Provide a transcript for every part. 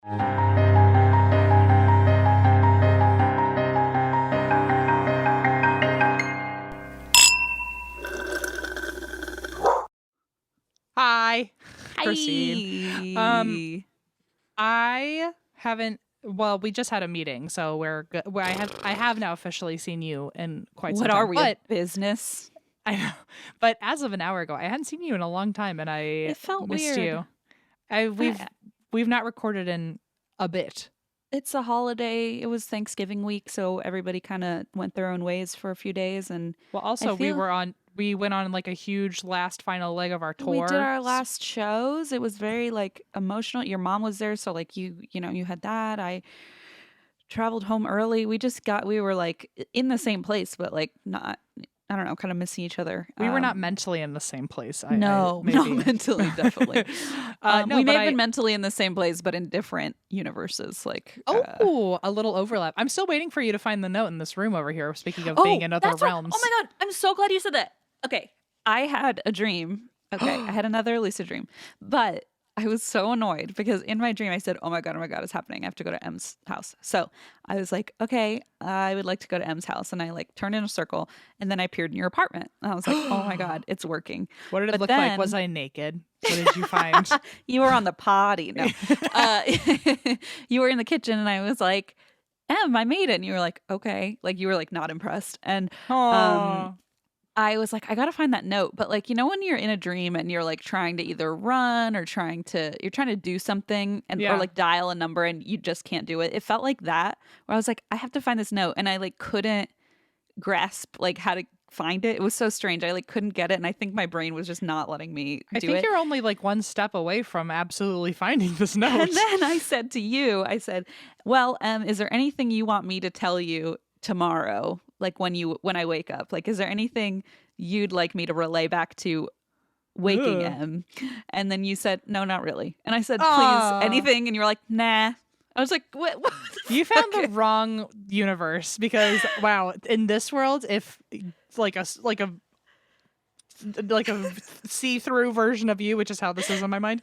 Hi. Hi. Proceed. I haven't. Well, we just had a meeting, so we're good. I have now officially seen you in quite some What time. are we, a business? I know, but as of an hour ago, I hadn't seen you in a long time, and It felt missed weird. you. We've not recorded in a bit. It's a holiday. It was Thanksgiving week, so everybody kind of went their own ways for a few days. And Well, also we went on like a huge last final leg of our tour. we did our last shows. It was very like emotional. Your mom was there, so like you had that. I traveled home early. We were like in the same place, but like not. I don't know, kind of missing each other. We were not mentally in the same place. Not mentally, definitely. No, we may have been mentally in the same place, but in different universes. Like, a little overlap. I'm still waiting for you to find the note in this room over here. Speaking of being in other realms. Oh my god, I'm so glad you said that. Okay, I had a dream. Okay, I had another lucid dream, but I was so annoyed because in my dream I said, oh my god, it's happening. I have to go to M's house. So I was like, okay, I would like to go to M's house. And I like turned in a circle and then I appeared in your apartment. And I was like, oh my god, it's working. What did it look like? Was I naked? What did you find? You were on the potty. No. You were in the kitchen and I was like, Em, I made it. And you were like, okay. Like you were like not impressed. And I was like, I gotta find that note. But like, when you're in a dream and you're like trying to either run or you're trying to do something or like dial a number and you just can't do it. It felt like that where I was like, I have to find this note. And I like couldn't grasp like how to find it. It was so strange. I like couldn't get it. And I think my brain was just not letting me do it. I think you're only like one step away from absolutely finding this note. And then I said to you, well, is there anything you want me to tell you tomorrow? Like when I wake up, like, is there anything you'd like me to relay back to waking Em? And then you said, no, not really. And I said, please, anything. And you were like, nah. I was like, what you found the wrong universe because wow, in this world, if like a see-through version of you, which is how this is in my mind,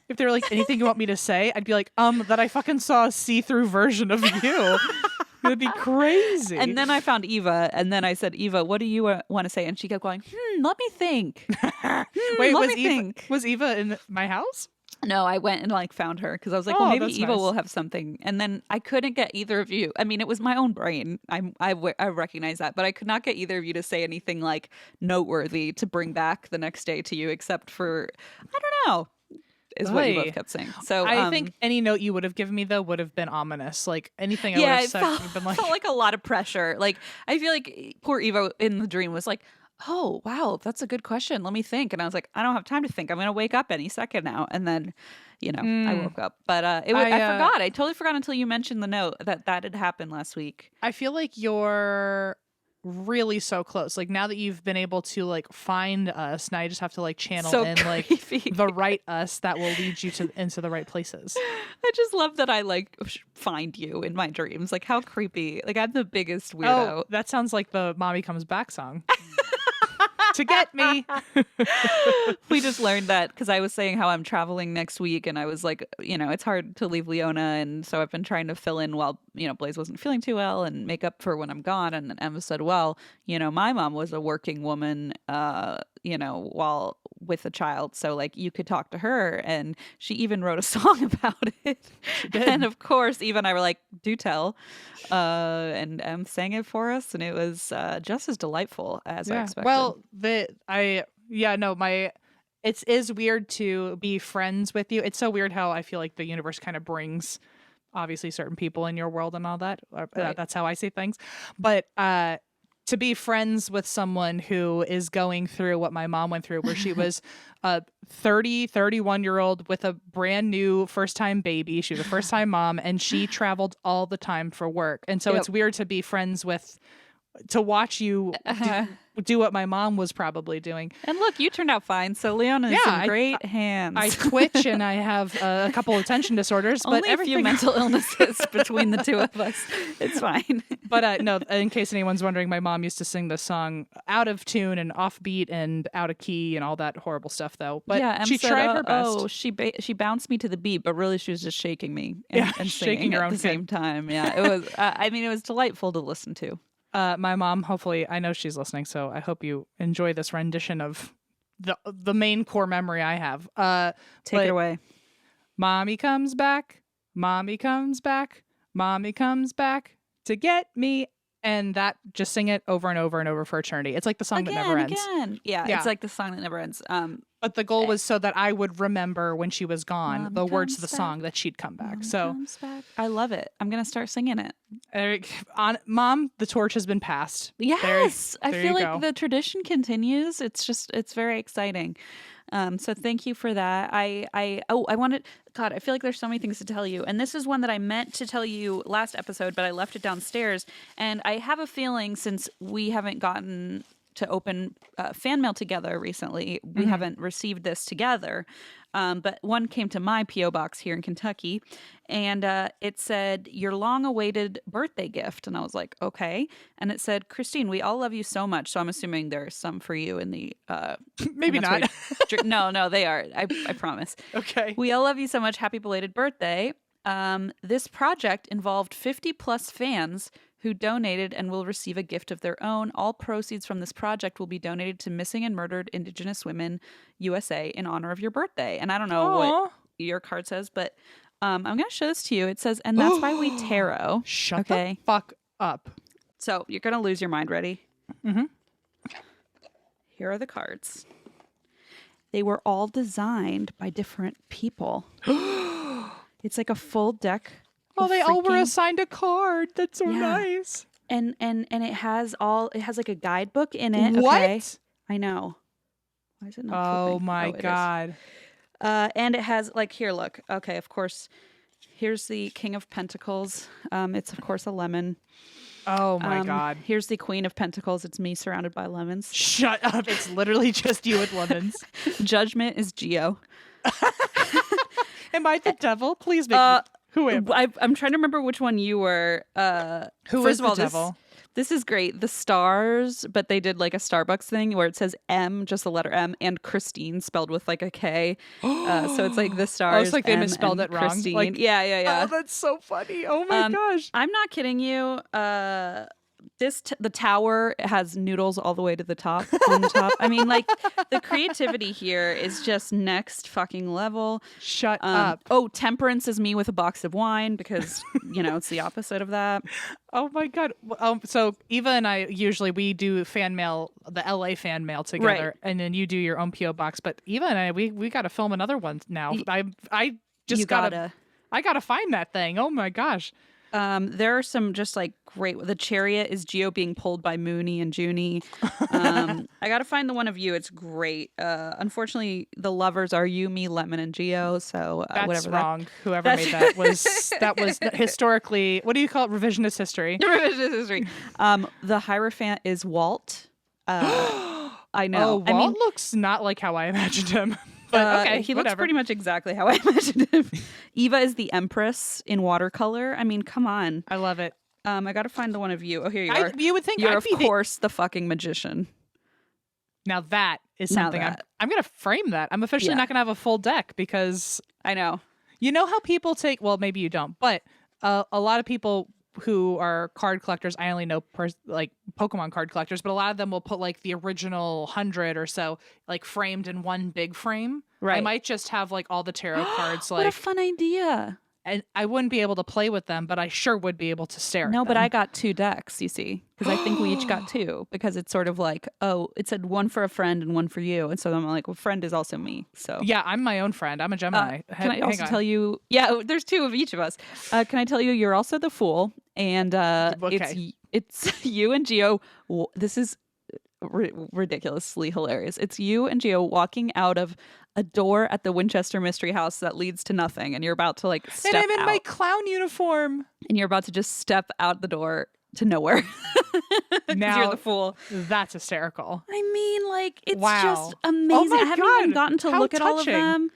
if they were like, anything you want me to say, I'd be like, that I fucking saw a see-through version of you. It'd be crazy. And then I found Eva, and then I said, Eva, what do you want to say? And she kept going, let me think. Wait, was Eva in my house? No, I went and like found her because I was like, well, maybe Eva will have something. And then I couldn't get either of you. I mean, it was my own brain. I recognize that, but I could not get either of you to say anything like noteworthy to bring back the next day to you, except for, I don't know. Is what you both kept saying. So I think any note you would have given me though would have been ominous. Like anything I would have said would have been like felt like a lot of pressure. Like I feel like poor Eva in the dream was like, oh wow, that's a good question. Let me think. And I was like, I don't have time to think. I'm gonna wake up any second now. And then, I woke up. But I forgot. I totally forgot until you mentioned the note that had happened last week. I feel like you're really so close. Like now that you've been able to like find us, now you just have to like channel in like the right us that will lead you into the right places. I just love that I like find you in my dreams. Like how creepy. Like I'm the biggest weirdo. Oh, that sounds like the Mommy Comes Back song. To get me. We just learned that because I was saying how I'm traveling next week and I was like, it's hard to leave Leona, and so I've been trying to fill in while Blaze wasn't feeling too well and make up for when I'm gone. And then Emma said, well, my mom was a working woman while with a child, so like you could talk to her, and she even wrote a song about it. She did. And of course Eva and I were like, do tell, and sang it for us, and it was just as delightful as I expected. Well, it is weird to be friends with you. It's so weird how I feel like the universe kind of brings obviously certain people in your world and all that. Right. That's how I see things. But to be friends with someone who is going through what my mom went through, where she was a 31-year-old with a brand new first-time baby. She was a first-time mom, and she traveled all the time for work. And so it's weird to be friends with to watch you do what my mom was probably doing. And look, you turned out fine. So Leona is in great hands. I twitch and I have a couple of attention disorders, but Only a few mental illnesses between the two of us. It's fine. But no, in case anyone's wondering, my mom used to sing this song out of tune and offbeat and out of key and all that horrible stuff, though. But she tried her best. Oh, she bounced me to the beat, but really she was just shaking me and shaking her at own the same time. Yeah, it was. It was delightful to listen to. My mom, hopefully, I know she's listening, so I hope you enjoy this rendition of the main core memory I have. Take it away. Mommy comes back, mommy comes back, mommy comes back to get me. And that, just sing it over and over and over for eternity. It's like the song that never ends. Yeah, it's like the song that never ends. But the goal was so that I would remember when she was gone the words to the song that she'd come back. Mom so comes back. I love it. I'm gonna start singing it. Mom, the torch has been passed. Yes, there I feel like go. the tradition continues. It's very exciting. So thank you for that. I wanted, God, I feel like there's so many things to tell you. And this is one that I meant to tell you last episode, but I left it downstairs. And I have a feeling, since we haven't gotten to open fan mail together recently, we haven't received this together. But one came to my P.O. box here in Kentucky, and it said, "Your long-awaited birthday gift." And I was like, okay. And it said, "Christine, we all love you so much." So I'm assuming there's some for you in the... Maybe not. No, they are. I promise. Okay. "We all love you so much. Happy belated birthday. This project involved 50 plus fans who donated and will receive a gift of their own. All proceeds from this project will be donated to Missing and Murdered Indigenous Women USA in honor of your birthday." And I don't know what your card says, but I'm going to show this to you. It says, "And that's why we tarot." Shut the fuck up. So you're going to lose your mind. Ready? Mm-hmm. Here are the cards. They were all designed by different people. It's like a full deck. Oh, they all were assigned a card. That's so nice. And it has like a guidebook in it. What? Okay? I know. Why is it not flipping? Oh my God. And it has, like, here, look. Okay, of course. Here's the King of Pentacles. It's, of course, a lemon. Oh my God. Here's the Queen of Pentacles. It's me surrounded by lemons. Shut up. It's literally just you with lemons. Judgment is Geo. Am I the devil? Please make me. Who am I? I'm trying to remember which one you were. Who first is of all, the devil? This is great. The stars, but they did like a Starbucks thing where it says M, just the letter M, and Christine spelled with like a K. So it's like the stars. Oh, it's like they misspelled it wrong. Christine. Like, yeah. Oh, that's so funny. Oh my gosh. I'm not kidding you. The tower has noodles all the way to the top. On the top. I mean, like, the creativity here is just next fucking level. Shut up. Oh, temperance is me with a box of wine because, it's the opposite of that. Oh my God. So Eva and I we do fan mail, the LA fan mail together, Right. and then you do your own PO box. But Eva and I, we got to film another one now. I just gotta find that thing. Oh my gosh. There are some just like great. The chariot is Geo being pulled by Mooney and Junie. I gotta find the one of you. It's great. Unfortunately, the lovers are you, me, Lemon, and Geo. So that's whatever. Wrong. Whoever made that was historically. What do you call it? Revisionist history. Revisionist history. The Hierophant is Walt. I know. Oh, Walt looks not like how I imagined him. But okay, he looks pretty much exactly how I imagined him. Eva is the Empress in watercolor. I mean, come on. I love it. I got to find the one of you. Oh, here you are. You would think you're, I'd of be course, the fucking magician. Now that is something I'm going to frame that. I'm officially not going to have a full deck because I know. You know how people take, well, maybe you don't, but a lot of people who are card collectors, I only know like Pokemon card collectors, but a lot of them will put like the original 100 or so like framed in one big frame. Right. I might just have like all the tarot cards. What a fun idea. And I wouldn't be able to play with them, but I sure would be able to stare at them. No, but I got 2 decks, you see, because I think we each got 2 because it's sort of like, oh, it said one for a friend and one for you. And so I'm like, well, friend is also me. So yeah, I'm my own friend. I'm a Gemini. Can I also tell you, there's 2 of each of us. Can I tell you, you're also the Fool. And it's you and Geo. This is ridiculously hilarious. It's you and Geo walking out of a door at the Winchester Mystery House that leads to nothing, and you're about to like step out. And I'm in my clown uniform. And you're about to just step out the door to nowhere. 'Cause Now you're the fool. that's hysterical. I mean, like, it's Wow. just Oh amazing. my I haven't even God. gotten to How look at all of touching.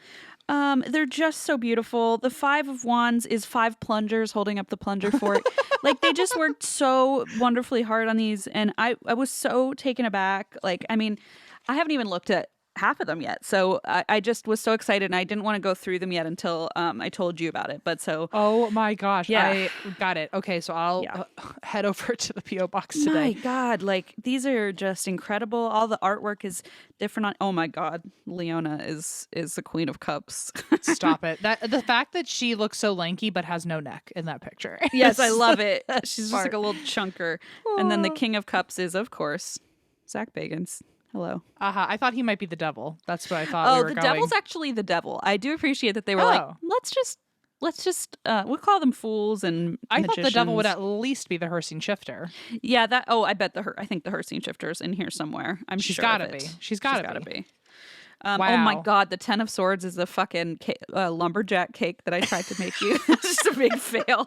them. They're just so beautiful. The 5 of Wands is 5 plungers holding up the plunger fork. Like, they just worked so wonderfully hard on these, and I was so taken aback. Like, I mean, I haven't even looked at half of them yet, so I just was so excited, and I didn't want to go through them yet until I told you about it. But so, Oh my gosh. Yeah. I got it. Okay, so I'll Yeah. head over to the PO box my today. God, like, these are just incredible. All the artwork is different. Oh my God, Leona is the Queen of Cups. Stop it. That the fact that she looks so lanky but has no neck in that picture. Yes, I is love it. the best She's just like a part. little chunker. And then the King of Cups is, of course, Zach Bagans. Hello. I thought he might be the devil. That's what I thought. we Oh, were the going. devil's actually the devil. I do appreciate that they were like, Oh. let's just we'll call them fools and I thought the devil would magicians. at least be the Hercene shifter. Yeah, that. Oh, I bet I think the Hercene shifter's in here somewhere. I'm She's sure. gotta of it. be. She's gotta be. Oh my Wow. God, the 10 of Swords is the fucking lumberjack cake that I tried to make you. It's just a big fail.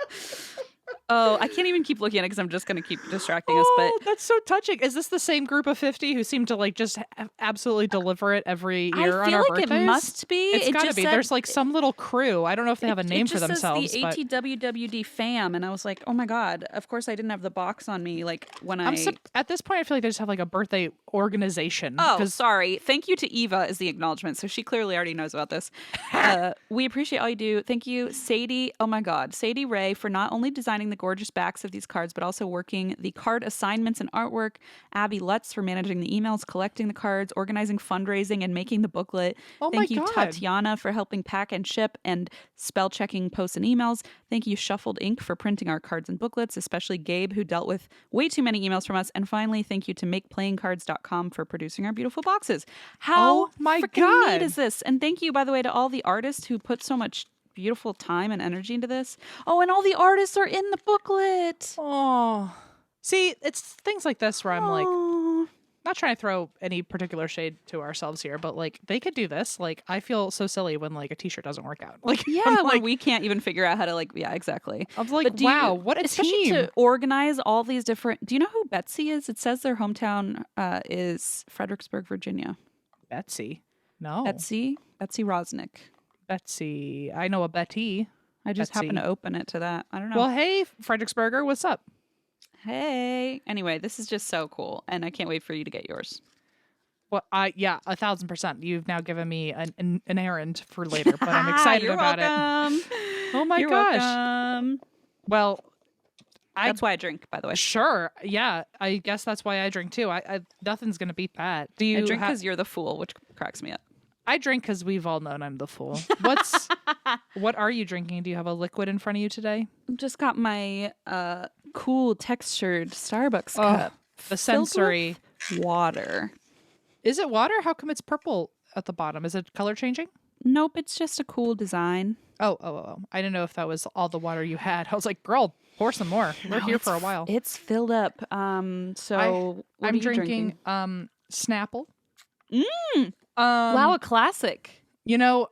Oh, I can't even keep looking at it because I'm just going to keep distracting us. But Oh, that's so touching. Is this the same group of 50 who seem to like just absolutely deliver it every year I on feel our like birthdays? it must be. It's It gotta just be. said- There's like some little crew. I don't know if they have a name it for just themselves, says but the ATWWD fam, and I was like, oh my God, of course I didn't have the box on me. Like when at this point, I feel like they just have like a birthday organization. Oh, 'cause- sorry. Thank you to Eva is the acknowledgement. So she clearly already knows about this. We appreciate all you do. Thank you, Sadie. Oh my God. Sadie Ray for not only designing the gorgeous backs of these cards, but also working the card assignments and artwork. Abby Lutz for managing the emails, collecting the cards, organizing fundraising, and making the booklet. Oh Thank my you, God. Tatiana, for helping pack and ship and spell checking posts and emails. Thank you, Shuffled Ink, for printing our cards and booklets, especially Gabe, who dealt with way too many emails from us. And finally, thank you to MakePlayingCards.com for producing our beautiful boxes. How Oh my freaking God. neat is this? And thank you, by the way, to all the artists who put so much beautiful time and energy into this. Oh, and all the artists are in the booklet. Oh. See, it's things like this where I'm like, Aw. not trying to throw any particular shade to ourselves here, but like they could do this. Like I feel so silly when like a t-shirt doesn't work out. Like Yeah, I'm when like, we can't even figure out how to yeah, exactly. I'm like, But do wow, you- what a especially team. to organize all these different. Do you know who Betsy is? It says their hometown is Fredericksburg, Virginia. Betsy. No. Betsy Rosnick. Betsy. I know a Betty. I just Betsy. happened to open it to that. I don't know. Well, hey, Fredericksburger, what's up? Hey. Anyway, this is just so cool, and I can't wait for you to get yours. Well, yeah, 1,000%. You've now given me an errand for later, but I'm excited You're about welcome. it. Oh my You're gosh. welcome. Well, That's why I drink, by the way. sure. Yeah, I guess that's why I drink too. I nothing's gonna beat that. Do you I drink ha- because you're the fool, which cracks me up. I drink because we've all known I'm the fool. What are you drinking? Do you have a liquid in front of you today? Just got my cool textured Starbucks Oh, cup. the filled with sensory. water. Is it water? How come it's purple at the bottom? Is it color changing? Nope, it's just a cool design. Oh. I didn't know if that was all the water you had. I was like, girl, pour some more. We're No, here it's for a while. It's filled up. So what are I'm you drinking Snapple. Wow, a classic. You know,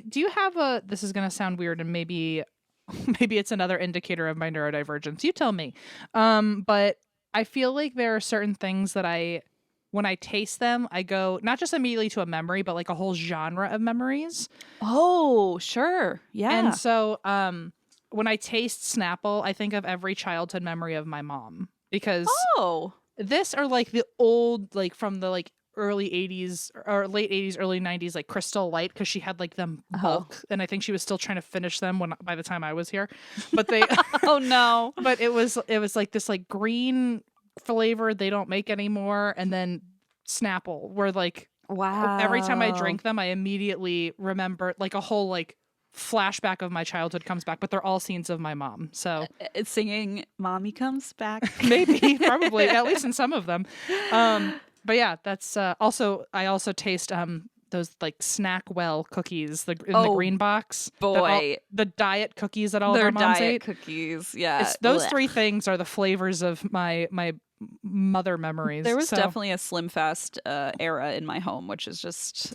do you have this is going to sound weird and maybe it's another indicator of my neurodivergence. You tell me. But I feel like there are certain things that when I taste them, I go not just immediately to a memory, but like a whole genre of memories. Oh, sure. Yeah. And so when I taste Snapple, I think of every childhood memory of my mom because oh. this are like the old, like from the like early 80s or late 80s, early 90s, like Crystal Light, because she had like them bulk. And I think she was still trying to finish them by the time I was here. But they, Oh no. but it was like this like green flavor they don't make anymore. And then Snapple, where like Wow. every time I drink them, I immediately remember like a whole like flashback of my childhood comes back, but they're all scenes of my mom. So It's singing "Mommy Comes Back." maybe, probably, at least in some of them. But yeah, that's also I also taste those like Snackwell cookies in the green box. boy. The diet cookies that all of They're our moms diet ate. cookies. Yeah. It's those Blech. three things are the flavors of my mother memories. There was So, definitely a Slim Fast era in my home, which is just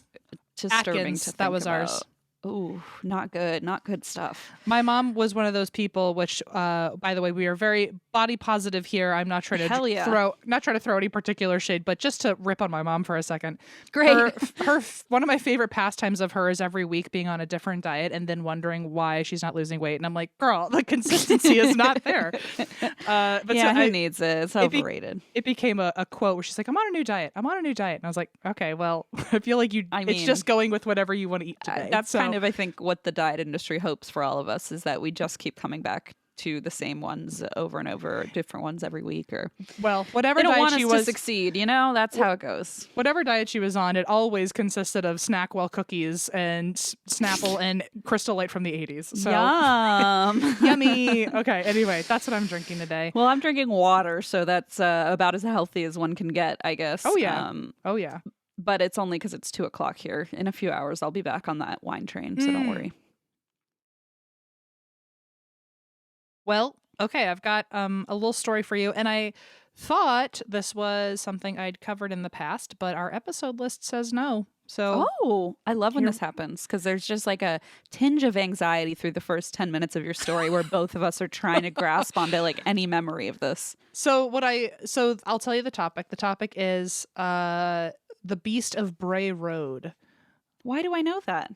disturbing Atkins, to think that was about. ours. Ooh, not good. Not good stuff. My mom was one of those people, which, by the way, we are very body positive here. I'm not trying to Hell yeah. throw any particular shade, but just to rip on my mom for a second. Great. Her one of my favorite pastimes of hers every week being on a different diet and then wondering why she's not losing weight. And I'm like, girl, the consistency is not there. But yeah, so who needs it? It's overrated. It became a quote where she's like, I'm on a new diet. I'm on a new diet. And I was like, okay, well, I feel like it's just going with whatever you want to eat today. That's kind of, I think, what the diet industry hopes for all of us is that we just keep coming back to the same ones over and over, different ones every week, or whatever they don't diet want us she was to succeed. You know, that's how it goes. Whatever diet she was on, it always consisted of Snackwell cookies and Snapple and Crystal Light from the 80s. So Yum. yummy. Okay, anyway, that's what I'm drinking today. Well, I'm drinking water, so that's about as healthy as one can get, I guess. Oh yeah. Oh yeah. But it's only because it's 2:00 here. In a few hours, I'll be back on that wine train, so don't worry. Well, okay, I've got a little story for you, and I thought this was something I'd covered in the past, but our episode list says no. So I love when this happens because there's just like a tinge of anxiety through the first 10 minutes of your story where both of us are trying to grasp onto like any memory of this. So I'll tell you the topic. The topic is the Beast of Bray Road. Why do I know that?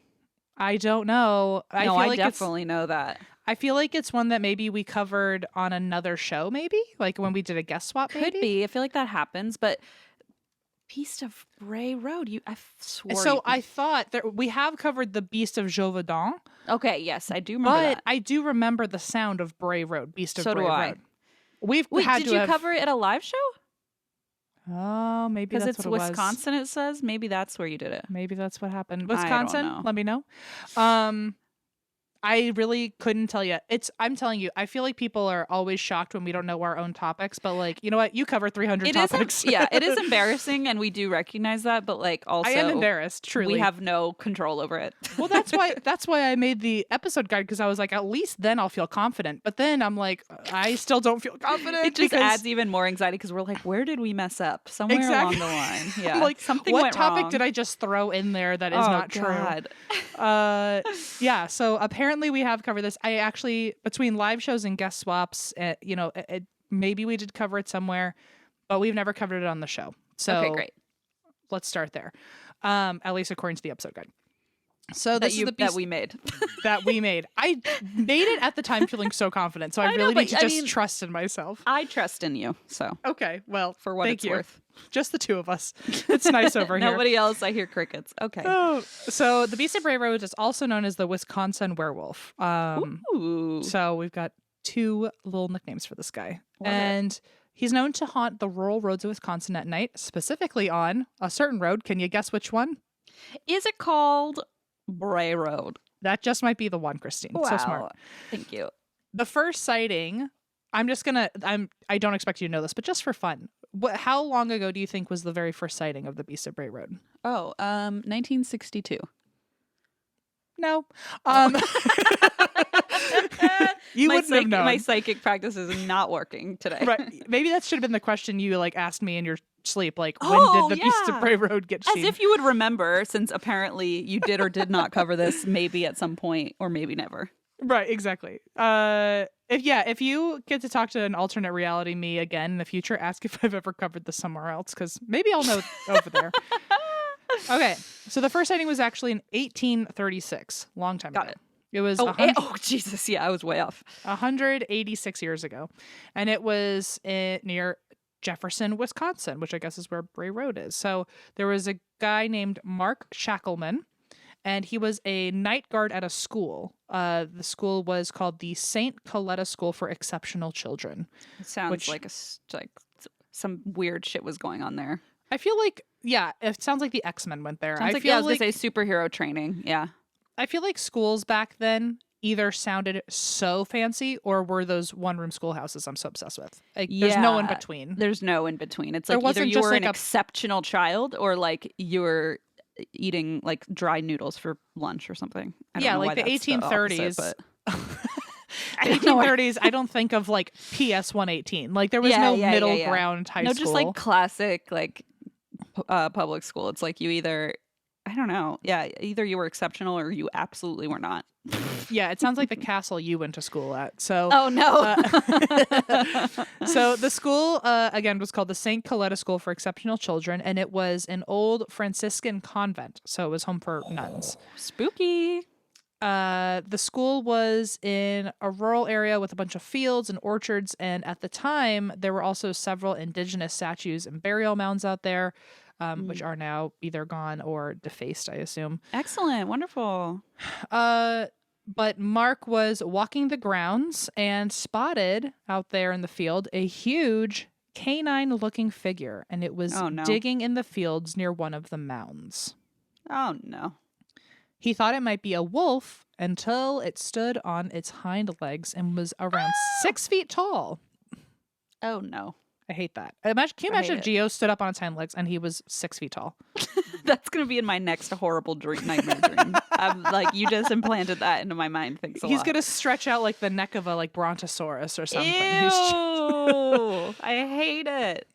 I don't know. I definitely know that. I feel like it's one that maybe we covered on another show, maybe like when we did a guest swap. Could be. I feel like that happens, but Beast of Bray Road. I swore. So I thought that we have covered the Beast of Gévaudan. Okay, yes, I do remember that. I do remember the sound of Bray Road, Beast of Bray Road. Did you cover it at a live show? Oh, maybe that's because it's what it was. Wisconsin. It says maybe that's where you did it. Maybe that's what happened. Wisconsin. I don't know. Let me know. I really couldn't tell you. I'm telling you, I feel like people are always shocked when we don't know our own topics, but like, you know what? You cover 300 topics. It is embarrassing and we do recognize that, but like also I am embarrassed, truly. We have no control over it. Well, that's why I made the episode guide, because I was like, at least then I'll feel confident. But then I'm like, I still don't feel confident. It just adds even more anxiety because we're like, where did we mess up? Somewhere along the line. Yeah. Like something what went topic wrong. did I just throw in there that is not God. true? Yeah, so apparently we have covered this. I actually, between live shows and guest swaps, maybe we did cover it somewhere, but we've never covered it on the show. So okay, great. Let's start there. At least according to the episode guide. So this is the beast that we made. that we made. I made it at the time feeling so confident. So I really need to just trust in myself. I trust in you. So okay, well, for what it's worth. Just the two of us. It's nice over here. Nobody else. I hear crickets. Okay. Oh, so the Beast of Bray Road is also known as the Wisconsin werewolf. Ooh. So we've got two little nicknames for this guy. And he's known to haunt the rural roads of Wisconsin at night, specifically on a certain road. Can you guess which one? Is it called Bray Road? That just might be the one, Christine. Wow. So smart. Thank you. The first sighting, I don't expect you to know this, but just for fun, how long ago do you think was the very first sighting of the Beast of Bray Road? 1962. No. You wouldn't have known. My psychic practice is not working today. Right. Maybe that should have been the question you asked me in your sleep. Like, when did the Beast of Bray Road get seen? As if you would remember, since apparently you did or did not cover this, maybe at some point or maybe never. Right, exactly. If you get to talk to an alternate reality me again in the future, ask if I've ever covered this somewhere else, because maybe I'll know over there. Okay, so the first sighting was actually in 1836, long time ago. Got it. It was Jesus, yeah, I was way off. 186 years ago, and it was near Jefferson, Wisconsin, which I guess is where Bray Road is. So there was a guy named Mark Shackleman, and he was a night guard at a school. The school was called the St. Coletta School for Exceptional Children. It sounds like some weird shit was going on there. I feel like, yeah, it sounds like the X-Men went there. I was going to say superhero training. Yeah. I feel like schools back then either sounded so fancy or were those one-room schoolhouses I'm so obsessed with. There's no in between. There's no in between. It's like either you were an exceptional child or like you were eating like dry noodles for lunch or something. I don't know like the 1830s. The opposite, 1830s, I don't think of like PS 118. Like there was no middle ground high school. No, just like classic like public school. It's like you either I don't know. Yeah, either you were exceptional or you absolutely were not. Yeah, it sounds like the castle you went to school at. So, Oh no. So the school again was called the St. Coletta School for Exceptional Children, and it was an old Franciscan convent, so it was home for nuns. Spooky. The school was in a rural area with a bunch of fields and orchards, and at the time there were also several indigenous statues and burial mounds out there, which are now either gone or defaced, I assume. Excellent. Wonderful. But Mark was walking the grounds and spotted out there in the field a huge canine-looking figure, and it was digging in the fields near one of the mounds. Oh, no. He thought it might be a wolf until it stood on its hind legs and was around 6 feet tall. Oh, no. I hate that. Can you imagine if Geo stood up on its hind legs and he was 6 feet tall? That's going to be in my next horrible nightmare dream. I'm like, you just implanted that into my mind. Thanks a lot. He's going to stretch out like the neck of a brontosaurus or something. Ew! I hate it.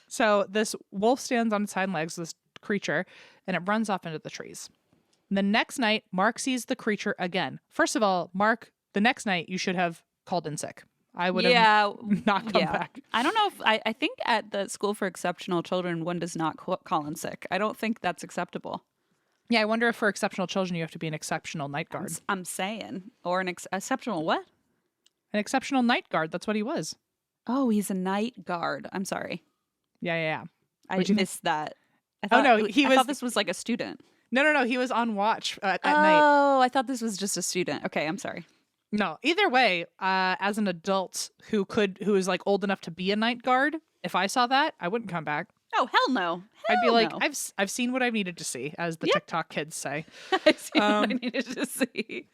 So this wolf stands on its hind legs, this creature, and it runs off into the trees. The next night, Mark sees the creature again. First of all, Mark, the next night you should have called in sick. I would have not come back. I don't know if I think at the School for Exceptional Children, one does not call in sick. I don't think that's acceptable. Yeah, I wonder if for exceptional children you have to be an exceptional night guard. I'm saying. Or an exceptional what? An exceptional night guard. That's what he was. Oh, he's a night guard. I'm sorry. Yeah. I missed that. I thought this was like a student. No. He was on watch at night. Oh, I thought this was just a student. Okay, I'm sorry. No, either way, as an adult who is like old enough to be a night guard, if I saw that, I wouldn't come back. Oh, hell no. I'd be like, no. I've seen what I needed to see, as the TikTok kids say. I've seen what I needed to see.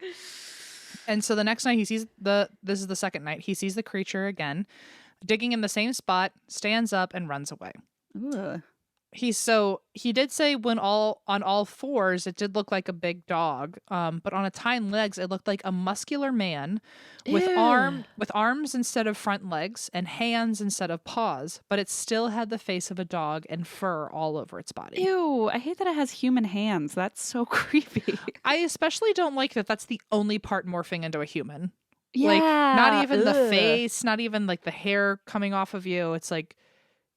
And so the next night this is the second night, he sees the creature again, digging in the same spot, stands up and runs away. Ugh. He did say when on all fours, it did look like a big dog. But on its hind legs, it looked like a muscular man with arms instead of front legs and hands instead of paws. But it still had the face of a dog and fur all over its body. Ew, I hate that it has human hands. That's so creepy. I especially don't like that that's the only part morphing into a human. Yeah. Like, not even the face, not even like the hair coming off of you. It's like,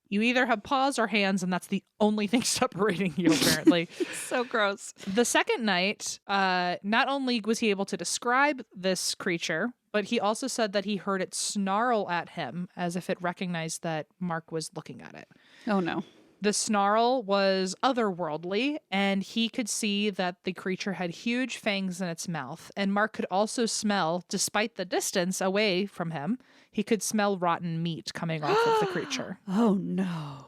you either have paws or hands, and that's the only thing separating you, apparently. So gross. The second night, not only was he able to describe this creature, but he also said that he heard it snarl at him as if it recognized that Mark was looking at it. Oh, no. The snarl was otherworldly, and he could see that the creature had huge fangs in its mouth. And Mark could also smell, despite the distance away from him, he could smell rotten meat coming off of the creature. Oh, no.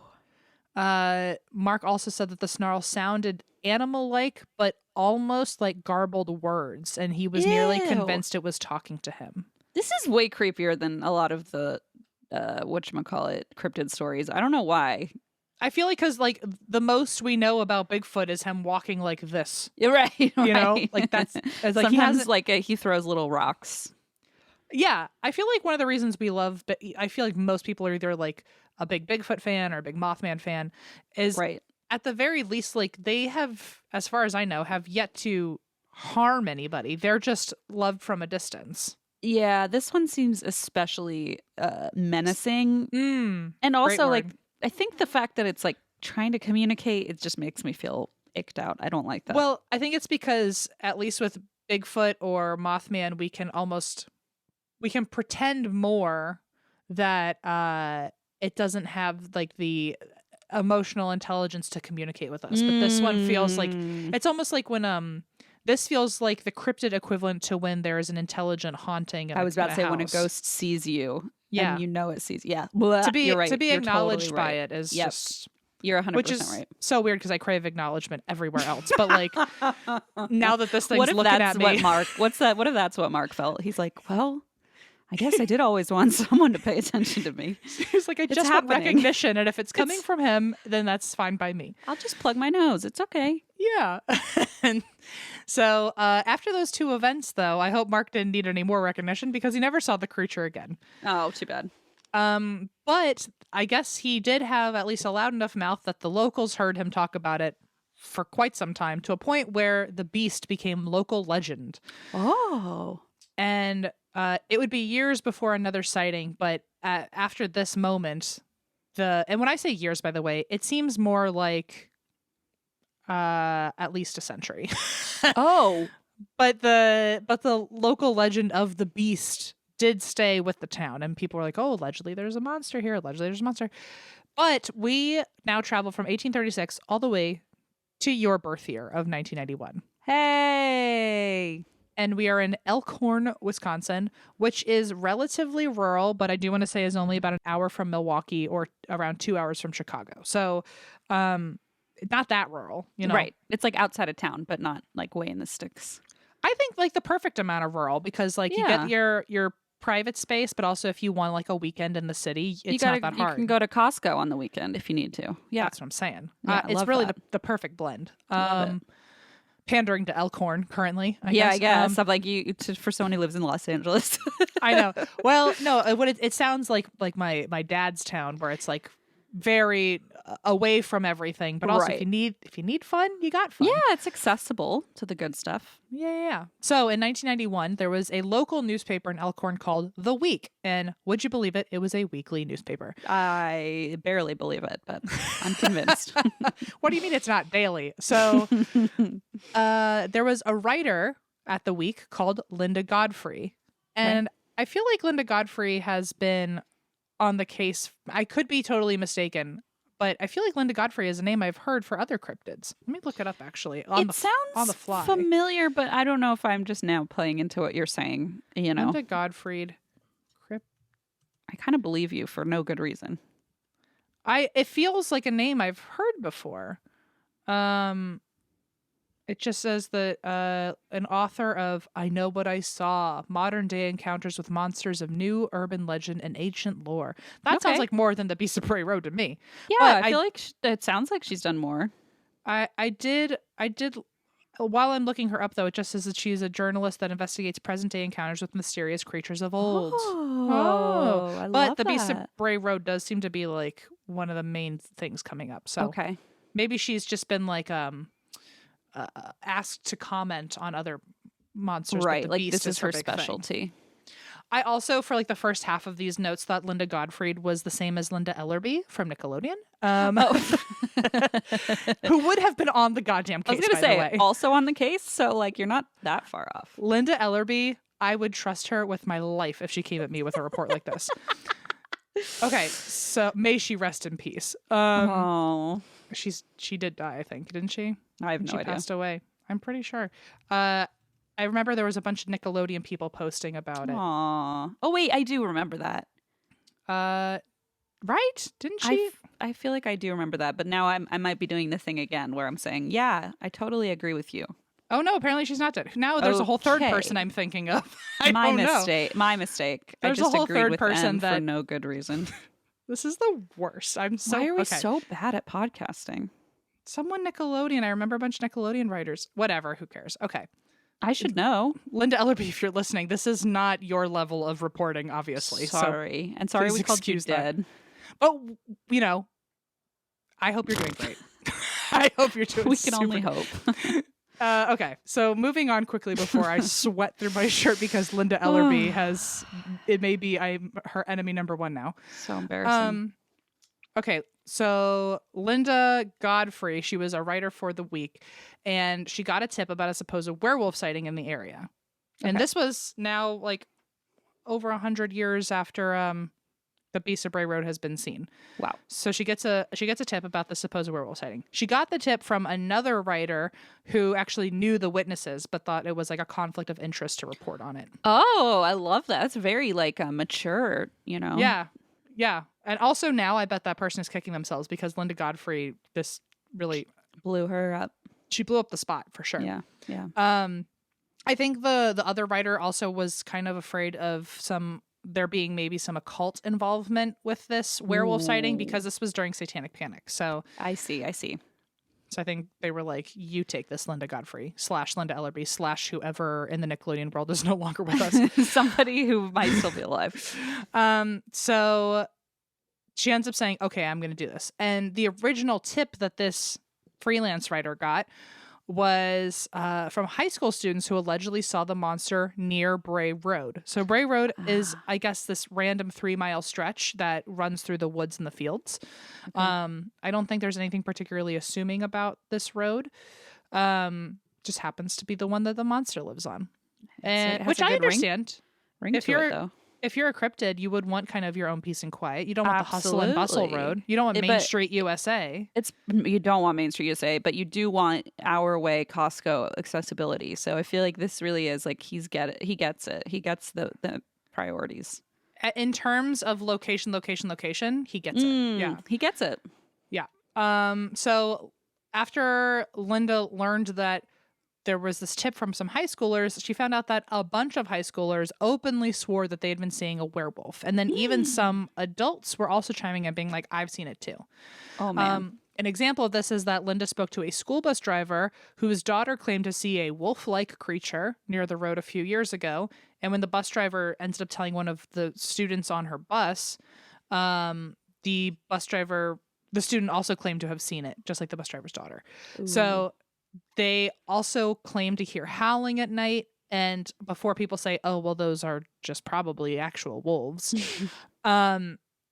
Mark also said that the snarl sounded animal-like, but almost like garbled words, and he was nearly convinced it was talking to him. This is way creepier than a lot of the, whatchamacallit, cryptid stories. I don't know why. I feel like because like the most we know about Bigfoot is him walking like this. You're right. You know, like that's like sometimes he throws little rocks. Yeah, I feel like one of the reasons we love, I feel like most people are either like a big Bigfoot fan or a big Mothman fan, is at the very least, like they have, as far as I know, have yet to harm anybody. They're just loved from a distance. Yeah, this one seems especially menacing. And also, like, I think the fact that it's like trying to communicate, it just makes me feel icked out. I don't like that. Well, I think it's because at least with Bigfoot or Mothman, we can pretend more that it doesn't have like the emotional intelligence to communicate with us. But this one feels like it's almost like when this feels like the cryptid equivalent to when there is an intelligent haunting. I was about to say when a ghost sees you. Yeah, and you know it sees. Yeah, to be acknowledged totally by it is just. You're 100% which is right. So weird because I crave acknowledgement everywhere else. But like now that this thing's what if looking that's at me, what Mark? What's that? What if that's what Mark felt? He's like, well, I guess I did always want someone to pay attention to me. He's like, I just want recognition, and if it's coming from him, then that's fine by me. I'll just plug my nose. It's okay. Yeah. And so after those two events, though, I hope Mark didn't need any more recognition because he never saw the creature again. Oh, too bad. But I guess he did have at least a loud enough mouth that the locals heard him talk about it for quite some time, to a point where the Beast became local legend. Oh. And it would be years before another sighting, but after this moment, and when I say years, by the way, it seems more like at least a century. Oh. But the local legend of the Beast did stay with the town, and people were like, "Oh, allegedly there's a monster here. Allegedly there's a monster." But we now travel from 1836 all the way to your birth year of 1991. Hey. And we are in Elkhorn, Wisconsin, which is relatively rural, but I do want to say is only about an hour from Milwaukee or around 2 hours from Chicago. So, not that rural, you know? Right. It's like outside of town, but not like way in the sticks. I think like the perfect amount of rural, because like you get your private space, but also if you want like a weekend in the city, it's not that hard. You can go to Costco on the weekend if you need to. Yeah. That's what I'm saying. Yeah, it's really the perfect blend. Love it. Pandering to Elkhorn currently. I guess. I'm like for someone who lives in Los Angeles. I know. Well, no, what it sounds like my dad's town, where it's like very away from everything, but also if you need fun, you got fun. Yeah, it's accessible to the good stuff. Yeah. So in 1991, there was a local newspaper in Elkhorn called The Week, and would you believe it? It was a weekly newspaper. I barely believe it, but I'm convinced. What do you mean it's not daily? So there was a writer at The Week called Linda Godfrey, and I feel like Linda Godfrey has been on the case. I could be totally mistaken, but I feel like Linda Godfrey is a name I've heard for other cryptids. Let me look it up actually. It sounds on the fly. familiar, but I don't know if I'm just now playing into what you're saying. You know, Linda Godfrey crypt. I kind of believe you for no good reason. It feels like a name I've heard before. It just says that an author of I Know What I Saw, Modern Day Encounters with Monsters of New Urban Legend and Ancient Lore. That sounds like more than the Beast of Bray Road to me. Yeah, but I feel like it sounds like she's done more. I did. While I'm looking her up, though, it just says that she's a journalist that investigates present-day encounters with mysterious creatures of old. I love the Beast of that. Bray Road does seem to be like one of the main things coming up. So maybe she's just been like asked to comment on other monsters. Right, but the like Beast this is her big specialty. Thing. I also, for like the first half of these notes, thought Linda Godfrey was the same as Linda Ellerby from Nickelodeon, who would have been on the goddamn case. I was going to say, also on the case, so like you're not that far off. Linda Ellerby, I would trust her with my life if she came at me with a report like this. Okay, so may she rest in peace. She did die, I think, didn't she? I have no idea. She passed away. I'm pretty sure. I remember there was a bunch of Nickelodeon people posting about it. Aww. Oh wait, I do remember that. Right? Didn't she? I feel like I do remember that, but now I might be doing the thing again where I'm saying, yeah, I totally agree with you. Oh no, apparently she's not dead. Now there's a whole third person I'm thinking of. My mistake. There's I just a whole agreed third with person N that for no good reason. This is the worst. Why are we so bad at podcasting? Someone Nickelodeon. I remember a bunch of Nickelodeon writers. Whatever. Who cares? Okay. I should know. Linda Ellerby, if you're listening, this is not your level of reporting, obviously. Sorry. So and sorry we called you dead. But, you know, I hope you're doing great. I hope you're doing We can only hope. Okay, so moving on quickly before I sweat through my shirt because Linda Ellerby I'm her enemy number one now. So embarrassing. Okay, so Linda Godfrey, she was a writer for The Week, and she got a tip about a supposed werewolf sighting in the area. And this was now like over 100 years after the Beast of Bray Road has been seen. Wow. So she gets a tip about the supposed werewolf sighting. She got the tip from another writer who actually knew the witnesses, but thought it was like a conflict of interest to report on it. Oh, I love that. That's very like mature, you know? Yeah. And also now I bet that person is kicking themselves because Linda Godfrey, this really blew her up. She blew up the spot for sure. Yeah. I think the other writer also was kind of afraid of there being maybe some occult involvement with this werewolf sighting because this was during Satanic Panic. So I see. So I think they were like, you take this, Linda Godfrey / Linda Ellerby / whoever in the Nickelodeon world is no longer with us. Somebody who might still be alive. So she ends up saying, okay, I'm going to do this. And the original tip that this freelance writer got was from high school students who allegedly saw the monster near Bray Road. So Bray Road is, I guess, this random 3-mile stretch that runs through the woods and the fields. I don't think there's anything particularly assuming about this road. Just happens to be the one that the monster lives on. And which I understand. Ring if to you're it, though. If you're a cryptid, you would want kind of your own peace and quiet. You don't want the hustle and bustle road. You don't want Main Street USA. You don't want Main Street USA, but you do want our way Costco accessibility. So I feel like this really is like he gets it. He gets the priorities. In terms of location, he gets it. Yeah. He gets it. Yeah. So after Linda learned that there was this tip from some high schoolers, she found out that a bunch of high schoolers openly swore that they had been seeing a werewolf. And then even some adults were also chiming in, being like, I've seen it too. Oh, man. An example of this is that Linda spoke to a school bus driver whose daughter claimed to see a wolf-like creature near the road a few years ago. And when the bus driver ended up telling one of the students on her bus, the student also claimed to have seen it, just like the bus driver's daughter. Ooh. So they also claim to hear howling at night. And before people say, oh, well, those are just probably actual wolves.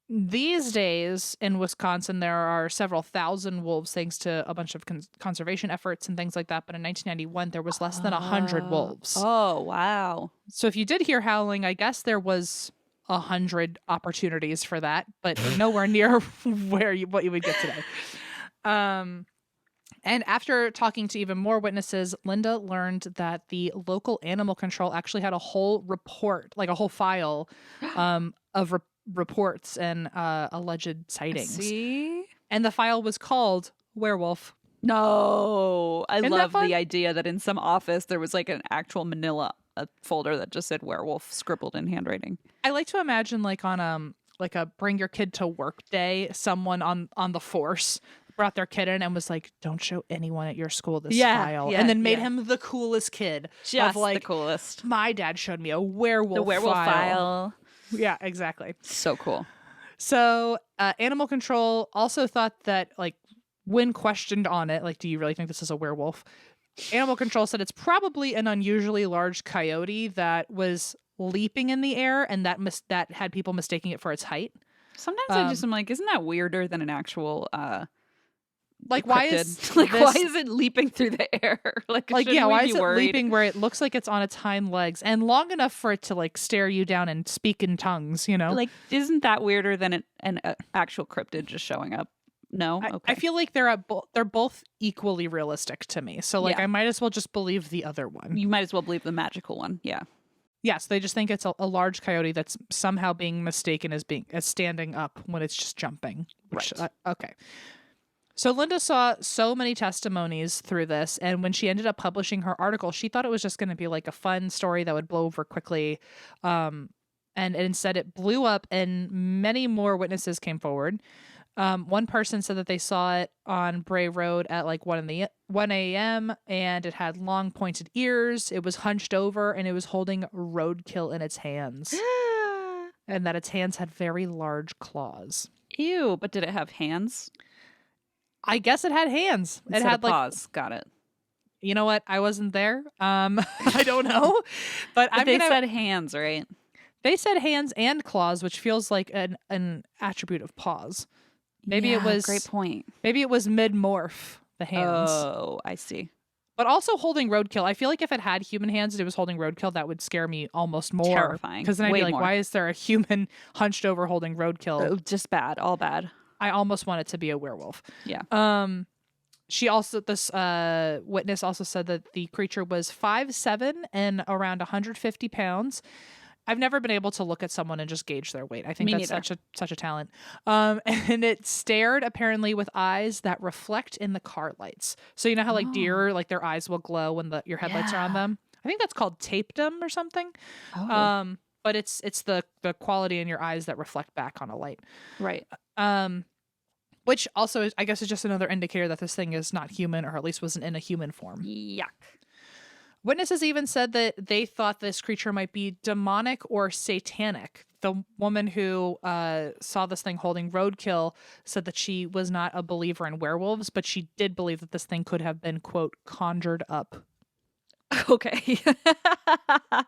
These days in Wisconsin, there are several thousand wolves thanks to a bunch of conservation efforts and things like that. But in 1991, there was less than 100 wolves. Oh, wow. So if you did hear howling, I guess there was 100 opportunities for that, but nowhere near what you would get today. And after talking to even more witnesses, Linda learned that the local animal control actually had a whole report, like a whole file of reports and alleged sightings. See? And the file was called Werewolf. No. I love the idea that in some office there was like an actual manila folder that just said werewolf scribbled in handwriting. I like to imagine like on like a bring your kid to work day, someone on the force brought their kid in and was like, don't show anyone at your school this file. And then made him the coolest kid. Just like, the coolest. My dad showed me a werewolf file. Yeah, exactly. So cool. So animal control also thought that, like, when questioned on it, like, do you really think this is a werewolf? Animal control said it's probably an unusually large coyote that was leaping in the air and that had people mistaking it for its height. Sometimes I'm like, isn't that weirder than an actual like why is why is it leaping through the air? why is it leaping where it looks like it's on its hind legs and long enough for it to like stare you down and speak in tongues, you know? Like, isn't that weirder than an actual cryptid just showing up? No? Okay. I feel like they're both equally realistic to me. So like I might as well just believe the other one. You might as well believe the magical one. Yeah. Yes, they just think it's a large coyote that's somehow being mistaken as standing up when it's just jumping. Right. Okay. So Linda saw so many testimonies through this, and when she ended up publishing her article, she thought it was just going to be like a fun story that would blow over quickly. And instead it blew up, and many more witnesses came forward. One person said that they saw it on Bray Road at like 1 a.m. and it had long pointed ears. It was hunched over and it was holding roadkill in its hands. And that its hands had very large claws. Ew, but did it have hands? I guess it had hands. It had paws. Got it. You know what? I wasn't there. I don't know. But they said hands, right? They said hands and claws, which feels like an attribute of paws. Maybe it was great point. Maybe it was mid-morph, the hands. Oh, I see. But also holding roadkill. I feel like if it had human hands and it was holding roadkill, that would scare me almost more. Terrifying. Because then I'd be like, why is there a human hunched over holding roadkill? Oh, just bad. All bad. I almost want it to be a werewolf. Yeah. This witness also said that the creature was 5'7" and around 150 pounds. I've never been able to look at someone and just gauge their weight. I think that's such a talent. And it stared apparently with eyes that reflect in the car lights. So you know how like deer, like their eyes will glow when your headlights are on them? I think that's called tapedom or something. Oh. But it's the quality in your eyes that reflect back on a light. Right. Which also I guess is just another indicator that this thing is not human, or at least wasn't in a human form. Yuck. Witnesses even said that they thought this creature might be demonic or satanic. The woman who saw this thing holding roadkill said that she was not a believer in werewolves, but she did believe that this thing could have been, quote, conjured up. Okay.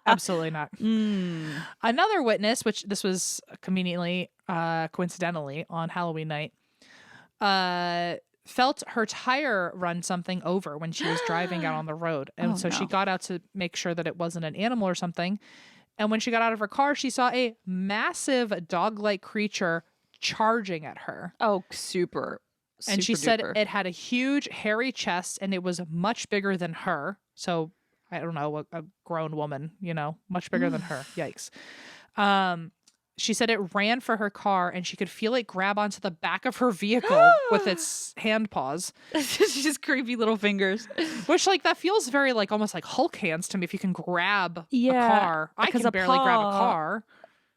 Absolutely not. Mm. Another witness, which this was conveniently, coincidentally, on Halloween night, felt her tire run something over when she was driving out on the road. And so she got out to make sure that it wasn't an animal or something. And when she got out of her car, she saw a massive dog-like creature charging at her. Oh, super. And she said duper. it had a huge hairy chest and it was much bigger than her. So I don't know, a grown woman, much bigger than her. Yikes. She said it ran for her car and she could feel it grab onto the back of her vehicle with its hand paws. It's just creepy little fingers. Which, that feels very, almost like Hulk hands to me if you can grab a car. I can barely grab a car.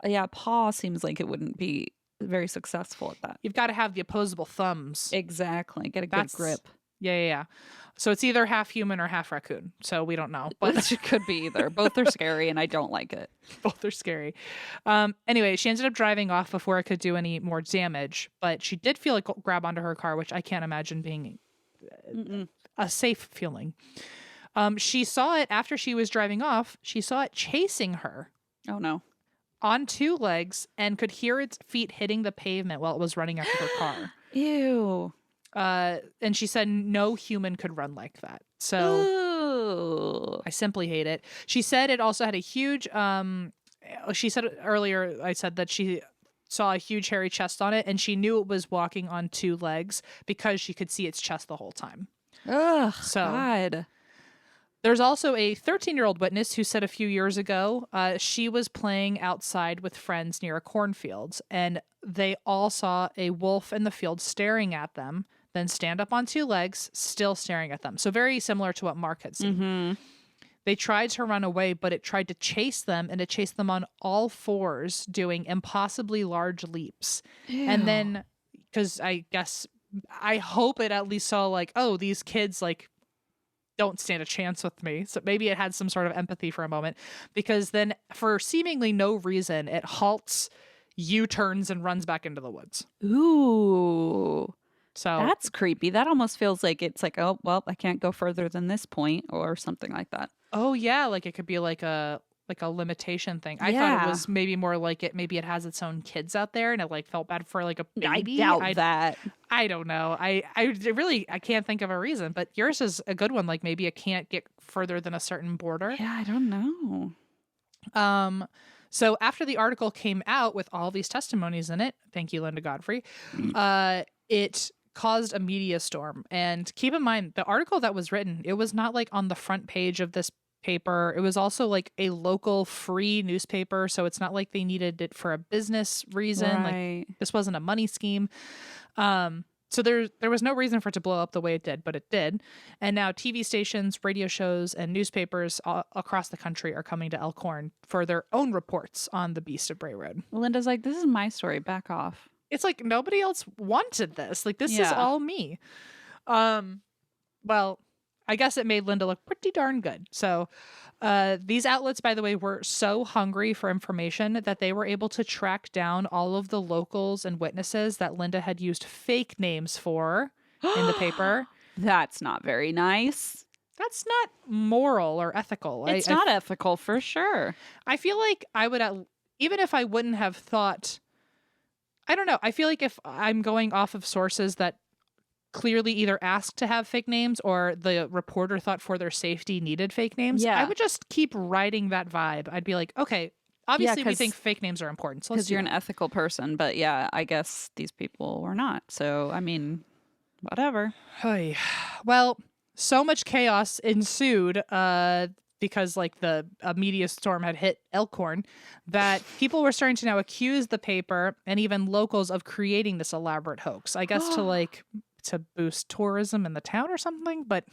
Yeah, paw seems like it wouldn't be very successful at that. You've got to have the opposable thumbs. Exactly. Get a good grip. Yeah. So it's either half human or half raccoon. So we don't know. But it could be either. Both are scary and I don't like it. Both are scary. Anyway, she ended up driving off before it could do any more damage. But she did feel it grab onto her car, which I can't imagine being a safe feeling. She saw it after she was driving off. She saw it chasing her. Oh, no. On two legs and could hear its feet hitting the pavement while it was running after her car. Ew. And she said no human could run like that. So Ooh. I simply hate it. She said it also had a huge, she said earlier, I said that she saw a huge hairy chest on it and she knew it was walking on two legs because she could see its chest the whole time. Ugh, so, God. There's also a 13-year-old witness who said a few years ago she was playing outside with friends near a cornfield and they all saw a wolf in the field staring at them, then stand up on two legs, still staring at them. So very similar to what Mark had seen. Mm-hmm. They tried to run away, but it tried to chase them and it chased them on all fours, doing impossibly large leaps. Ew. And then, because I hope it at least saw these kids don't stand a chance with me. So maybe it had some sort of empathy for a moment because then for seemingly no reason, it halts, U-turns and runs back into the woods. Ooh. So that's creepy. That almost feels like it's like, oh, well, I can't go further than this point or something like that. Oh yeah. It could be like a limitation thing. I thought it was maybe more like maybe it has its own kids out there and it felt bad for a baby. I doubt that. I don't know. I can't think of a reason, but yours is a good one. Maybe it can't get further than a certain border. Yeah, I don't know. So after the article came out with all these testimonies in it, thank you, Linda Godfrey, it caused a media storm. And keep in mind, the article that was written, it was not on the front page of this paper. It was also a local free newspaper. So it's not like they needed it for a business reason. Right. This wasn't a money scheme. So there was no reason for it to blow up the way it did, but it did. And now TV stations, radio shows, and newspapers across the country are coming to Elkhorn for their own reports on the Beast of Bray Road. Linda's like, this is my story. Back off. It's nobody else wanted this. This is all me. Well, I guess it made Linda look pretty darn good. So these outlets, by the way, were so hungry for information that they were able to track down all of the locals and witnesses that Linda had used fake names for in the paper. That's not very nice. That's not moral or ethical. It's not ethical for sure. I feel like I would, even if I wouldn't have thought, I don't know. I feel like if I'm going off of sources that clearly either asked to have fake names or the reporter thought for their safety needed fake names, I would just keep riding that vibe. I'd be like, okay, obviously we think fake names are important. So because you're an ethical person. But yeah, I guess these people were not. So, I mean, whatever. Well, so much chaos ensued because a media storm had hit Elkhorn that people were starting to now accuse the paper and even locals of creating this elaborate hoax. I guess to boost tourism in the town or something, but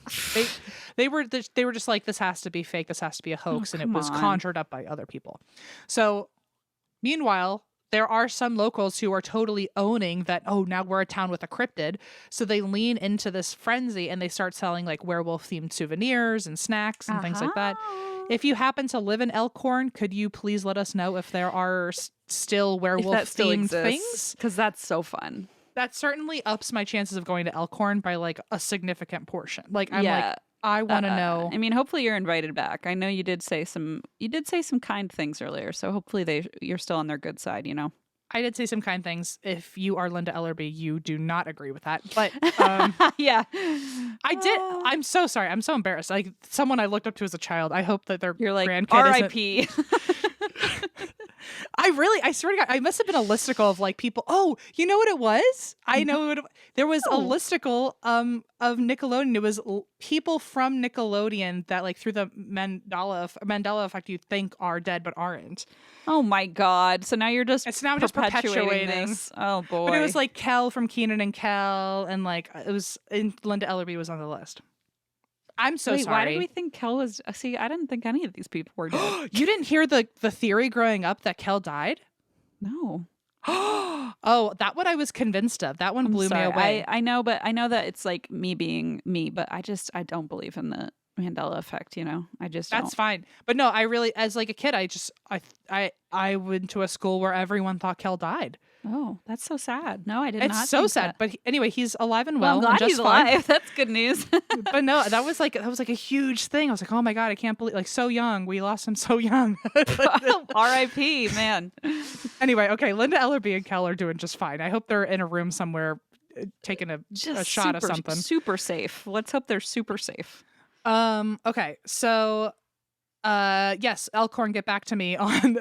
they were just like, this has to be fake, this has to be a hoax, and it was conjured up by other people. So meanwhile, there are some locals who are totally owning that, oh, now we're a town with a cryptid. So they lean into this frenzy and they start selling like werewolf themed souvenirs and snacks and things like that. If you happen to live in Elkhorn, could you please let us know if there are still werewolf themed things? Because that's so fun. That certainly ups my chances of going to Elkhorn by like a significant portion. Like I'm like, I want to know. I mean, hopefully you're invited back. I know you did say some kind things earlier, so hopefully you're still on their good side, you know. I did say some kind things. If you are Linda Ellerby, you do not agree with that. But yeah, I did. I'm so sorry. I'm so embarrassed. Like someone I looked up to as a child. I hope that their you're like grandkid R.I.P. I swear to God, I must have been a listicle of like people. Oh, you know what it was? I know what there was a listicle of Nickelodeon. It was people from Nickelodeon that like through the Mandela effect you think are dead but aren't. Oh my God! So now you're just perpetuating this. Oh boy! But it was like Kel from Keenan and Kel, and like it was. And Linda Ellerby was on the list. I'm so sorry. Why did we think Kel was? See, I didn't think any of these people were dead. You didn't hear the theory growing up that Kel died? No. Oh, that one I was convinced of. That one blew me away. I know, but I know that it's like me being me, but I don't believe in the Mandela effect, you know. That's don't. Fine. But no, I really, as like a kid, I went to a school where everyone thought Kel died. Oh, that's so sad. No, I did not. It's so sad. But anyway, he's alive and well. I'm glad he's alive. That's good news. But no, that was like a huge thing. I was like, oh my God, I can't believe, like, so young. We lost him so young. R.I.P. Man. Anyway, okay, Linda Ellerby and Kel are doing just fine. I hope they're in a room somewhere taking a shot of something. Super safe. Let's hope they're super safe. Okay, so yes, Elkhorn, get back to me on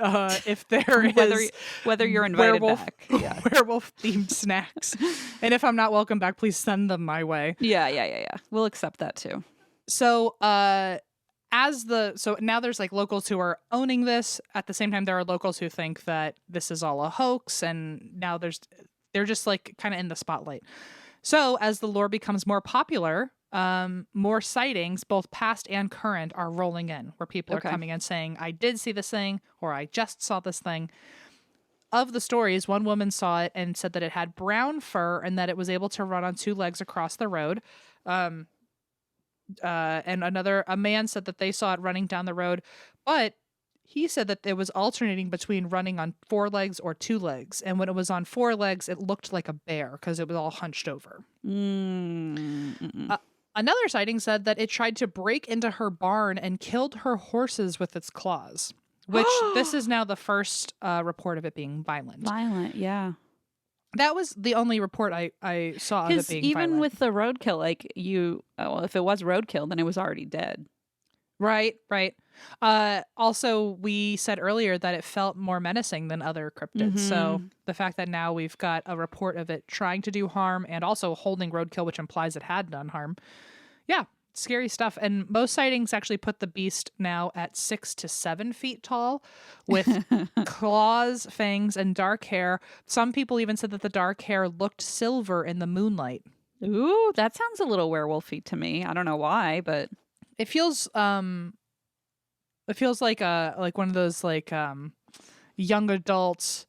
if there is whether you're invited back. Yeah. Werewolf themed snacks. And if I'm not welcome back, please send them my way. Yeah. We'll accept that too. So so now there's like locals who are owning this. At the same time, there are locals who think that this is all a hoax, and now they're just like kind of in the spotlight. So as the lore becomes more popular, more sightings, both past and current, are rolling in, where people are coming in saying, I did see this thing, or I just saw this thing. Of the stories, one woman saw it and said that it had brown fur and that it was able to run on two legs across the road. And a man said that they saw it running down the road, but he said that it was alternating between running on four legs or two legs. And when it was on four legs, it looked like a bear because it was all hunched over. Another sighting said that it tried to break into her barn and killed her horses with its claws, which this is now the first report of it being violent. Violent, yeah. That was the only report I saw of it being even violent. with the roadkill, like if it was roadkill, then it was already dead. Right. Also, we said earlier that it felt more menacing than other cryptids. So the fact that now we've got a report of it trying to do harm and also holding roadkill, which implies it had done harm. Yeah, scary stuff. And most sightings actually put the beast now at 6 to 7 feet tall with claws, fangs, and dark hair. Some people even said that the dark hair looked silver in the moonlight. Ooh, that sounds a little werewolfy to me. I don't know why, but it feels like one of those like young adults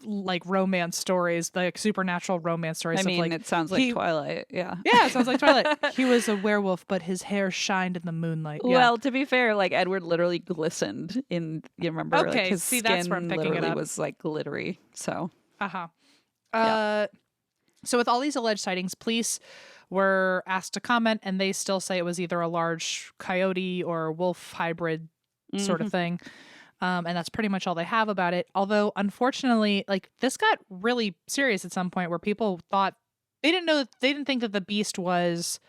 like romance stories, like supernatural romance stories. I mean, like, it sounds like Twilight. Yeah, it sounds like Twilight. He was a werewolf, but his hair shined in the moonlight. Yeah. Well, to be fair, like Edward literally glistened in. You remember? Okay, like, his skin that's where I'm picking it up. Was like glittery. So. So with all these alleged sightings, police were asked to comment, and they still say it was either a large coyote or wolf hybrid sort of thing. And that's pretty much all they have about it. Although, unfortunately, like this got really serious at some point where people thought they didn't think that the beast was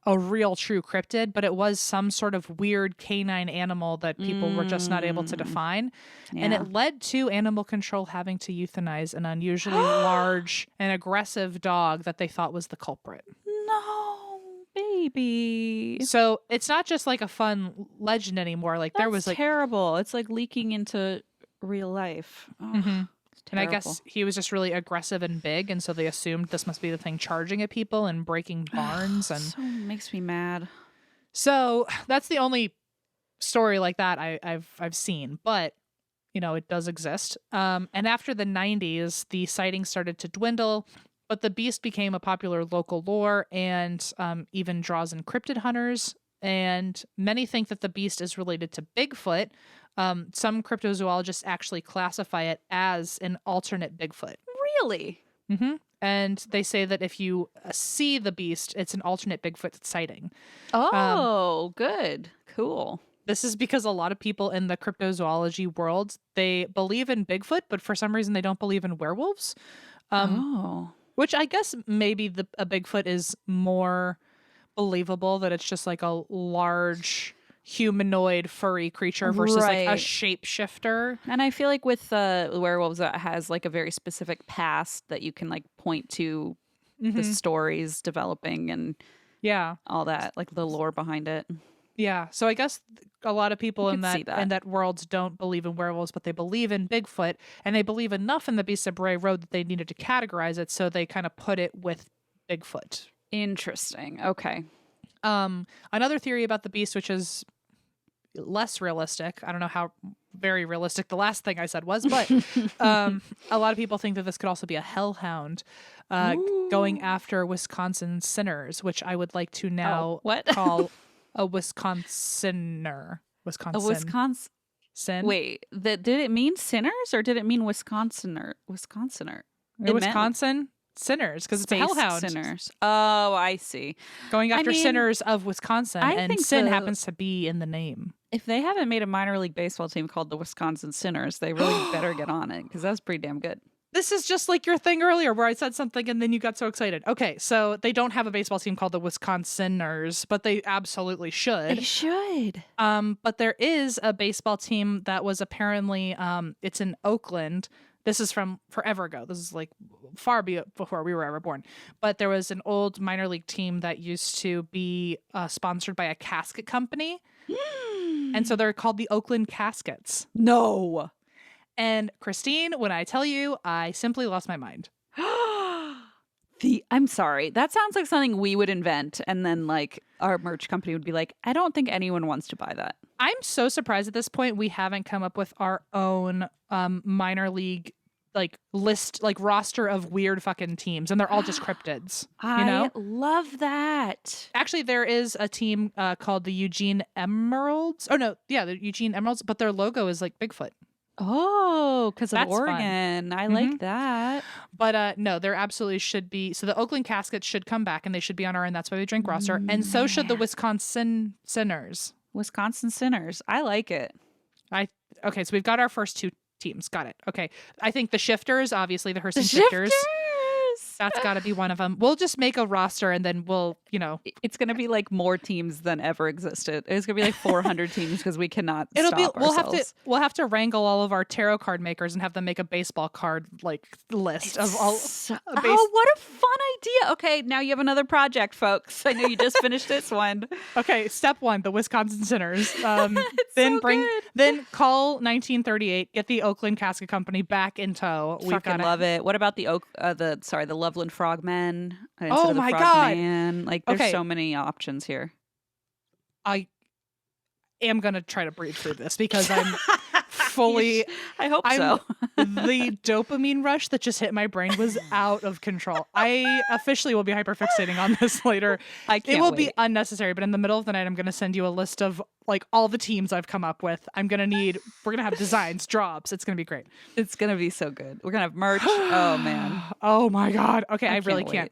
a real true cryptid, but it was some sort of weird canine animal that people were just not able to define. Yeah. And it led to animal control having to euthanize an unusually large and aggressive dog that they thought was the culprit. No, baby. So it's not just like a fun legend anymore. Like there was like terrible. It's like leaking into real life. Oh. And I guess he was just really aggressive and big, and so they assumed this must be the thing charging at people and breaking barns. And so makes me mad. So that's the only story like that I've seen. But it does exist. And after the 90s, the sightings started to dwindle, but the beast became a popular local lore and even draws in cryptid hunters. And many think that the beast is related to Bigfoot. Some cryptozoologists actually classify it as an alternate Bigfoot. Really? Mm-hmm. And they say that if you see the beast, it's an alternate Bigfoot sighting. Oh, good. Cool. This is because a lot of people in the cryptozoology world, they believe in Bigfoot, but for some reason they don't believe in werewolves. Which I guess maybe a Bigfoot is more believable, that it's just like a large humanoid furry creature versus like a shapeshifter. And I feel like with werewolves, that has like a very specific past that you can like point to the stories developing and all that, like the lore behind it. Yeah, so I guess a lot of people in that world don't believe in werewolves, but they believe in Bigfoot, and they believe enough in the Beast of Bray Road that they needed to categorize it, so they kind of put it with Bigfoot. Interesting. Okay. Another theory about the beast, which is less realistic. I don't know how very realistic the last thing I said was, but a lot of people think that this could also be a hellhound going after Wisconsin sinners, which I would like to now call a Wisconsinner. A Wisconsin. Wait, did it mean sinners or did it mean Wisconsinner? Wisconsin sinners, because it's a hellhound. Sinners. Oh, I see. Going after sinners of Wisconsin, and sin happens to be in the name. If they haven't made a minor league baseball team called the Wisconsin Sinners, they really better get on it, because that's pretty damn good. This is just like your thing earlier where I said something and then you got so excited. Okay, so they don't have a baseball team called the Wisconsiners, but they absolutely should. They should. But there is a baseball team that was apparently, it's in Oakland. This is from forever ago. This is like far before we were ever born. But there was an old minor league team that used to be sponsored by a casket company. And so they're called the Oakland Caskets. No. And Christine, when I tell you, I simply lost my mind. I'm sorry. That sounds like something we would invent. And then like our merch company would be like, I don't think anyone wants to buy that. I'm so surprised at this point we haven't come up with our own minor league roster of weird fucking teams, and they're all just cryptids. I love that. Actually, there is a team called the Eugene Emeralds. Oh no, yeah, the Eugene Emeralds, but their logo is like Bigfoot. Oh, because of That's Oregon. I like that. But no, there absolutely should be. So the Oakland Caskets should come back, and they should be on our And That's Why We Drink roster, and so should the Wisconsin Sinners. Wisconsin Sinners. I like it. Okay, so we've got our first two teams. Got it. Okay. I think the Shifters, obviously the Hurston Shifters. That's got to be one of them. We'll just make a roster and then we'll, It's going to be like more teams than ever existed. It's going to be like 400 teams because we cannot stop ourselves. We'll have to wrangle all of our tarot card makers and have them make a baseball card list of all. Oh, what a fun idea. Okay, now you have another project, folks. I know you just finished this one. Okay, step 1, the Wisconsin Sinners. Then call 1938, get the Oakland Casket Company back in tow. Fucking love it. What about the Loveland Frogmen? Oh my God. Like there's so many options here. I am going to try to breathe through this because I'm fully... I hope so. The dopamine rush that just hit my brain was out of control. I officially will be hyperfixating on this later. It will be unnecessary, but in the middle of the night, I'm going to send you a list of all the teams I've come up with. We're going to have designs, drops. It's going to be great. It's going to be so good. We're going to have merch. Oh, man. Oh, my God. Okay, I really can't.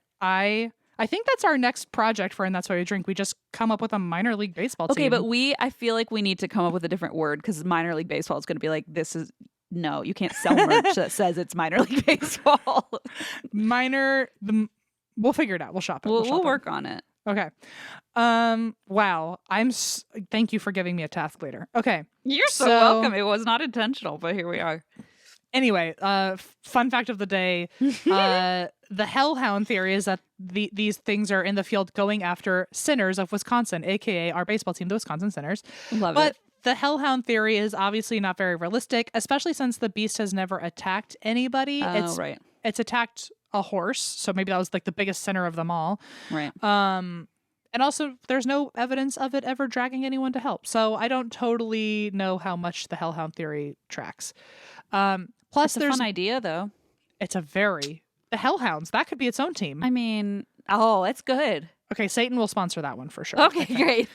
I think that's our next project for And That's Why We Drink. We just come up with a minor league baseball team. Okay, but I feel like we need to come up with a different word because minor league baseball is going to be like, no, you can't sell merch that says it's minor league baseball. We'll figure it out. We'll shop it. We'll work on it. Okay. Wow. Thank you for giving me a task later. Okay. You're so welcome. It was not intentional, but here we are. Anyway, fun fact of the day. The hellhound theory is that these things are in the field going after sinners of Wisconsin, a.k.a. our baseball team, the Wisconsin Sinners. Love it. But the hellhound theory is obviously not very realistic, especially since the beast has never attacked anybody. Right. It's attacked a horse, so maybe that was the biggest sinner of them all. Right. And also, there's no evidence of it ever dragging anyone to help. So I don't totally know how much the hellhound theory tracks. Plus, It's a fun idea, though. It's the hellhounds. That could be its own team. I mean, oh, it's good. Okay, Satan will sponsor that one for sure. Okay, great.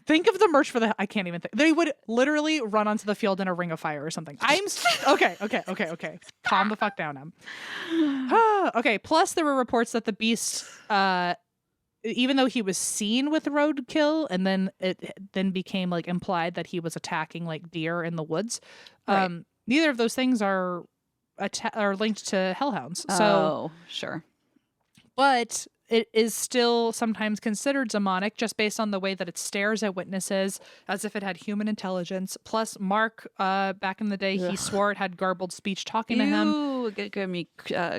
Think of the merch for I can't even think. They would literally run onto the field in a ring of fire or something. Okay. Calm the fuck down, Em. Okay, plus there were reports that the beast, even though he was seen with roadkill and then it then became like implied that he was attacking like deer in the woods, Right. neither of those things are linked to hellhounds. So sure. But it is still sometimes considered demonic just based on the way that it stares at witnesses as if it had human intelligence. Plus, Mark, back in the day, he swore it had garbled speech talking to him. Ooh, give me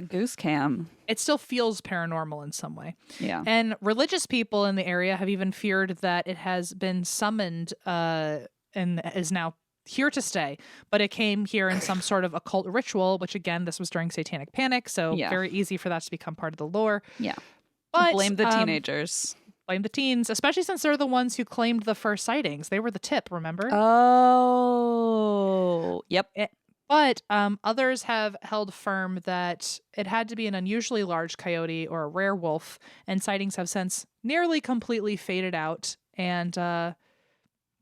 goose cam. It still feels paranormal in some way. Yeah. And religious people in the area have even feared that it has been summoned and is now here to stay, but it came here in some sort of occult ritual, which again, this was during Satanic Panic, so very easy for that to become part of the lore. Yeah. But blame the teenagers. Blame the teens, especially since they're the ones who claimed the first sightings. They were the tip, remember? Oh, yep. But others have held firm that it had to be an unusually large coyote or a rare wolf, and sightings have since nearly completely faded out. And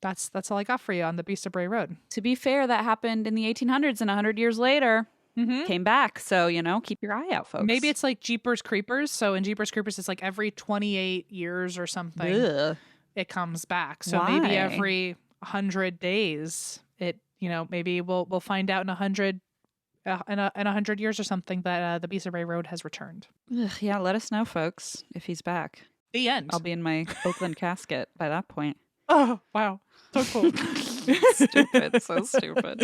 that's all I got for you on the Beast of Bray Road. To be fair, that happened in the 1800s, and 100 years later, came back. So, keep your eye out, folks. Maybe it's like Jeepers Creepers. So in Jeepers Creepers, it's like every 28 years or something, it comes back. So maybe every 100 days, it, maybe we'll find out in 100 years or something that the Beast of Bray Road has returned. Yeah, let us know, folks, if he's back. The end. I'll be in my Oakland casket by that point. Oh, wow. So cool. Stupid. So stupid.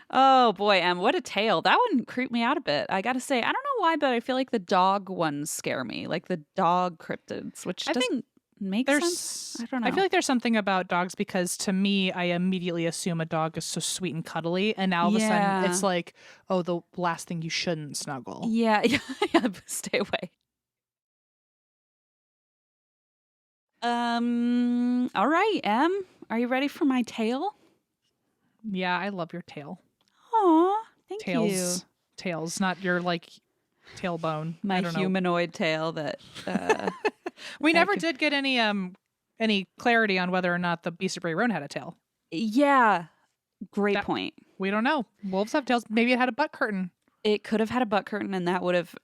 Oh boy, what a tale. That one creeped me out a bit. I gotta say, I don't know why, but I feel like the dog ones scare me, like the dog cryptids, which doesn't make sense. I don't know. I feel like there's something about dogs because to me, I immediately assume a dog is so sweet and cuddly, and now all of a sudden it's like, oh, the last thing you shouldn't snuggle. Yeah, stay away. All right, Em, are you ready for my tale? Yeah, I love your tail. Aw, thank you. Tails, not your like tailbone. My humanoid tail that we never did get any clarity on whether or not the Beast of Bray Road had a tail. Yeah. Great point. We don't know. Wolves have tails. Maybe it had a butt curtain. It could have had a butt curtain, and that would have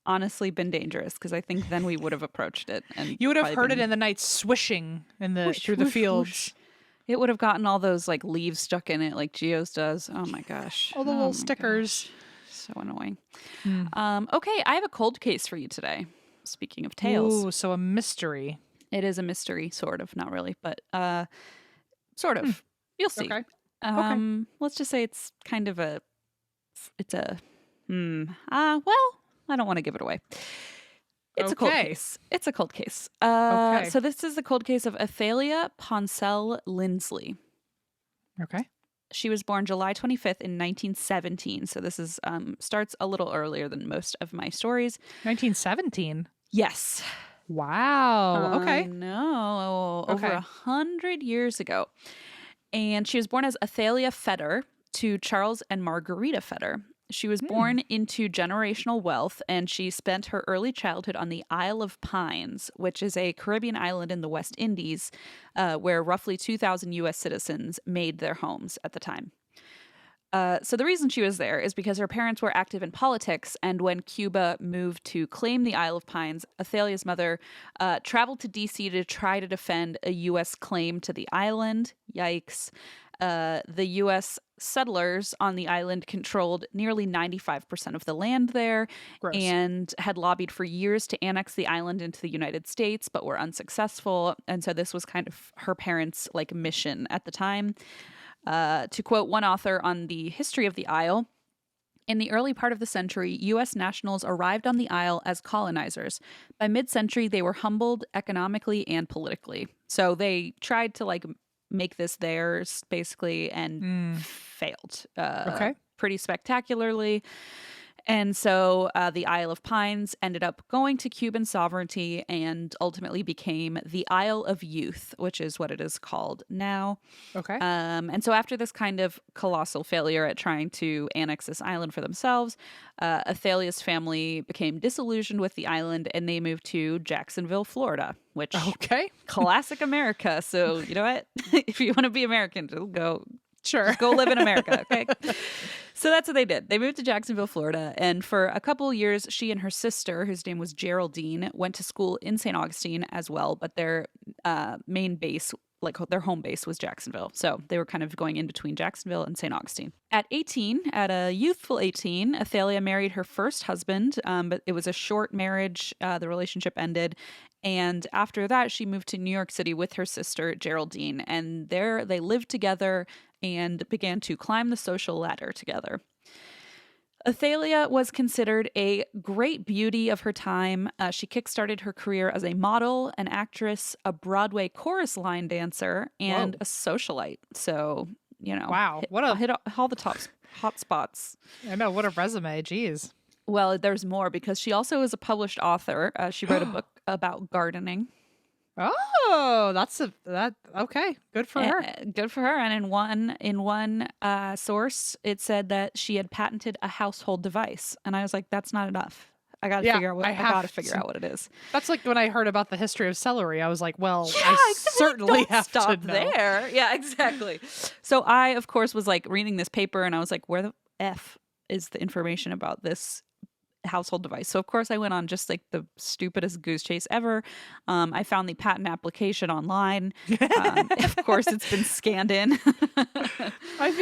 honestly been dangerous because I think then we would have approached it, and you would have heard it in the night swishing through the fields. Whoosh. It would have gotten all those like leaves stuck in it, like Geo's does. Oh my gosh! All the little stickers. Gosh. So annoying. Okay, I have a cold case for you today. Speaking of tales, ooh, so a mystery. It is a mystery, sort of, not really, but sort of. You'll see. Okay. Let's just say it's kind of well, I don't want to give it away. It's a cold case. It's a cold case. So this is the cold case of Athalia Ponsell Lindsley. Okay. She was born July 25th in 1917. So this is starts a little earlier than most of my stories. 1917? Yes. Wow. Okay. No, over 100 years ago. And she was born as Athalia Feder to Charles and Margarita Feder. She was born into generational wealth, and she spent her early childhood on the Isle of Pines, which is a Caribbean island in the West Indies, where roughly 2,000 U.S. citizens made their homes at the time. So the reason she was there is because her parents were active in politics, and when Cuba moved to claim the Isle of Pines, Athalia's mother traveled to D.C. to try to defend a U.S. claim to the island. Yikes. The U.S. settlers on the island controlled nearly 95% of the land there. Gross. And had lobbied for years to annex the island into the United States, but were unsuccessful. And so this was kind of her parents' like mission at the time. To quote one author on the history of the Isle, in the early part of the century, U.S. nationals arrived on the Isle as colonizers. By mid-century, they were humbled economically and politically. So they tried to like make this theirs, basically, and failed pretty spectacularly. And so the Isle of Pines ended up going to Cuban sovereignty and ultimately became the Isle of Youth, which is what it is called now. Okay. And so after this kind of colossal failure at trying to annex this island for themselves, Athalia's family became disillusioned with the island and they moved to Jacksonville, Florida, which Okay. classic America. So you know what? If you want to be American, go. Sure. Just go live in America, okay? So that's what they did. They moved to Jacksonville, Florida, and for a couple of years, she and her sister, whose name was Geraldine, went to school in St. Augustine as well, but their main base, like their home base, was Jacksonville. So they were kind of going in between Jacksonville and St. Augustine. At a youthful 18, Athalia married her first husband, but it was a short marriage. The relationship ended. And after that, she moved to New York City with her sister, Geraldine. And there they lived together and began to climb the social ladder together. Athalia was considered a great beauty of her time. She kickstarted her career as a model, an actress, a Broadway chorus line dancer, and a socialite. So, Wow. hit all the hot spots. I know. What a resume. Jeez. Well, there's more because she also is a published author. She wrote a book about gardening. Oh, okay. Good for her. Good for her. And in one source, it said that she had patented a household device, and I was like, that's not enough. I got to figure out what it is. That's like when I heard about the history of celery. I was like, well, yeah, I exactly. certainly Don't have stop to know. there. Yeah, exactly. So I, of course, was like reading this paper, and I was like, where the F is the information about this household device? So of course I went on just like the stupidest goose chase ever. I found the patent application online. Of course it's been scanned in. I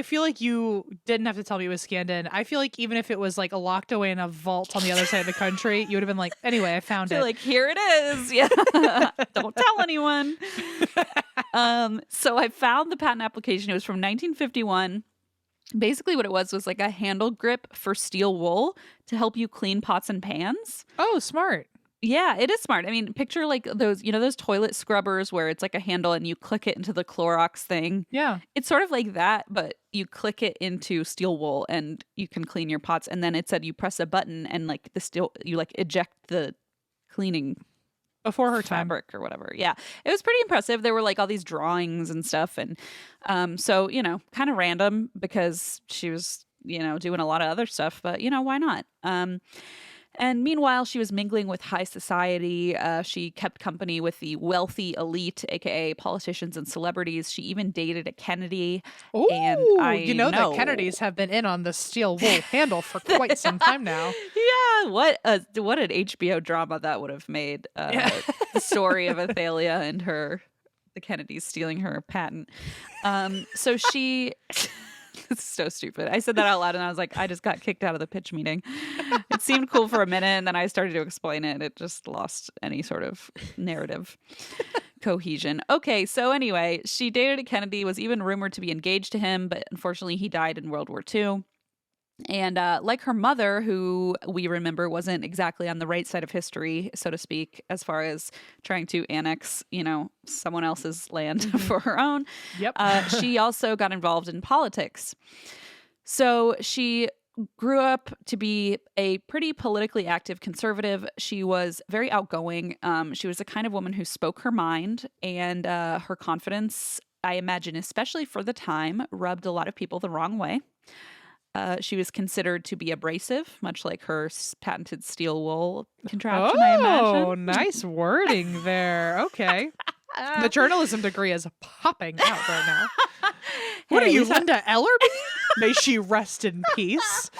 feel like you didn't have to tell me it was scanned in. I feel like even if it was like locked away in a vault on the other side of the country, you would have been like, anyway, I found it. Like, here it is. Yeah. Don't tell anyone. So I found the patent application. It was from 1951. Basically what it was like a handle grip for steel wool to help you clean pots and pans. Oh, smart. Yeah, it is smart. I mean, picture like those toilet scrubbers where it's like a handle and you click it into the Clorox thing. Yeah. It's sort of like that, but you click it into steel wool and you can clean your pots. And then it said you press a button and like you like eject the cleaning before her time fabric or whatever. Yeah, it was pretty impressive. There were like all these drawings and stuff, and so kind of random because she was doing a lot of other stuff, but why not? And meanwhile, she was mingling with high society. She kept company with the wealthy elite, aka politicians and celebrities. She even dated a Kennedy. Ooh, and the Kennedys have been in on the steel wool handle for quite some time now. Yeah, what an HBO drama that would have made. The story of Athalia and the Kennedys stealing her patent. So she... It's so stupid. I said that out loud and I was like, I just got kicked out of the pitch meeting. It seemed cool for a minute and then I started to explain it. It just lost any sort of narrative cohesion. Okay, so anyway, she dated a Kennedy, was even rumored to be engaged to him, but unfortunately he died in World War II. And like her mother, who we remember wasn't exactly on the right side of history, so to speak, as far as trying to annex, someone else's land for her own. Yep. She also got involved in politics. So she grew up to be a pretty politically active conservative. She was very outgoing. She was the kind of woman who spoke her mind, and her confidence, I imagine, especially for the time, rubbed a lot of people the wrong way. She was considered to be abrasive, much like her patented steel wool contraption, I imagine. Oh, nice wording there. Okay. The journalism degree is popping out right now. What are you, Linda Ellerby? May she rest in peace.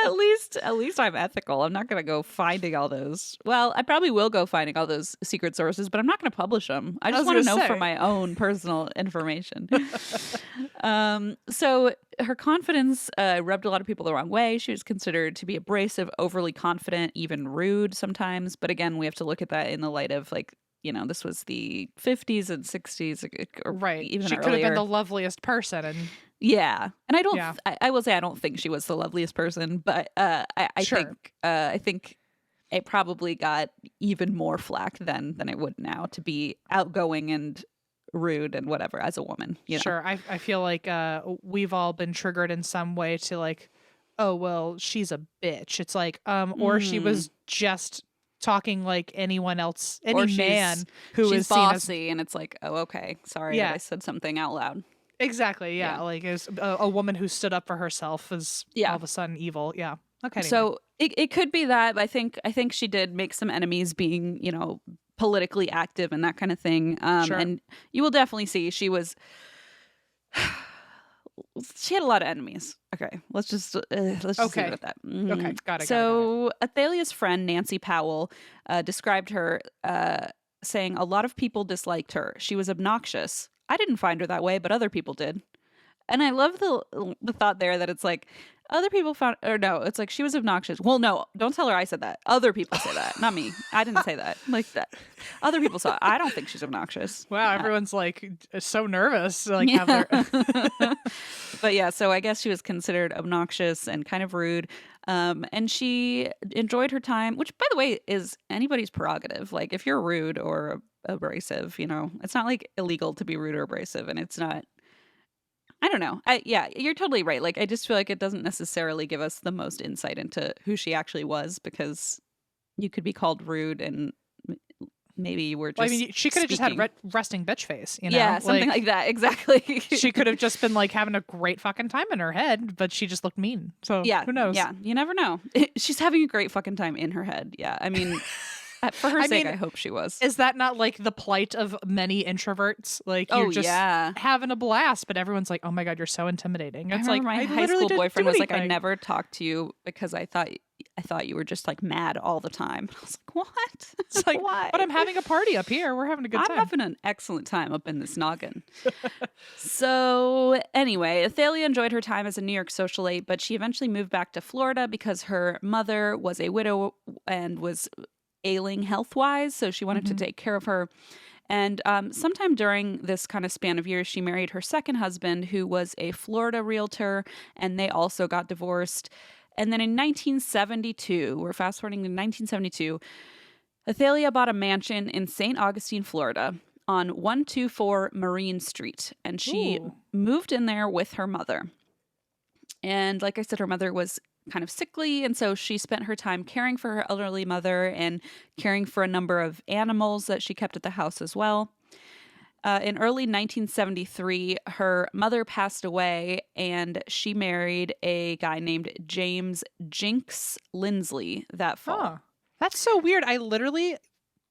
At least I'm ethical. I'm not going to go finding all those. Well, I probably will go finding all those secret sources, but I'm not going to publish them. I just want to know for my own personal information. So her confidence rubbed a lot of people the wrong way. She was considered to be abrasive, overly confident, even rude sometimes. But again, we have to look at that in the light of this was the 50s and 60s, or right? Even she earlier. Could have been the loveliest person, and yeah, and I will say I don't think she was the loveliest person, but I think it probably got even more flack then than it would now to be outgoing and rude and whatever as a woman. You know? Sure. I feel like we've all been triggered in some way to like, oh, well, she's a bitch. It's like, or she was just talking like anyone else, any man who is seen as bossy, and it's like, oh, okay, sorry that I said something out loud. Exactly. Yeah. Like is a woman who stood up for herself is all of a sudden evil. Yeah. Okay. Anyway. So it could be that. But I think she did make some enemies being, you know, politically active and that kind of thing. Sure. And you will definitely see she had a lot of enemies. Okay, let's just leave it at that. Okay, got it. So Athalia's friend Nancy Powell described her saying a lot of people disliked her. She was obnoxious. I didn't find her that way, but other people did. And I love the thought there that it's like other people found, or no, it's like she was obnoxious. Well, no, don't tell her I said that. Other people say that, not me. I didn't say that. Like that. Other people saw it. I don't think she's obnoxious. Wow, everyone's like so nervous to like have their. But yeah, so I guess she was considered obnoxious and kind of rude. And she enjoyed her time, which by the way is anybody's prerogative. Like if you're rude or abrasive, you know, it's not like illegal to be rude or abrasive, and it's not. I don't know. Yeah, you're totally right. Like, I just feel like it doesn't necessarily give us the most insight into who she actually was, because you could be called rude and maybe you were just. Well, I mean, she could have just had resting bitch face, you know? Yeah, something like that. Exactly. She could have just been like having a great fucking time in her head, but she just looked mean. So yeah, who knows? Yeah, you never know. She's having a great fucking time in her head. Yeah, I mean. For her sake, I hope she was. Is that not like the plight of many introverts? Like you're just having a blast, but everyone's like, "Oh my god, you're so intimidating." It's like my high school boyfriend was like, "I never talked to you because I thought you were just like mad all the time." I was like, "What?" It's like, why? But I'm having a party up here. We're having a good time. I'm having an excellent time up in this noggin. So anyway, Athalia enjoyed her time as a New York socialite, but she eventually moved back to Florida because her mother was a widow and was ailing health-wise, so she wanted to take care of her. And sometime during this kind of span of years, she married her second husband, who was a Florida realtor, and they also got divorced. And then in 1972, we're fast-forwarding to 1972, Athalia bought a mansion in St. Augustine, Florida, on 124 Marine Street, and she moved in there with her mother. And like I said, her mother was kind of sickly, and so she spent her time caring for her elderly mother and caring for a number of animals that she kept at the house as well. In early 1973, her mother passed away, and she married a guy named James Jinx Lindsley that fall. Huh. That's so weird. I literally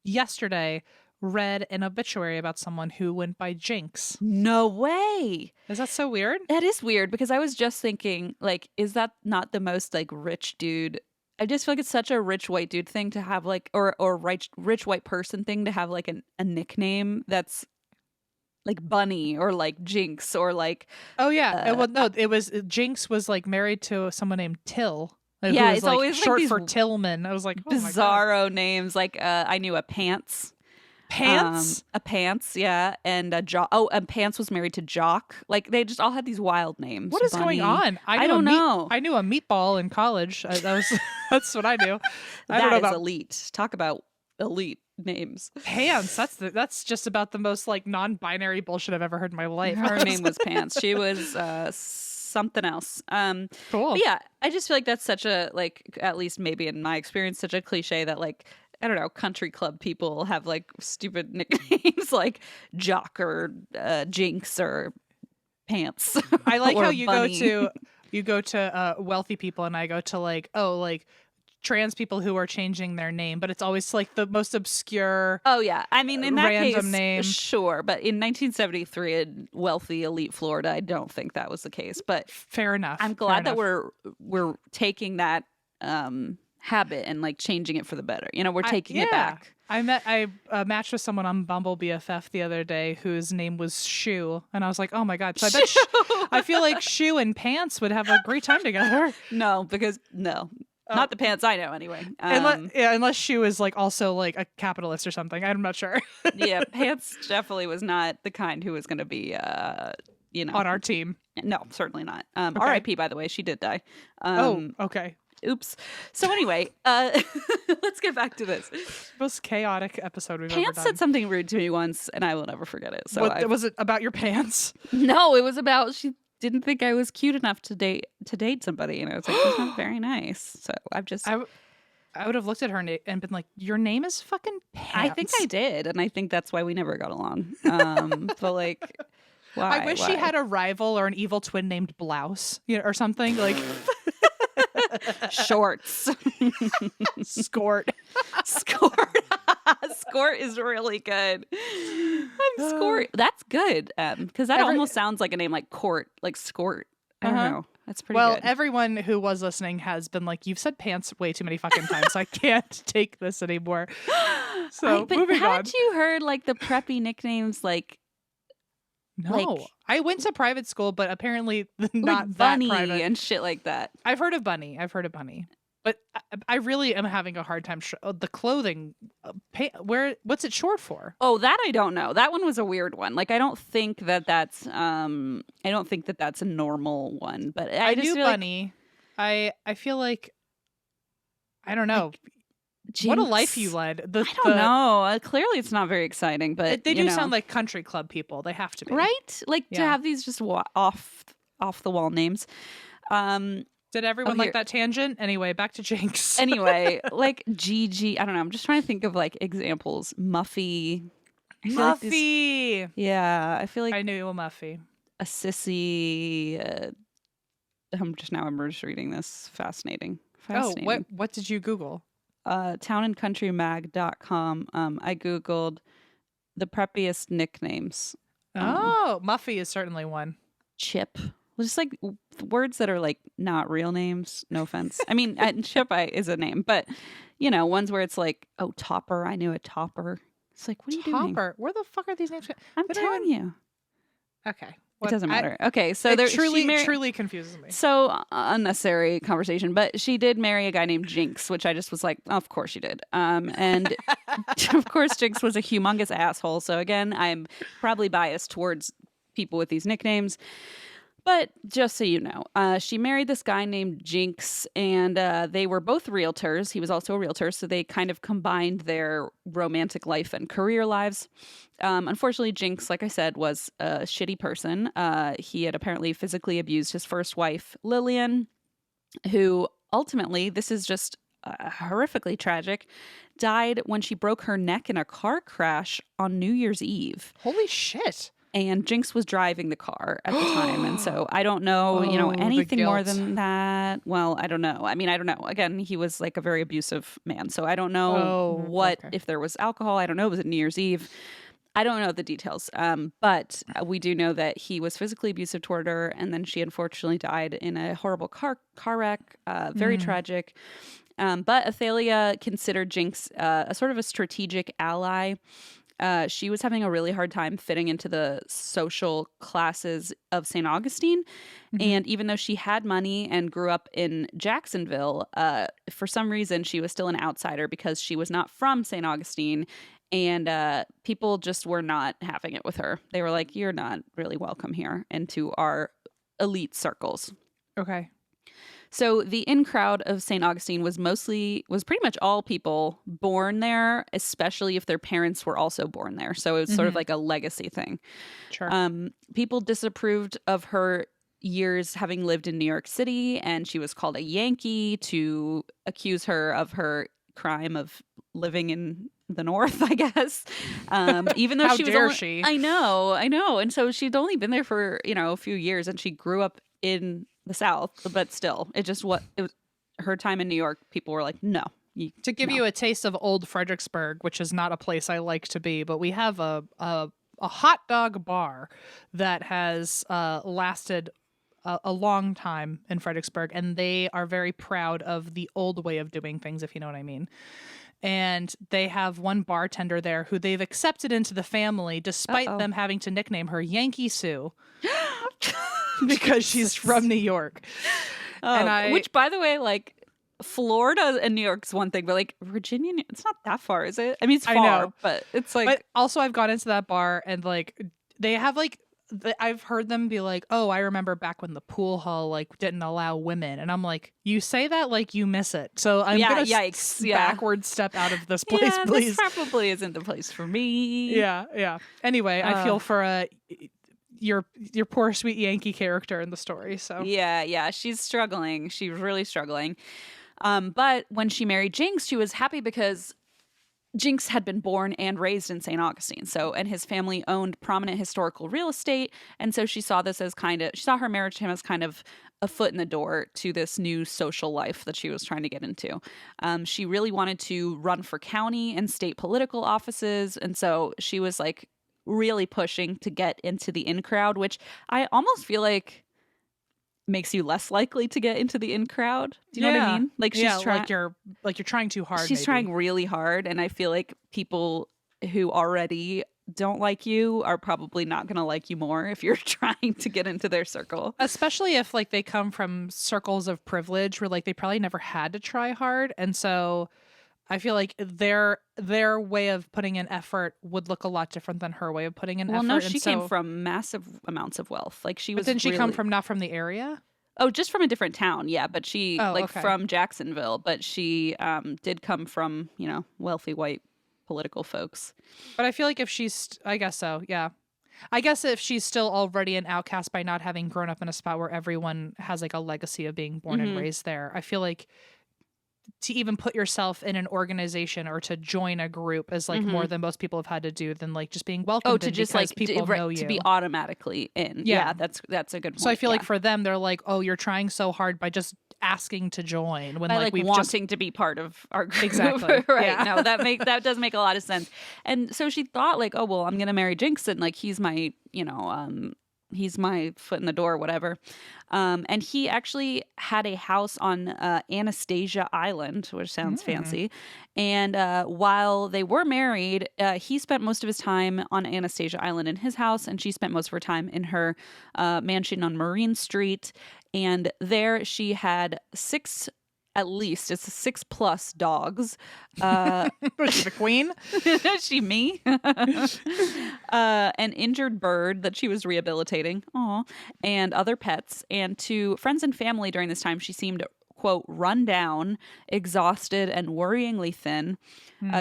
yesterday read an obituary about someone who went by Jinx. No way. Is that so weird? That is weird, because I was just thinking, like, is that not the most like rich dude? I just feel like it's such a rich white dude thing to have, like, or rich white person thing to have like a nickname that's like Bunny or like Jinx or like. Oh yeah. Well, no, it was Jinx was like married to someone named Till. Yeah, who was, it's like, always short like for Tillman. I was like, oh bizarro names. Like I knew a Pants. Pants? A Pants, yeah. And a Jock. Oh, and Pants was married to Jock. Like, they just all had these wild names. What is Bunny. going on? I don't know. I knew a meatball in college. That's what I knew. I don't know about elite. Talk about elite names. Pants. That's just about the most like non-binary bullshit I've ever heard in my life. Her name was Pants. She was something else. Cool. But yeah, I just feel like that's such a, like, at least maybe in my experience, such a cliche that, like, I don't know, country club people have like stupid nicknames like Jock or Jinx or Pants. I like how Bunny. you go to wealthy people, and I go to like trans people who are changing their name, but it's always like the most obscure. Oh yeah, I mean in that random case, name. Sure, but in 1973 in wealthy elite Florida, I don't think that was the case. But fair enough. I'm glad that we're taking that habit and like changing it for the better. You know, we're taking it back. I matched with someone on Bumble BFF the other day whose name was Shoe, and I was like, oh my god! So I feel like Shoe and Pants would have a great time together. No, because not the Pants I know anyway. Unless Shoe is like also like a capitalist or something. I'm not sure. Yeah, Pants definitely was not the kind who was going to be, on our team. No, certainly not. Okay. R.I.P. By the way, she did die. Okay. Oops. So anyway, let's get back to this. Most chaotic episode we've ever Pants done. said something rude to me once, and I will never forget it. So Was it about your pants? No, it was about she didn't think I was cute enough to date somebody, and I was like, "That's not very nice." So I've just. I would have looked at her and been like, "Your name is fucking Pants." I think I did, and I think that's why we never got along. But like, why? I wish she had a rival or an evil twin named Blouse, or something like shorts. Skort. Skort. Skort is really good. I'm Skort. That's good. Because that almost sounds like a name like Court, like Skort. I don't know. That's pretty good. Everyone who was listening has been like, you've said pants way too many fucking times, so I can't take this anymore. So but moving on. Haven't you heard like the preppy nicknames like No. I went to private school, but apparently not like that Bunny private. and shit like that? I've heard of Bunny. But I really am having a hard time. The clothing, what's it short for? Oh, that I don't know. That one was a weird one. Like I don't think that that's a normal one. But I just knew feel Bunny. I feel like I don't know. Like, what a life you led. I don't know. Clearly, it's not very exciting. But they do sound like country club people. They have to be, right? Like to have these just off the wall names. Did everyone like that tangent? Anyway, back to Jinx. Anyway, like Gigi, I don't know. I'm just trying to think of like examples. Muffy. Muffy. Yeah, I feel like I knew you were Muffy. A sissy. I'm just reading this. Fascinating. Oh, what did you Google? Townandcountrymag.com. I Googled the preppiest nicknames. Muffy is certainly one. Chip. Just like words that are like not real names. No offense. I mean, Chip is a name, but ones where it's like, oh, Topper. I knew a Topper. It's like, what are you doing? Topper. Where the fuck are these names? I'm telling you. Okay. It doesn't matter. Okay, so it truly confuses me. So unnecessary conversation, but she did marry a guy named Jinx, which I just was like, of course she did. And of course, Jinx was a humongous asshole. So again, I'm probably biased towards people with these nicknames. But just so you know, she married this guy named Jinx, and they were both realtors. He was also a realtor, so they kind of combined their romantic life and career lives. Unfortunately, Jinx, like I said, was a shitty person. He had apparently physically abused his first wife, Lillian, who ultimately, this is just horrifically tragic, died when she broke her neck in a car crash on New Year's Eve. Holy shit. And Jinx was driving the car at the time. And so I don't know, anything more than that. Well, I don't know. I mean, I don't know. Again, he was like a very abusive man. So I don't know if there was alcohol. I don't know. It was at New Year's Eve. I don't know the details. But we do know that he was physically abusive toward her. And then she unfortunately died in a horrible car wreck. Very tragic. But Athalia considered Jinx a sort of a strategic ally. She was having a really hard time fitting into the social classes of St. Augustine. Mm-hmm. And even though she had money and grew up in Jacksonville, for some reason she was still an outsider because she was not from St. Augustine. And people just were not having it with her. They were like, you're not really welcome here into our elite circles. Okay. So the in crowd of St. Augustine was pretty much all people born there, especially if their parents were also born there. So it was sort of like a legacy thing. Sure. People disapproved of her years having lived in New York City, and she was called a Yankee to accuse her of her crime of living in the North, I guess. Even though How she was dare only, she? I know. And so she'd only been there for, a few years, and she grew up in the South, but still, it was her time in New York. People were like, no. To give you a taste of old Fredericksburg, which is not a place I like to be, but we have a hot dog bar that has lasted a long time in Fredericksburg, and they are very proud of the old way of doing things, if you know what I mean. And they have one bartender there who they've accepted into the family, despite them having to nickname her Yankee Sue. Because she's from New York. Which, by the way, like, Florida and New York's one thing, but like Virginia, it's not that far, is it? I mean, it's far, but it's like. But also, I've gone into that bar and like they have like I've heard them be like, "Oh, I remember back when the pool hall like didn't allow women," and I'm like, "You say that like you miss it." So I'm Yeah, gonna yikes. Yeah. backward step out of this place, Yeah, please. this probably isn't the place for me. Yeah, yeah. Anyway, I feel for your poor sweet Yankee character in the story. So Yeah, she's struggling. She's really struggling. But when she married Jinx, she was happy because Jinx had been born and raised in St. Augustine. So, and his family owned prominent historical real estate. And so she saw this as she saw her marriage to him as kind of a foot in the door to this new social life that she was trying to get into. She really wanted to run for county and state political offices. And so she was like really pushing to get into the in crowd, which I almost feel like makes you less likely to get into the in crowd. Do you know what I mean? Like she's trying, like you're trying too hard. she's trying really hard, and I feel like people who already don't like you are probably not going to like you more if you're trying to get into their circle. Especially if like they come from circles of privilege where like they probably never had to try hard, and so I feel like their way of putting in effort would look a lot different than her way of putting in effort. Well, no, she came from massive amounts of wealth. Like she was. But didn't she really... come from not from the area? Oh, just from a different town, yeah. But she from Jacksonville, but she did come from wealthy white political folks. But I feel like if she's, I guess so, yeah. I guess if she's still already an outcast by not having grown up in a spot where everyone has like a legacy of being born and raised there, I feel like to even put yourself in an organization or to join a group is like more than most people have had to do than like just being welcomed. Oh, to just like people know you. To be automatically in. Yeah, that's a good point. So I feel like for them, they're like, oh, you're trying so hard by just asking to join when by, we've wanting to be part of our group. Exactly. Right. Yeah. No, that does make a lot of sense. And so she thought like, oh well, I'm gonna marry Jinx and like he's my he's my foot in the door, whatever. And he actually had a house on Anastasia Island, which sounds fancy. And while they were married, he spent most of his time on Anastasia Island in his house, and she spent most of her time in her mansion on Marine Street. And there she had six 6+ dogs. Was she the queen? She me? An injured bird that she was rehabilitating. Aw. And other pets. And to friends and family during this time, she seemed, quote, run down, exhausted, and worryingly thin.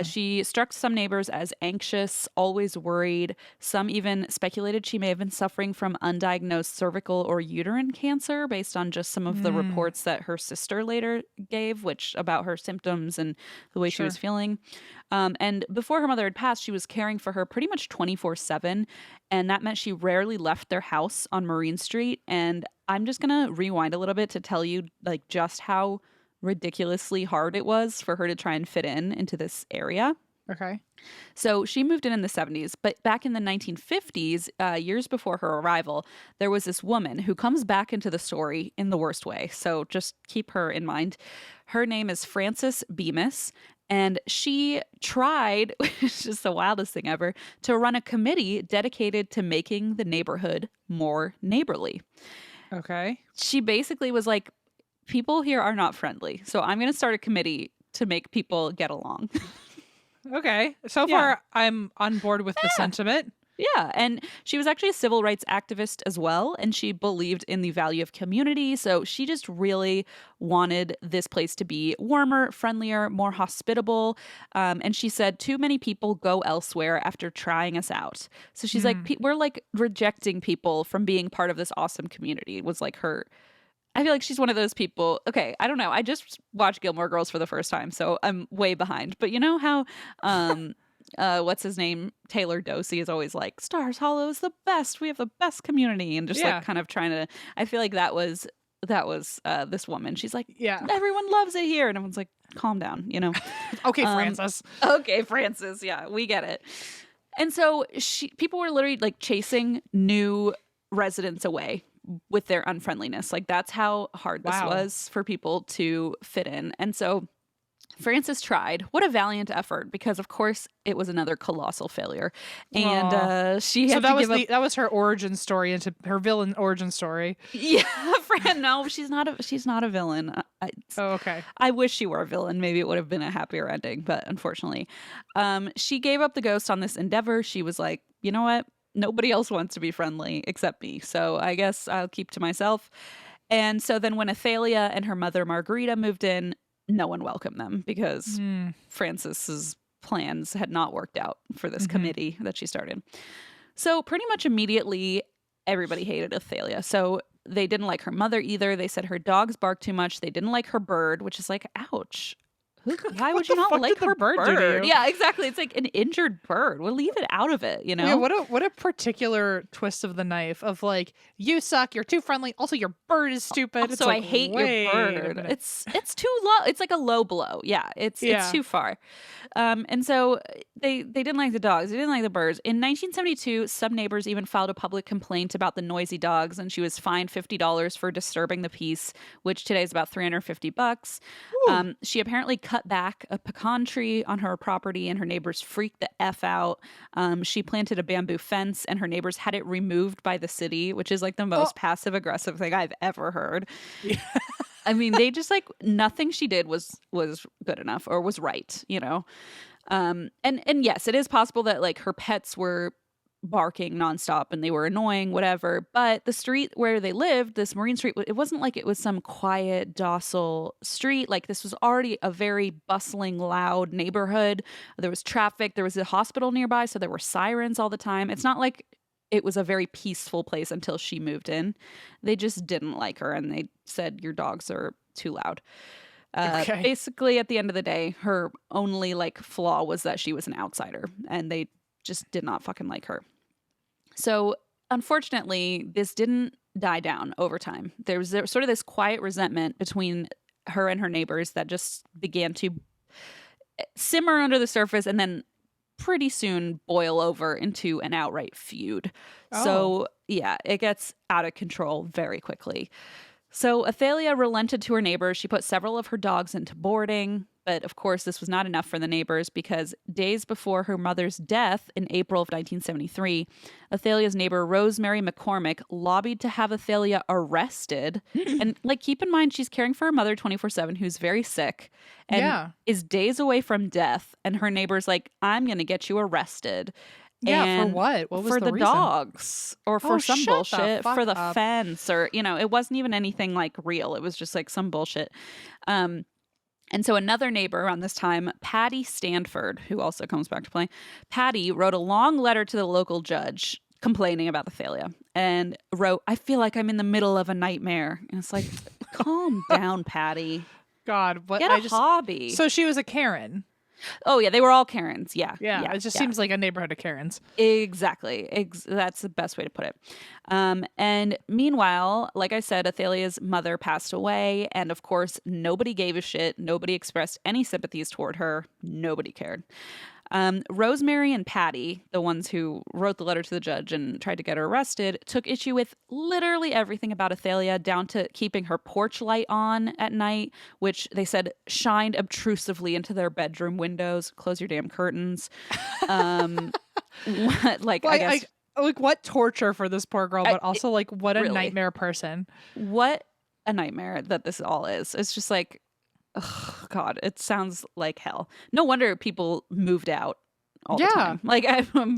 She struck some neighbors as anxious, always worried. Some even speculated she may have been suffering from undiagnosed cervical or uterine cancer based on just some of the reports that her sister later gave, which about her symptoms and the way she was feeling. And before her mother had passed, she was caring for her pretty much 24/7. And that meant she rarely left their house on Marine Street. And I'm just going to rewind a little bit to tell you like just how ridiculously hard it was for her to try and fit into this area. Okay. So she moved in the 70s, but back in the 1950s, years before her arrival, there was this woman who comes back into the story in the worst way. So just keep her in mind. Her name is Frances Bemis, and she tried, which is just the wildest thing ever, to run a committee dedicated to making the neighborhood more neighborly. Okay. She basically was like, people here are not friendly, so I'm going to start a committee to make people get along. Okay. So far, I'm on board with the sentiment. Yeah. And she was actually a civil rights activist as well. And she believed in the value of community. So she just really wanted this place to be warmer, friendlier, more hospitable. And she said, too many people go elsewhere after trying us out. So she's like, we're like rejecting people from being part of this awesome community. It was like her. I feel like she's one of those people. Okay, I don't know. I just watched Gilmore Girls for the first time, so I'm way behind. But you know how, what's his name? Taylor Dosey is always like, Stars Hollow is the best. We have the best community. And just like kind of trying to, I feel like that was this woman. She's like, everyone loves it here. And everyone's like, calm down, Okay, Frances. Okay, Frances. Yeah, we get it. And so people were literally like chasing new residents away with their unfriendliness. Like that's how hard this was for people to fit in. And so Frances tried. What a valiant effort, because of course it was another colossal failure. And she had to give up. That was her origin story, into her villain origin story. Yeah, no, she's not a villain. Okay. I wish she were a villain. Maybe it would have been a happier ending, but unfortunately, she gave up the ghost on this endeavor. She was like, you know what? nobody else wants to be friendly except me. So I guess I'll keep to myself. And so then when Athalia and her mother Margarita moved in, no one welcomed them because Francis's plans had not worked out for this committee that she started. So pretty much immediately, everybody hated Athalia. So they didn't like her mother either. They said her dogs barked too much. They didn't like her bird, which is like, ouch. Why would you not like her bird? Yeah, exactly. It's like an injured bird. We'll leave it out of it, you know? Yeah, what a particular twist of the knife of like, you suck, you're too friendly, also your bird is stupid. Also, I hate your bird. It's too low. It's like a low blow. Yeah, it's too far. And so they didn't like the dogs. They didn't like the birds. In 1972, some neighbors even filed a public complaint about the noisy dogs, and she was fined $50 for disturbing the peace, which today is about $350. She apparently cut back a pecan tree on her property, and her neighbors freaked the F out. She planted a bamboo fence, and her neighbors had it removed by the city, which is like the most passive aggressive thing I've ever heard. Yeah. I mean, they just like nothing she did was good enough or was right, you know? And yes, it is possible that like her pets were barking nonstop and they were annoying, whatever. But the street where they lived, this Marine Street, it wasn't like it was some quiet, docile street. Like this was already a very bustling, loud neighborhood. There was traffic. There was a hospital nearby, so there were sirens all the time. It's not like it was a very peaceful place until she moved in. They just didn't like her, and they said, your dogs are too loud. Basically, at the end of the day, her only like flaw was that she was an outsider, and they just did not fucking like her. So unfortunately, this didn't die down over time. There was sort of this quiet resentment between her and her neighbors that just began to simmer under the surface and then pretty soon boil over into an outright feud. So yeah, it gets out of control very quickly. So Athalia relented to her neighbors. She put several of her dogs into boarding. But of course, this was not enough for the neighbors because days before her mother's death in April of 1973, Athalia's neighbor, Rosemary McCormick, lobbied to have Athalia arrested. And like, keep in mind, she's caring for her mother 24/7, who's very sick and is days away from death. And her neighbor's like, I'm going to get you arrested. Yeah, and for what? What was for the reason? Dogs or for some bullshit for the up. fence or, you know, it wasn't even anything like real. It was just like some bullshit. And so another neighbor around this time, Patty Stanford, who also comes back to play, Patty wrote a long letter to the local judge complaining about Athalia and wrote, I feel like I'm in the middle of a nightmare. And it's like, calm down, Patty. God, what? Get a hobby. So she was a Karen. Oh, yeah, they were all Karens. Yeah. It just seems like a neighborhood of Karens. Exactly. That's the best way to put it. And meanwhile, like I said, Athalia's mother passed away. And of course, nobody gave a shit. Nobody expressed any sympathies toward her. Nobody cared. Rosemary and Patty, the ones who wrote the letter to the judge and tried to get her arrested, took issue with literally everything about Athalia, down to keeping her porch light on at night, which they said shined obtrusively into their bedroom windows. Close your damn curtains. What torture for this poor girl, but also like what a nightmare person. What a nightmare that this all is. It's just like, oh God, it sounds like hell. No wonder people moved out all the time. Like,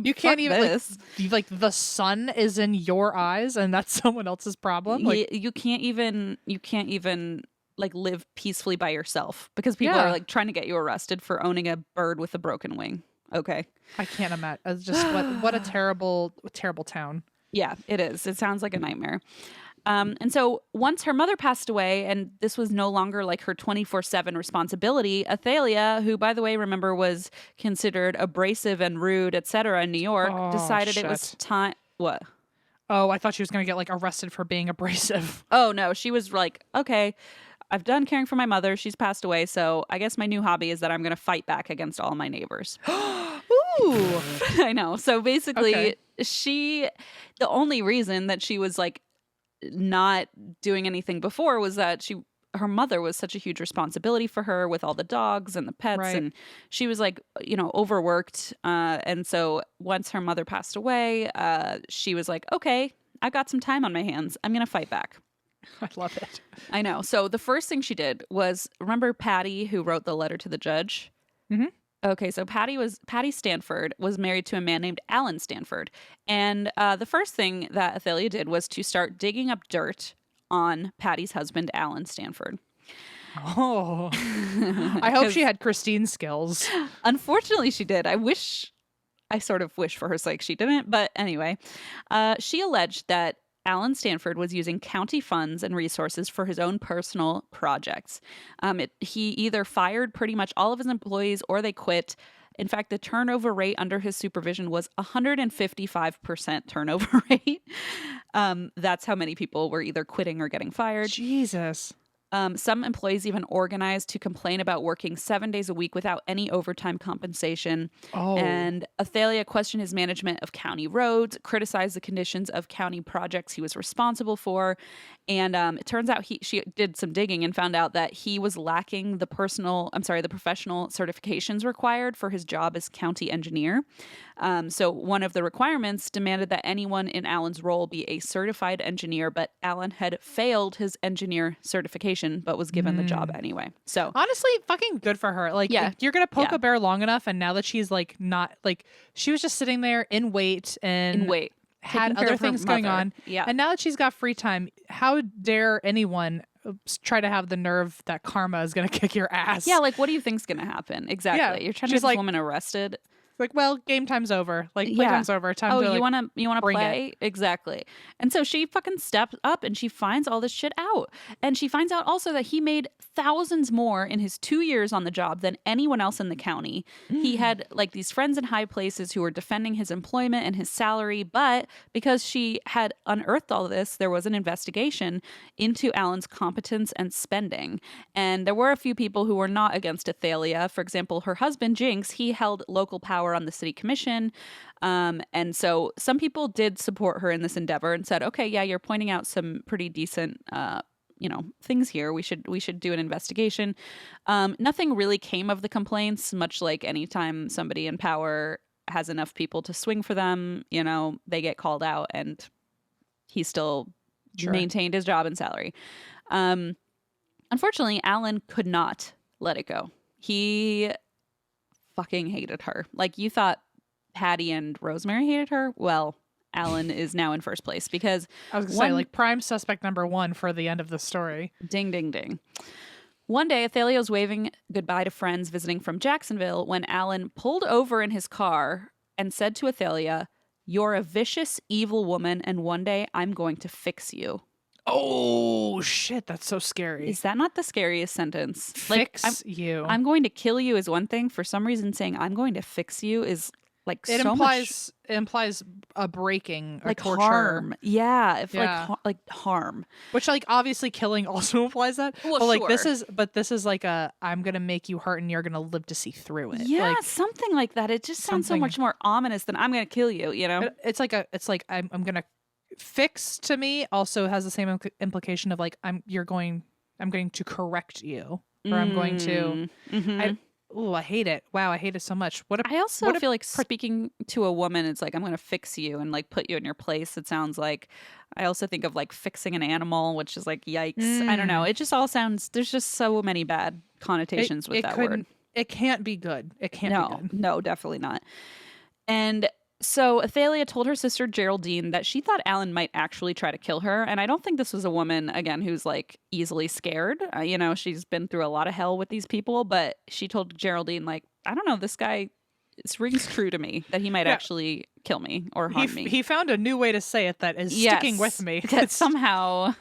you can't even like the sun is in your eyes, and that's someone else's problem. Like, you can't even like live peacefully by yourself because people are like trying to get you arrested for owning a bird with a broken wing. Okay, I can't imagine. It's just what a terrible town. Yeah, it is. It sounds like a nightmare. And so once her mother passed away, and this was no longer like her 24/7 responsibility, Athalia, who, by the way, remember, was considered abrasive and rude, etc. in New York, decided it was time. What? Oh, I thought she was going to get like arrested for being abrasive. Oh, no. She was like, okay, I've done caring for my mother. She's passed away. So I guess my new hobby is that I'm going to fight back against all my neighbors. Ooh. I know. So basically, the only reason that she was like, not doing anything before was that her mother was such a huge responsibility for her with all the dogs and the pets, and she was like, you know, overworked. And so once her mother passed away, she was like, okay, I got some time on my hands. I'm going to fight back. I love it. I know. So the first thing she did was, remember Patty, who wrote the letter to the judge? Mm-hmm. Okay, so Patty Stanford was married to a man named Alan Stanford. And the first thing that Athalia did was to start digging up dirt on Patty's husband, Alan Stanford. Oh, I hope she had Christine skills. Unfortunately, she did. I sort of wish for her sake she didn't. But anyway, she alleged that Alan Stanford was using county funds and resources for his own personal projects. He either fired pretty much all of his employees or they quit. In fact, the turnover rate under his supervision was 155% turnover rate. That's how many people were either quitting or getting fired. Jesus. Some employees even organized to complain about working 7 days a week without any overtime compensation. Oh. And Athalia questioned his management of county roads, criticized the conditions of county projects he was responsible for. And it turns out she did some digging and found out that he was lacking the professional certifications required for his job as county engineer. So one of the requirements demanded that anyone in Alan's role be a certified engineer, but Alan had failed his engineer certification, but was given the job anyway. So honestly, fucking good for her. Like, Yeah. you're gonna poke Yeah. a bear long enough, and now that she's like not like she was just sitting there in wait and had taking care other of her things going mother. on. Yeah. And now that she's got free time, how dare anyone try to have the nerve that karma is gonna kick your ass? Yeah, like what do you think's gonna happen? Exactly. Yeah. You're trying to She's get this like- woman arrested. Like, well, game time's over. Like, Yeah. playtime's over. Time Oh, to like, you wanna bring play? Exactly. And so she fucking steps up and she finds all this shit out. And she finds out also that he made thousands more in his 2 years on the job than anyone else in the county. He had like these friends in high places who were defending his employment and his salary, but because she had unearthed all this, there was an investigation into Alan's competence and spending. And there were a few people who were not against Athalia. For example, her husband Jinx, he held local power on the city commission. And so some people did support her in this endeavor and said, okay, yeah, you're pointing out some pretty decent things here. We should do an investigation. Nothing really came of the complaints, much like anytime somebody in power has enough people to swing for them, they get called out, and he still maintained his job and salary. Unfortunately, Alan could not let it go. He fucking hated her. Like, you thought Patty and Rosemary hated her? Well, Alan is now in first place because I was gonna say, like, prime suspect number one for the end of the story. Ding, ding, ding. One day, Athalia was waving goodbye to friends visiting from Jacksonville when Alan pulled over in his car and said to Athalia, "You're a vicious, evil woman, and one day I'm going to fix you." Oh, shit. That's so scary. Is that not the scariest sentence? Fix you. I'm going to kill you is one thing. For some reason, saying I'm going to fix you is like it so implies a breaking or like torture. harm. Yeah, Yeah. like harm. Which, like, obviously killing also implies that. Well, but like sure. this is like I'm gonna make you hurt and you're gonna live to see through it. Yeah, Like, something like that. It just sounds so something- much more ominous than I'm going to kill you. it's like I'm gonna fix, to me also has the same implication of like I'm going to correct you, or I'm going to. Mhm. I hate it. Wow, I hate it so much. I also feel like speaking to a woman, it's like, I'm going to fix you and like put you in your place. It sounds like, I also think of like fixing an animal, which is like, yikes. I don't know. It just all sounds, there's just so many bad connotations with that word. It can't be good. It can't be good. No, definitely not. And so Athalia told her sister Geraldine that she thought Alan might actually try to kill her. And I don't think this was a woman, again, who's like easily scared. She's been through a lot of hell with these people. But she told Geraldine, like, I don't know, this guy, it rings true to me that he might actually kill me or harm me. He found a new way to say it that is sticking with me. That somehow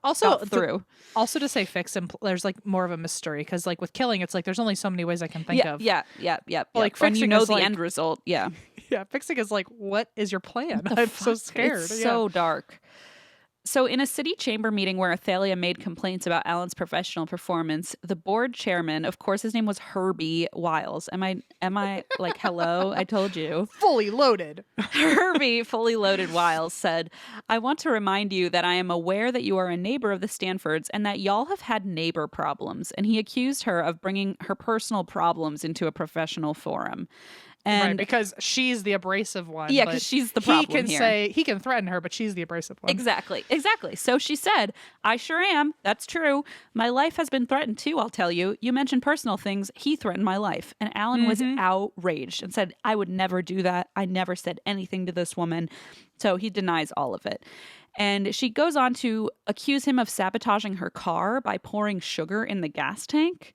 also got through. Also to say fix, there's like more of a mystery because like with killing, it's like there's only so many ways I can think of. Yeah. Like when you fixing know is the like- end result. Yeah. Yeah, fixing is like, what is your plan? I'm so scared. It's so dark. So in a city chamber meeting where Athalia made complaints about Alan's professional performance, the board chairman, of course his name was Herbie Wiles. Am I like, hello? I told you. Fully loaded. Herbie, fully loaded Wiles, said, "I want to remind you that I am aware that you are a neighbor of the Stanfords and that y'all have had neighbor problems." And he accused her of bringing her personal problems into a professional forum. And right, because she's the abrasive one. yeah, but because she's the problem here. He can threaten her, but she's the abrasive one. Exactly. So she said, I sure am. That's true. My life has been threatened too, I'll tell you. You mentioned personal things. He threatened my life. And Alan was outraged and said, I would never do that. I never said anything to this woman. So he denies all of it. And she goes on to accuse him of sabotaging her car by pouring sugar in the gas tank.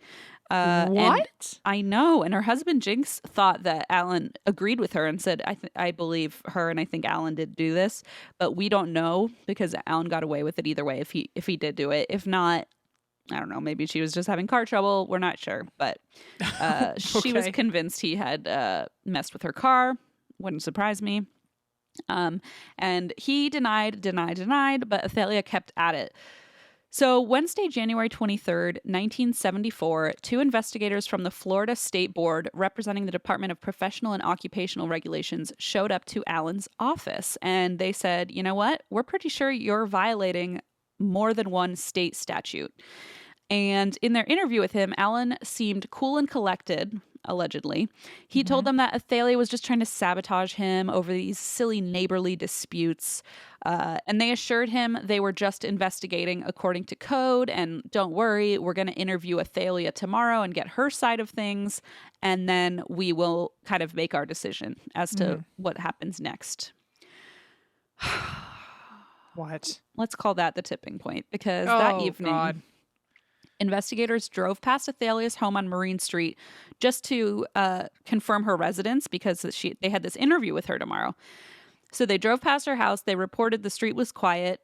What? I know. And her husband Jinx thought that Alan agreed with her and said, I believe her, and I think Alan did do this, but we don't know because Alan got away with it either way if he did do it. If not, I don't know, maybe she was just having car trouble. We're not sure. But she was convinced he had messed with her car. Wouldn't surprise me. And he denied, but Athalia kept at it. So Wednesday, January 23rd, 1974, two investigators from the Florida State Board representing the Department of Professional and Occupational Regulations showed up to Alan's office. And they said, you know what? We're pretty sure you're violating more than one state statute. And in their interview with him, Alan seemed cool and collected, allegedly. He told them that Athalia was just trying to sabotage him over these silly neighborly disputes. And they assured him they were just investigating according to code. And don't worry, we're going to interview Athalia tomorrow and get her side of things. And then we will kind of make our decision as to what happens next. What? Let's call that the tipping point, because that evening... God. Investigators drove past Athalia's home on Marine Street just to confirm her residence because they had this interview with her tomorrow. So they drove past her house. They reported the street was quiet.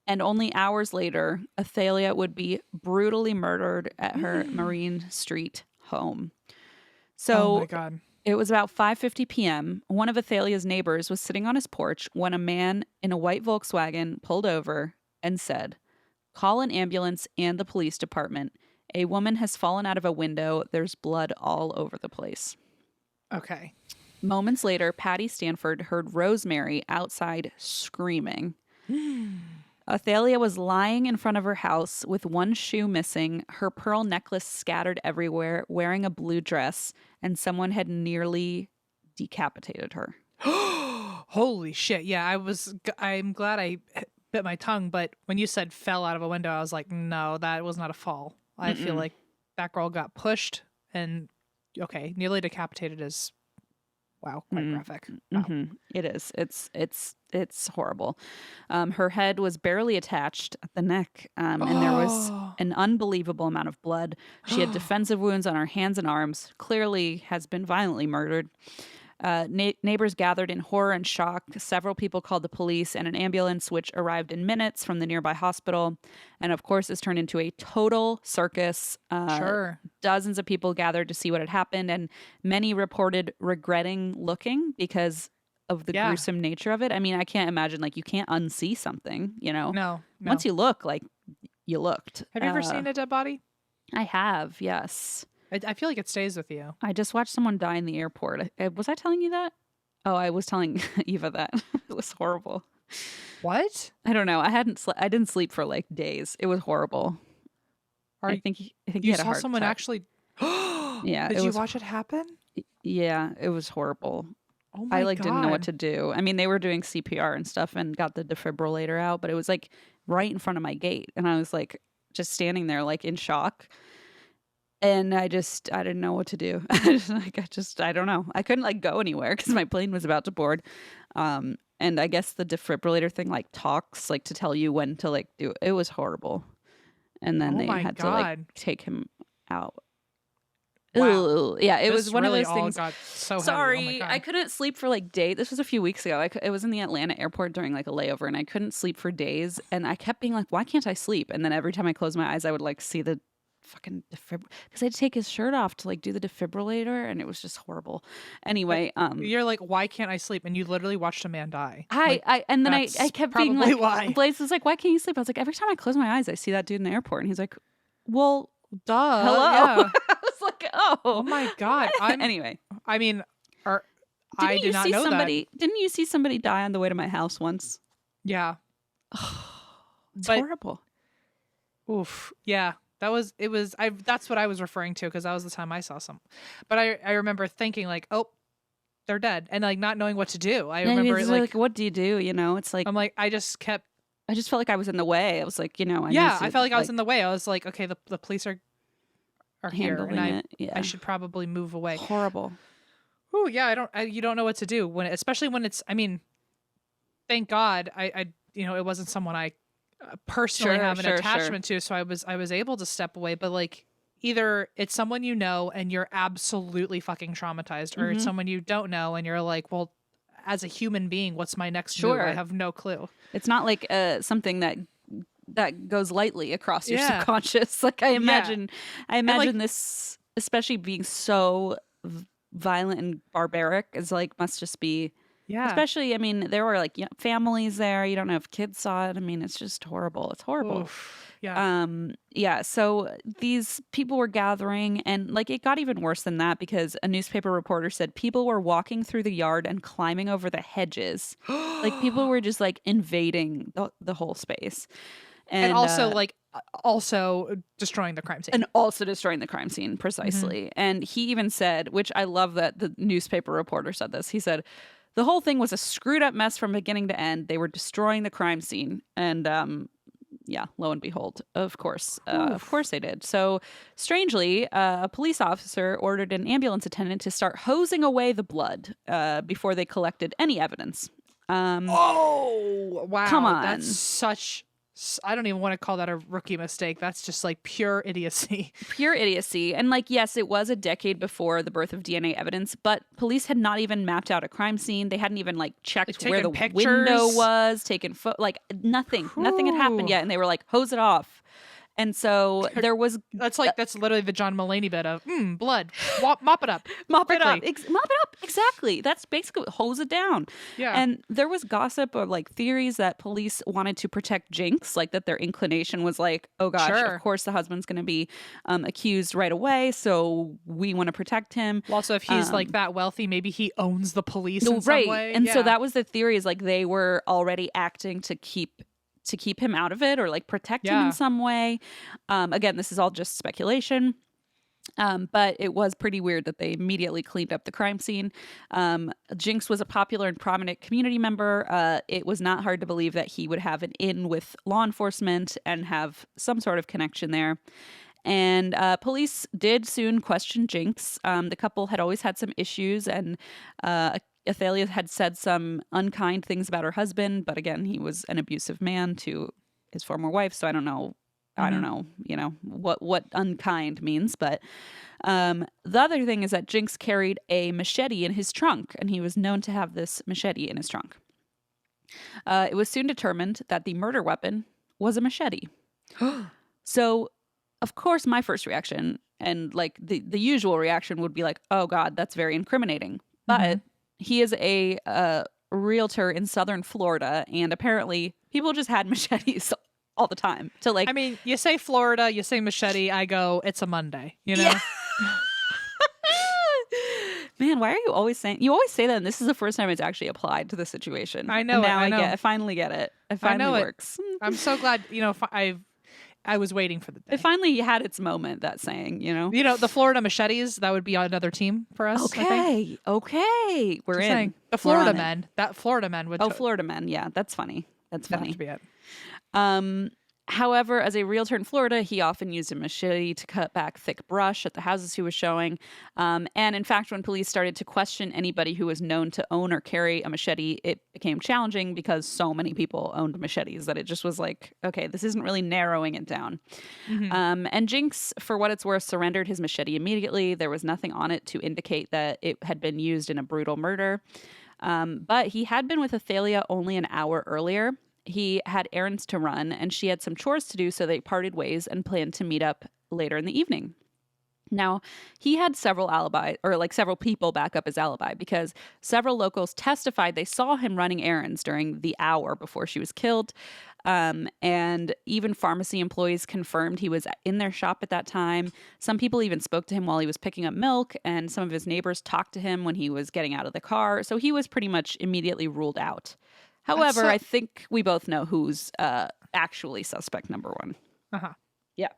And only hours later, Athalia would be brutally murdered at her Marine Street home. So oh my God. It was about 5:50 p.m. One of Athalia's neighbors was sitting on his porch when a man in a white Volkswagen pulled over and said, "Call an ambulance and the police department. A woman has fallen out of a window. There's blood all over the place." Okay. Moments later, Patty Stanford heard Rosemary outside screaming. Athalia was lying in front of her house with one shoe missing, her pearl necklace scattered everywhere, wearing a blue dress, and someone had nearly decapitated her. Holy shit. Yeah, I'm glad I bit my tongue, but when you said fell out of a window, I was like, no, that was not a fall. I feel like that girl got pushed and nearly decapitated is quite graphic. Wow. It is. It's horrible. Her head was barely attached at the neck, and there was an unbelievable amount of blood. She had defensive wounds on her hands and arms. Clearly has been violently murdered. Neighbors gathered in horror and shock. Several people called the police and an ambulance, which arrived in minutes from the nearby hospital. And of course, this turned into a total circus. Sure. Dozens of people gathered to see what had happened, and many reported regretting looking because of the gruesome nature of it. I mean, I can't imagine, like, you can't unsee something, you know? No. Once you look, like, you looked. Have you ever seen a dead body? I have, yes. I feel like it stays with you. I just watched someone die in the airport. Was I telling you that? Oh, I was telling Eva that. It was horrible. What? I don't know. I didn't sleep for like days. It was horrible. I think you had a saw heart someone attack. Actually. Yeah. Did you watch it happen? Yeah, it was horrible. Oh my God. Didn't know what to do. I mean, they were doing CPR and stuff and got the defibrillator out, but it was like right in front of my gate, and I was like just standing there like in shock. And I didn't know what to do. I don't know. I couldn't like go anywhere because my plane was about to board. And I guess the defibrillator thing like talks like to tell you when to like do it. It was horrible. And then they had to like take him out. Wow. Yeah, it was one really of those things. Got so Sorry, heavy. Oh my God. I couldn't sleep for like days. This was a few weeks ago. I was in the Atlanta airport during like a layover, and I couldn't sleep for days. And I kept being like, "Why can't I sleep?" And then every time I closed my eyes, I would like see the fucking defibrillator because I had to take his shirt off to like do the defibrillator, and it was just horrible. Anyway, you're like, "Why can't I sleep?" And you literally watched a man die. I kept being like, why. Blaze was like, "Why can't you sleep?" I was like, every time I close my eyes, I see that dude in the airport, and he's like, "Well, duh, hello." Yeah. I was like, "Oh my God." Anyway, I mean, I did not know somebody. Didn't you see somebody die on the way to my house once? Yeah, it's horrible. Oof. Yeah. That's what I was referring to because that was the time I saw some. But I remember thinking like, oh, they're dead, and like not knowing what to do. I And remember it's like, what do you do? You know, it's like I'm like I just kept. I just felt like I was in the way. I was like, you know, I I felt like I was in the way. I was like, okay, the police are here, handling and it. Yeah, I should probably move away. horrible. Oh yeah, you don't know what to do when, especially when it's. I mean, thank God, it wasn't someone I personally have an attachment to, so I was able to step away. But like, either it's someone you know and you're absolutely fucking traumatized, or it's someone you don't know and you're like, well, as a human being, what's my next move? I have no clue. It's not like something that goes lightly across your subconscious. Like I imagine like, this, especially being so violent and barbaric, is like must just be. Yeah. Especially, I mean, there were like families there. You don't know if kids saw it. I mean, it's just horrible. It's horrible. Oof. Yeah. Yeah. So these people were gathering, and like it got even worse than that because a newspaper reporter said people were walking through the yard and climbing over the hedges. Like people were just like invading the whole space. And also also destroying the crime scene. And also destroying the crime scene, precisely. Mm-hmm. And he even said, which I love that the newspaper reporter said this, he said, the whole thing was a screwed up mess from beginning to end. They were destroying the crime scene. And lo and behold, of course they did. So strangely, a police officer ordered an ambulance attendant to start hosing away the blood before they collected any evidence. Oh, wow. Come on. That's such... I don't even want to call that a rookie mistake. That's just like pure idiocy. Pure idiocy. And like, yes, it was a decade before the birth of DNA evidence, but police had not even mapped out a crime scene. They hadn't even like checked where the window was, taken like nothing. Whew. Nothing had happened yet. And they were like, hose it off. And so there was... That's literally the John Mulaney bit of, blood, mop it up. Mop it up. Mop it up. Exactly. That's basically hose it down. Yeah. And there was gossip or like theories that police wanted to protect Jinx, like that their inclination was like, oh gosh, of course the husband's going to be accused right away, so we want to protect him. Well, also, if he's like that wealthy, maybe he owns the police in some way. And so that was the theory, is like they were already acting to keep him out of it or like protect him in some way. Again, this is all just speculation. But it was pretty weird that they immediately cleaned up the crime scene. Jinx was a popular and prominent community member. It was not hard to believe that he would have an in with law enforcement and have some sort of connection there. And police did soon question Jinx. The couple had always had some issues, and Athalia had said some unkind things about her husband, but again, he was an abusive man to his former wife, so I don't know, what unkind means, but the other thing is that Jinx carried a machete in his trunk, and he was known to have this machete in his trunk. It was soon determined that the murder weapon was a machete. So, of course, my first reaction, and like the usual reaction, would be like, oh God, that's very incriminating. But he is a realtor in southern Florida, and apparently people just had machetes all the time. To like, I mean, you say Florida, you say machete, I go, it's a Monday, you know? Yeah. Man, why are you always saying? You always say that, and this is the first time it's actually applied to the situation. I know. And now I finally get it. It finally works. I'm so glad. I was waiting for the day. It finally had its moment, that saying, the Florida Machetes, that would be another team for us. Okay. We're just in. Saying. The Florida men. That Florida men would. Florida men. Yeah, that's funny. That's funny. That have to be it. However, as a realtor in Florida, he often used a machete to cut back thick brush at the houses he was showing. And in fact, when police started to question anybody who was known to own or carry a machete, it became challenging because so many people owned machetes that it just was like, okay, this isn't really narrowing it down. And Jinx, for what it's worth, surrendered his machete immediately. There was nothing on it to indicate that it had been used in a brutal murder. But he had been with Athalia only an hour earlier. He had errands to run, and she had some chores to do, so they parted ways and planned to meet up later in the evening. Now, he had several people back up his alibi because several locals testified they saw him running errands during the hour before she was killed. And even pharmacy employees confirmed he was in their shop at that time. Some people even spoke to him while he was picking up milk, and some of his neighbors talked to him when he was getting out of the car. So he was pretty much immediately ruled out. However, I think we both know who's actually suspect number one. Yeah.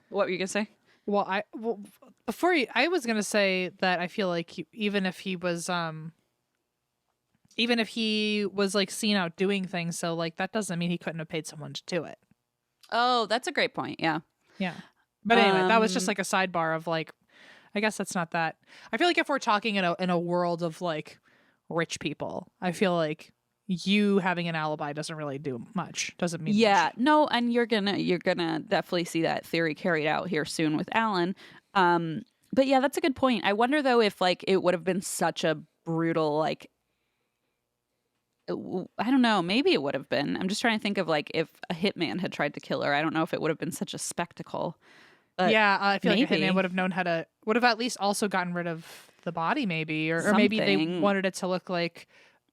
What were you going to say? Well, I was going to say that I feel like even if he was even if he was like seen out doing things. So like that doesn't mean he couldn't have paid someone to do it. Oh, that's a great point. Yeah. Yeah. But anyway, that was just like a sidebar of like, I guess that's not that. I feel like if we're talking in a world of like rich people, I feel like you having an alibi doesn't really do much. Doesn't mean much. No, and you're gonna definitely see that theory carried out here soon with Alan. But yeah, that's a good point. I wonder though if like it would have been such a brutal like I don't know, maybe it would have been. I'm just trying to think of like if a hitman had tried to kill her. I don't know if it would have been such a spectacle. But yeah, I feel like a maybe. hitman would have known how to, would have at least also gotten rid of the body maybe, or maybe they Something. wanted it to look like,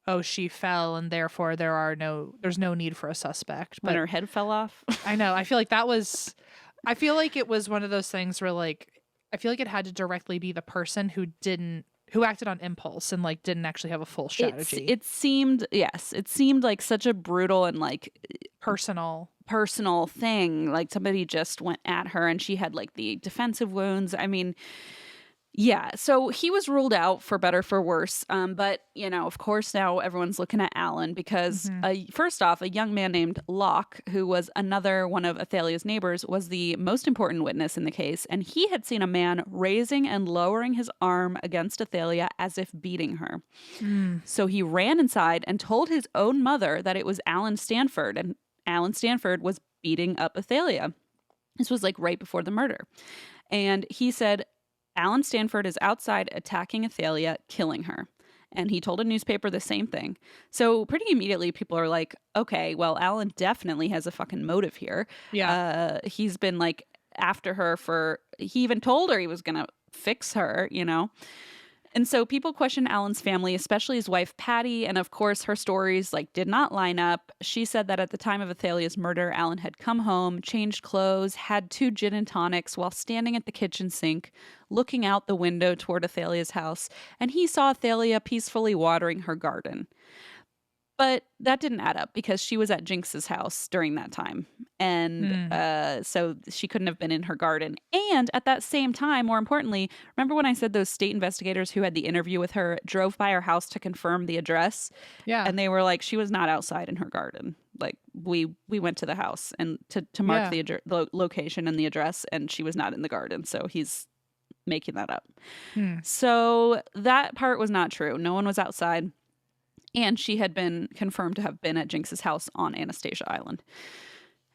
oh, she fell and therefore there's no need for a suspect. When But her head fell off. I know, I feel like I feel like it was one of those things where like, I feel like it had to directly be the person who acted on impulse and like didn't actually have a full strategy. It seemed like such a brutal and like personal thing. Like somebody just went at her and she had like the defensive wounds. I mean, yeah. So he was ruled out for better for worse. But you know, of course, now everyone's looking at Alan because first off, a young man named Locke, who was another one of Athalia's neighbors, was the most important witness in the case, and he had seen a man raising and lowering his arm against Athalia as if beating her. So he ran inside and told his own mother that it was Alan Stanford, and Alan Stanford was beating up Athalia. This was like right before the murder. And he said, Alan Stanford is outside attacking Athalia, killing her. And he told a newspaper the same thing. So pretty immediately people are like, okay, well, Alan definitely has a fucking motive here. Yeah. He's been like after her he even told her he was going to fix her, you know? And so people question Alan's family, especially his wife, Patty. And of course, her stories like did not line up. She said that at the time of Athalia's murder, Alan had come home, changed clothes, had 2 gin and tonics while standing at the kitchen sink, looking out the window toward Athalia's house. And he saw Athalia peacefully watering her garden. But that didn't add up because she was at Jinx's house during that time. And so she couldn't have been in her garden. And at that same time, more importantly, remember when I said those state investigators who had the interview with her drove by her house to confirm the address? Yeah. And they were like, she was not outside in her garden. Like we went to the house and to mark the location and the address, and she was not in the garden. So he's making that up. So that part was not true. No one was outside. And she had been confirmed to have been at Jinx's house on Anastasia Island.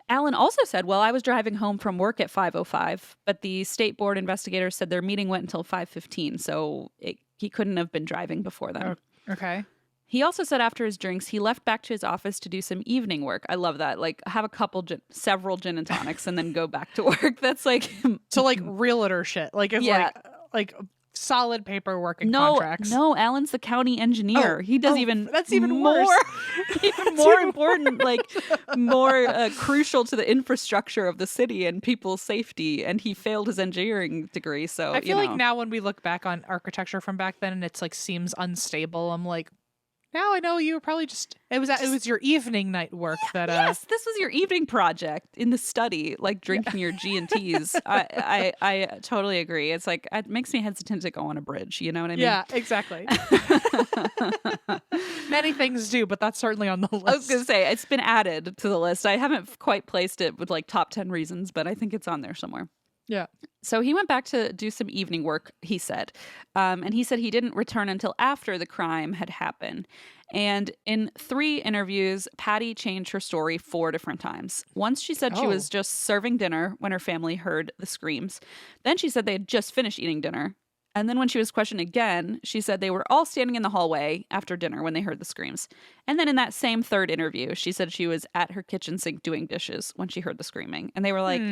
Alan also said, well, I was driving home from work at 5:05, but the state board investigators said their meeting went until 5:15, so he couldn't have been driving before then. Okay. He also said after his drinks, he left back to his office to do some evening work. I love that. Like, have several gin and tonics and then go back to work. That's like... So, like, realtor shit. Like, it's like solid paperwork and contracts. No, Alan's the county engineer. He does that's even more, worse. even more important, like more crucial to the infrastructure of the city and people's safety. And he failed his engineering degree. So I feel like now when we look back on architecture from back then and it's like seems unstable, I'm like, now I know you were probably it was your evening night work that yes, this was your evening project in the study, like drinking your G&Ts. I totally agree. It's like it makes me hesitant to go on a bridge, you know what I mean? Yeah, exactly. Many things do, but that's certainly on the list. I was going to say it's been added to the list. I haven't quite placed it with like top 10 reasons, but I think it's on there somewhere. Yeah. So he went back to do some evening work, he said. And he said he didn't return until after the crime had happened. And in 3 interviews, Patty changed her story 4 different times. Once she said she was just serving dinner when her family heard the screams. Then she said they had just finished eating dinner. And then when she was questioned again, she said they were all standing in the hallway after dinner when they heard the screams. And then in that same 3rd interview, she said she was at her kitchen sink doing dishes when she heard the screaming. And they were like,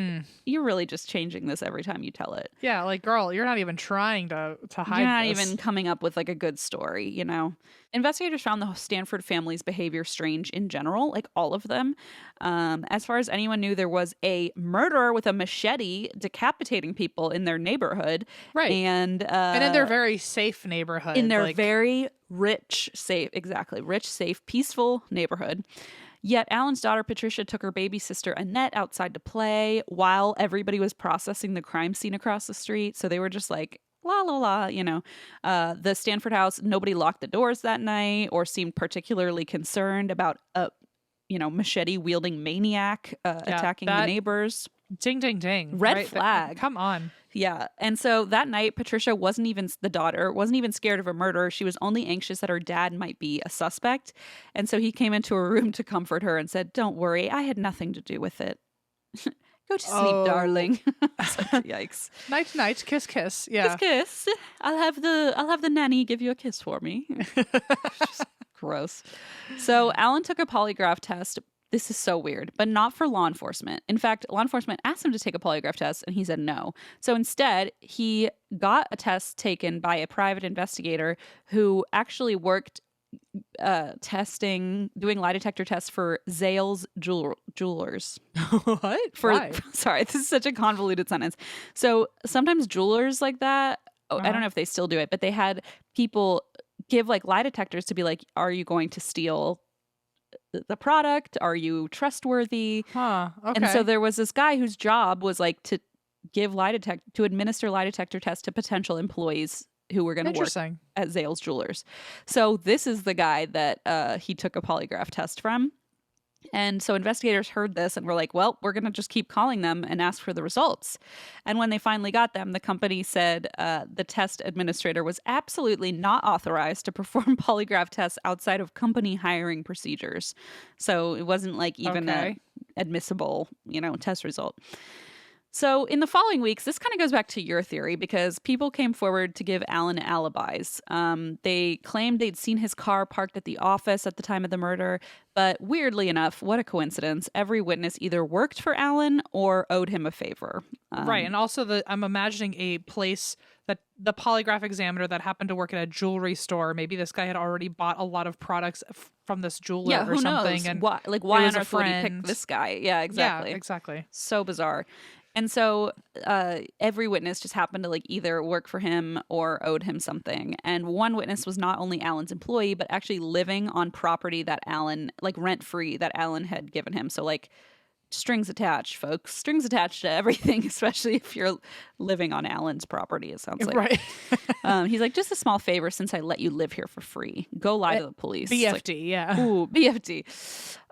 you're really just changing this every time you tell it. Yeah, like, girl, you're not even trying to hide You're not this. even coming up with like a good story, you know? Investigators found the Stanford family's behavior strange in general, like all of them. As far as anyone knew, there was a murderer with a machete decapitating people in their neighborhood. Right. And in their very safe neighborhood. In their very rich, safe, peaceful neighborhood. Yet Alan's daughter Patricia took her baby sister Annette outside to play while everybody was processing the crime scene across the street. So they were just like, la la la, the Stanford house, nobody locked the doors that night or seemed particularly concerned about a machete wielding maniac attacking the neighbors. Ding ding ding. Red right? flag. Come on. Yeah. And so that night, Patricia the daughter wasn't even scared of a murder. She was only anxious that her dad might be a suspect. And so he came into her room to comfort her and said, "Don't worry, I had nothing to do with it." Go to sleep, darling. Yikes. Night night, kiss kiss. Yeah. Kiss kiss. I'll have the nanny give you a kiss for me. Just gross. So Alan took a polygraph test. This is so weird, but not for law enforcement. In fact, law enforcement asked him to take a polygraph test and he said no. So instead, he got a test taken by a private investigator who actually worked doing lie detector tests for Zales jewelers. What? Why? Sorry, this is such a convoluted sentence. So sometimes jewelers like that, I don't know if they still do it, but they had people give like lie detectors to be like, are you going to steal the product? Are you trustworthy? Okay. And so there was this guy whose job was like to administer lie detector tests to potential employees who were going to work at Zales Jewelers. So this is the guy that he took a polygraph test from. And so investigators heard this and were like, well, we're going to just keep calling them and ask for the results. And when they finally got them, the company said the test administrator was absolutely not authorized to perform polygraph tests outside of company hiring procedures. So it wasn't like even a admissible, test result. So in the following weeks, this kind of goes back to your theory because people came forward to give Alan alibis. They claimed they'd seen his car parked at the office at the time of the murder. But weirdly enough, what a coincidence, every witness either worked for Alan or owed him a favor. Right. And also I'm imagining a place that the polygraph examiner that happened to work at a jewelry store. Maybe this guy had already bought a lot of products from this jeweler or something. Knows? And why on earth would he pick this guy? Yeah, exactly. Yeah, exactly. So bizarre. And so every witness just happened to like either work for him or owed him something. And one witness was not only Alan's employee, but actually living on property that Alan, like rent free, that Alan had given him. So like strings attached, folks. Strings attached to everything, especially if you're living on Alan's property, it sounds like. Right. He's like, just a small favor since I let you live here for free. Go lie to the police. BFD, like, yeah. Ooh, BFD.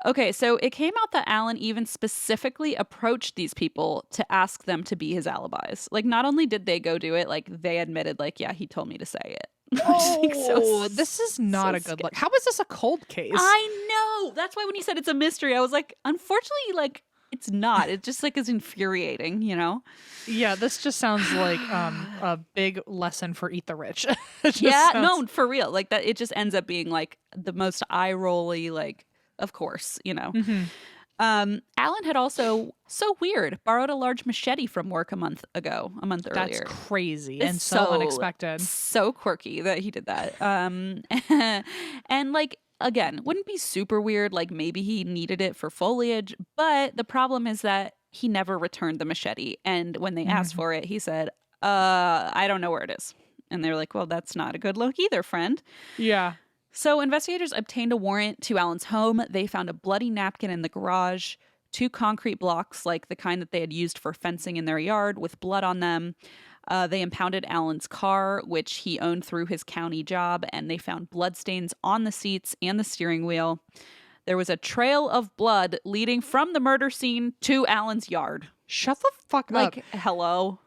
Okay, so it came out that Alan even specifically approached these people to ask them to be his alibis. Like, not only did they go do it, like, they admitted, like, yeah, he told me to say it. Oh, this is not a good look. How is this a cold case? I know. That's why when he said it's a mystery, I was like, unfortunately, like, it's not. It just like is infuriating, Yeah, this just sounds like a big lesson for Eat the Rich. No, for real. Like that, it just ends up being like the most eye-rolly, like, of course, Mm-hmm. Alan had also, so weird, borrowed a large machete from work a month earlier. That's crazy and so unexpected. So quirky that he did that. And like, again, wouldn't be super weird. Like maybe he needed it for foliage, but the problem is that he never returned the machete. And when they asked for it, he said, I don't know where it is. And they're like, well, that's not a good look either, friend. Yeah. So investigators obtained a warrant to Alan's home. They found a bloody napkin in the garage, 2 concrete blocks like the kind that they had used for fencing in their yard with blood on them. They impounded Alan's car, which he owned through his county job, and they found bloodstains on the seats and the steering wheel. There was a trail of blood leading from the murder scene to Alan's yard. Shut the fuck up. Like, hello?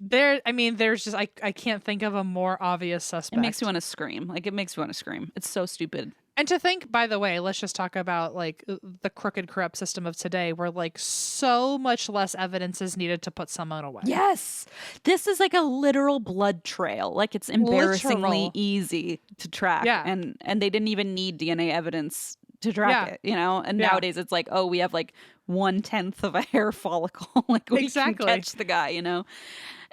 There's just, I can't think of a more obvious suspect. It makes you want to scream. Like, it makes you want to scream. It's so stupid. And to think, by the way, let's just talk about like the crooked, corrupt system of today where like so much less evidence is needed to put someone away. Yes. This is like a literal blood trail. Like it's embarrassingly easy to track. Yeah. And they didn't even need DNA evidence to track it, And nowadays it's like, oh, we have like 1/10 of a hair follicle. Like we can catch the guy,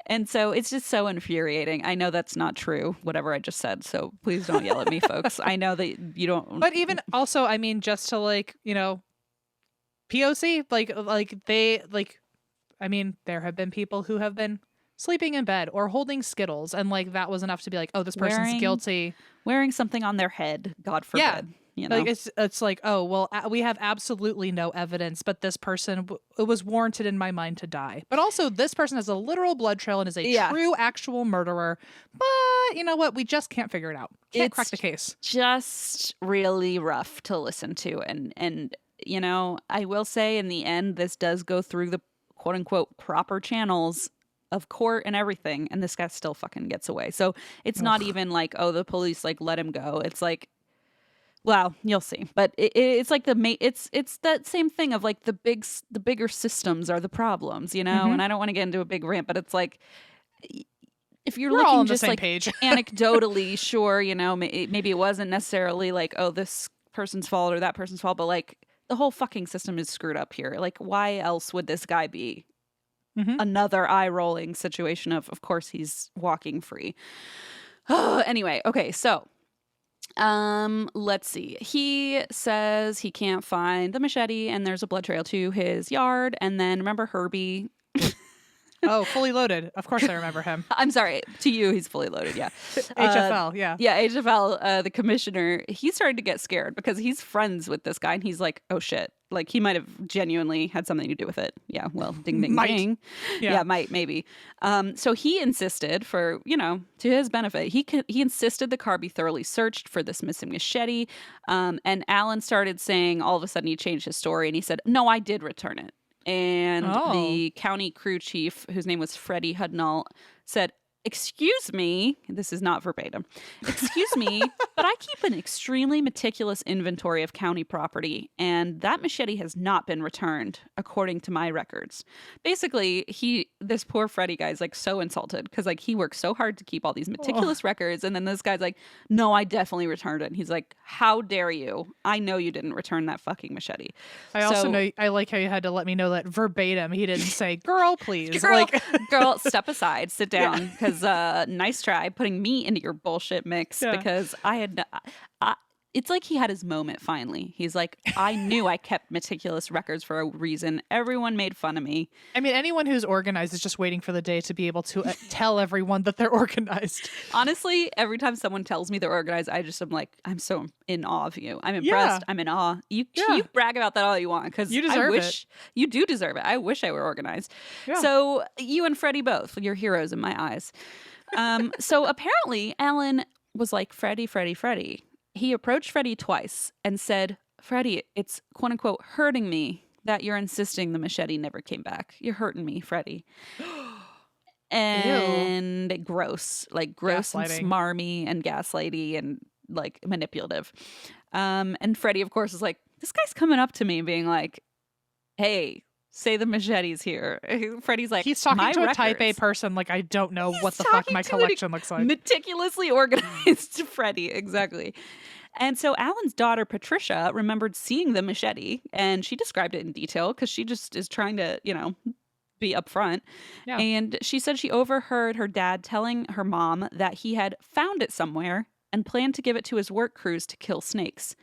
And so it's just so infuriating. I know that's not true, whatever I just said. So please don't yell at me, folks. I know that you don't. But even also, just to like, POC, there have been people who have been sleeping in bed or holding Skittles. And like, that was enough to be like, oh, this person's guilty. Wearing something on their head, God forbid. you know? Like it's like, oh well, we have absolutely no evidence, but this person it was warranted in my mind to die. But also, this person has a literal blood trail and is a Yeah. true actual murderer. But you know what? We just can't figure it out. Can't crack the case. Just really rough to listen to, and you know, I will say in the end, this does go through the quote unquote proper channels of court and everything, and this guy still fucking gets away. So it's not even like, oh, the police like let him go. It's like, well, you'll see, but it's like it's that same thing of like the bigger systems are the problems, you know. And I don't want to get into a big rant, but it's like, if you're We're all looking on the just same like page. anecdotally, sure, you know, maybe it wasn't necessarily like, oh, this person's fault or that person's fault, but like the whole fucking system is screwed up here. Like, why else would this guy be another eye rolling situation of course he's walking free. Anyway, okay, so let's see. He says he can't find the machete and there's a blood trail to his yard. And then remember Herbie? Oh, Fully Loaded. Of course I remember him. I'm sorry. To you, he's Fully Loaded. Yeah. HFL. Yeah. Yeah. HFL, the commissioner, he started to get scared because he's friends with this guy and he's like, oh shit. Like he might have genuinely had something to do with it. Yeah. Well, ding, ding, ding. Yeah, might, maybe. So he insisted for, you know, to his benefit, he insisted the car be thoroughly searched for this missing machete. And Alan started saying all of a sudden he changed his story and he said, no, I did return it. And the county crew chief, whose name was Freddie Hudnall, said, excuse me, this is not verbatim, excuse me, but I keep an extremely meticulous inventory of county property, and that machete has not been returned, according to my records. Basically, this poor Freddie guy's like so insulted, because like he worked so hard to keep all these meticulous records, and then this guy's like, no, I definitely returned it. And he's like, how dare you? I know you didn't return that fucking machete. I also know, I like how you had to let me know that verbatim. He didn't say, girl, please. Girl, step aside, sit down, because nice try putting me into your bullshit mix because it's like he had his moment finally. He's like, I knew I kept meticulous records for a reason. Everyone made fun of me. I mean, anyone who's organized is just waiting for the day to be able to tell everyone that they're organized. Honestly, every time someone tells me they're organized, I just am like, I'm so in awe of you. I'm impressed. I'm in awe. You brag about that all you want because you deserve it. You do deserve it. I wish I were organized. Yeah. So you and Freddie both, you're heroes in my eyes. So apparently Alan was like, Freddie. He approached Freddie twice and said, Freddie, it's quote unquote hurting me that you're insisting the machete never came back. You're hurting me, Freddie. And gross and smarmy and gaslighty and like manipulative. And Freddie, of course, is like, this guy's coming up to me being like, hey, say the machete's here. Freddie's like, he's talking to a type A person. Like, I don't know what the fuck my collection looks like. Meticulously organized Freddie. Exactly. And so Alan's daughter, Patricia, remembered seeing the machete and she described it in detail because she just is trying to, you know, be upfront. Yeah. And she said she overheard her dad telling her mom that he had found it somewhere and planned to give it to his work crews to kill snakes.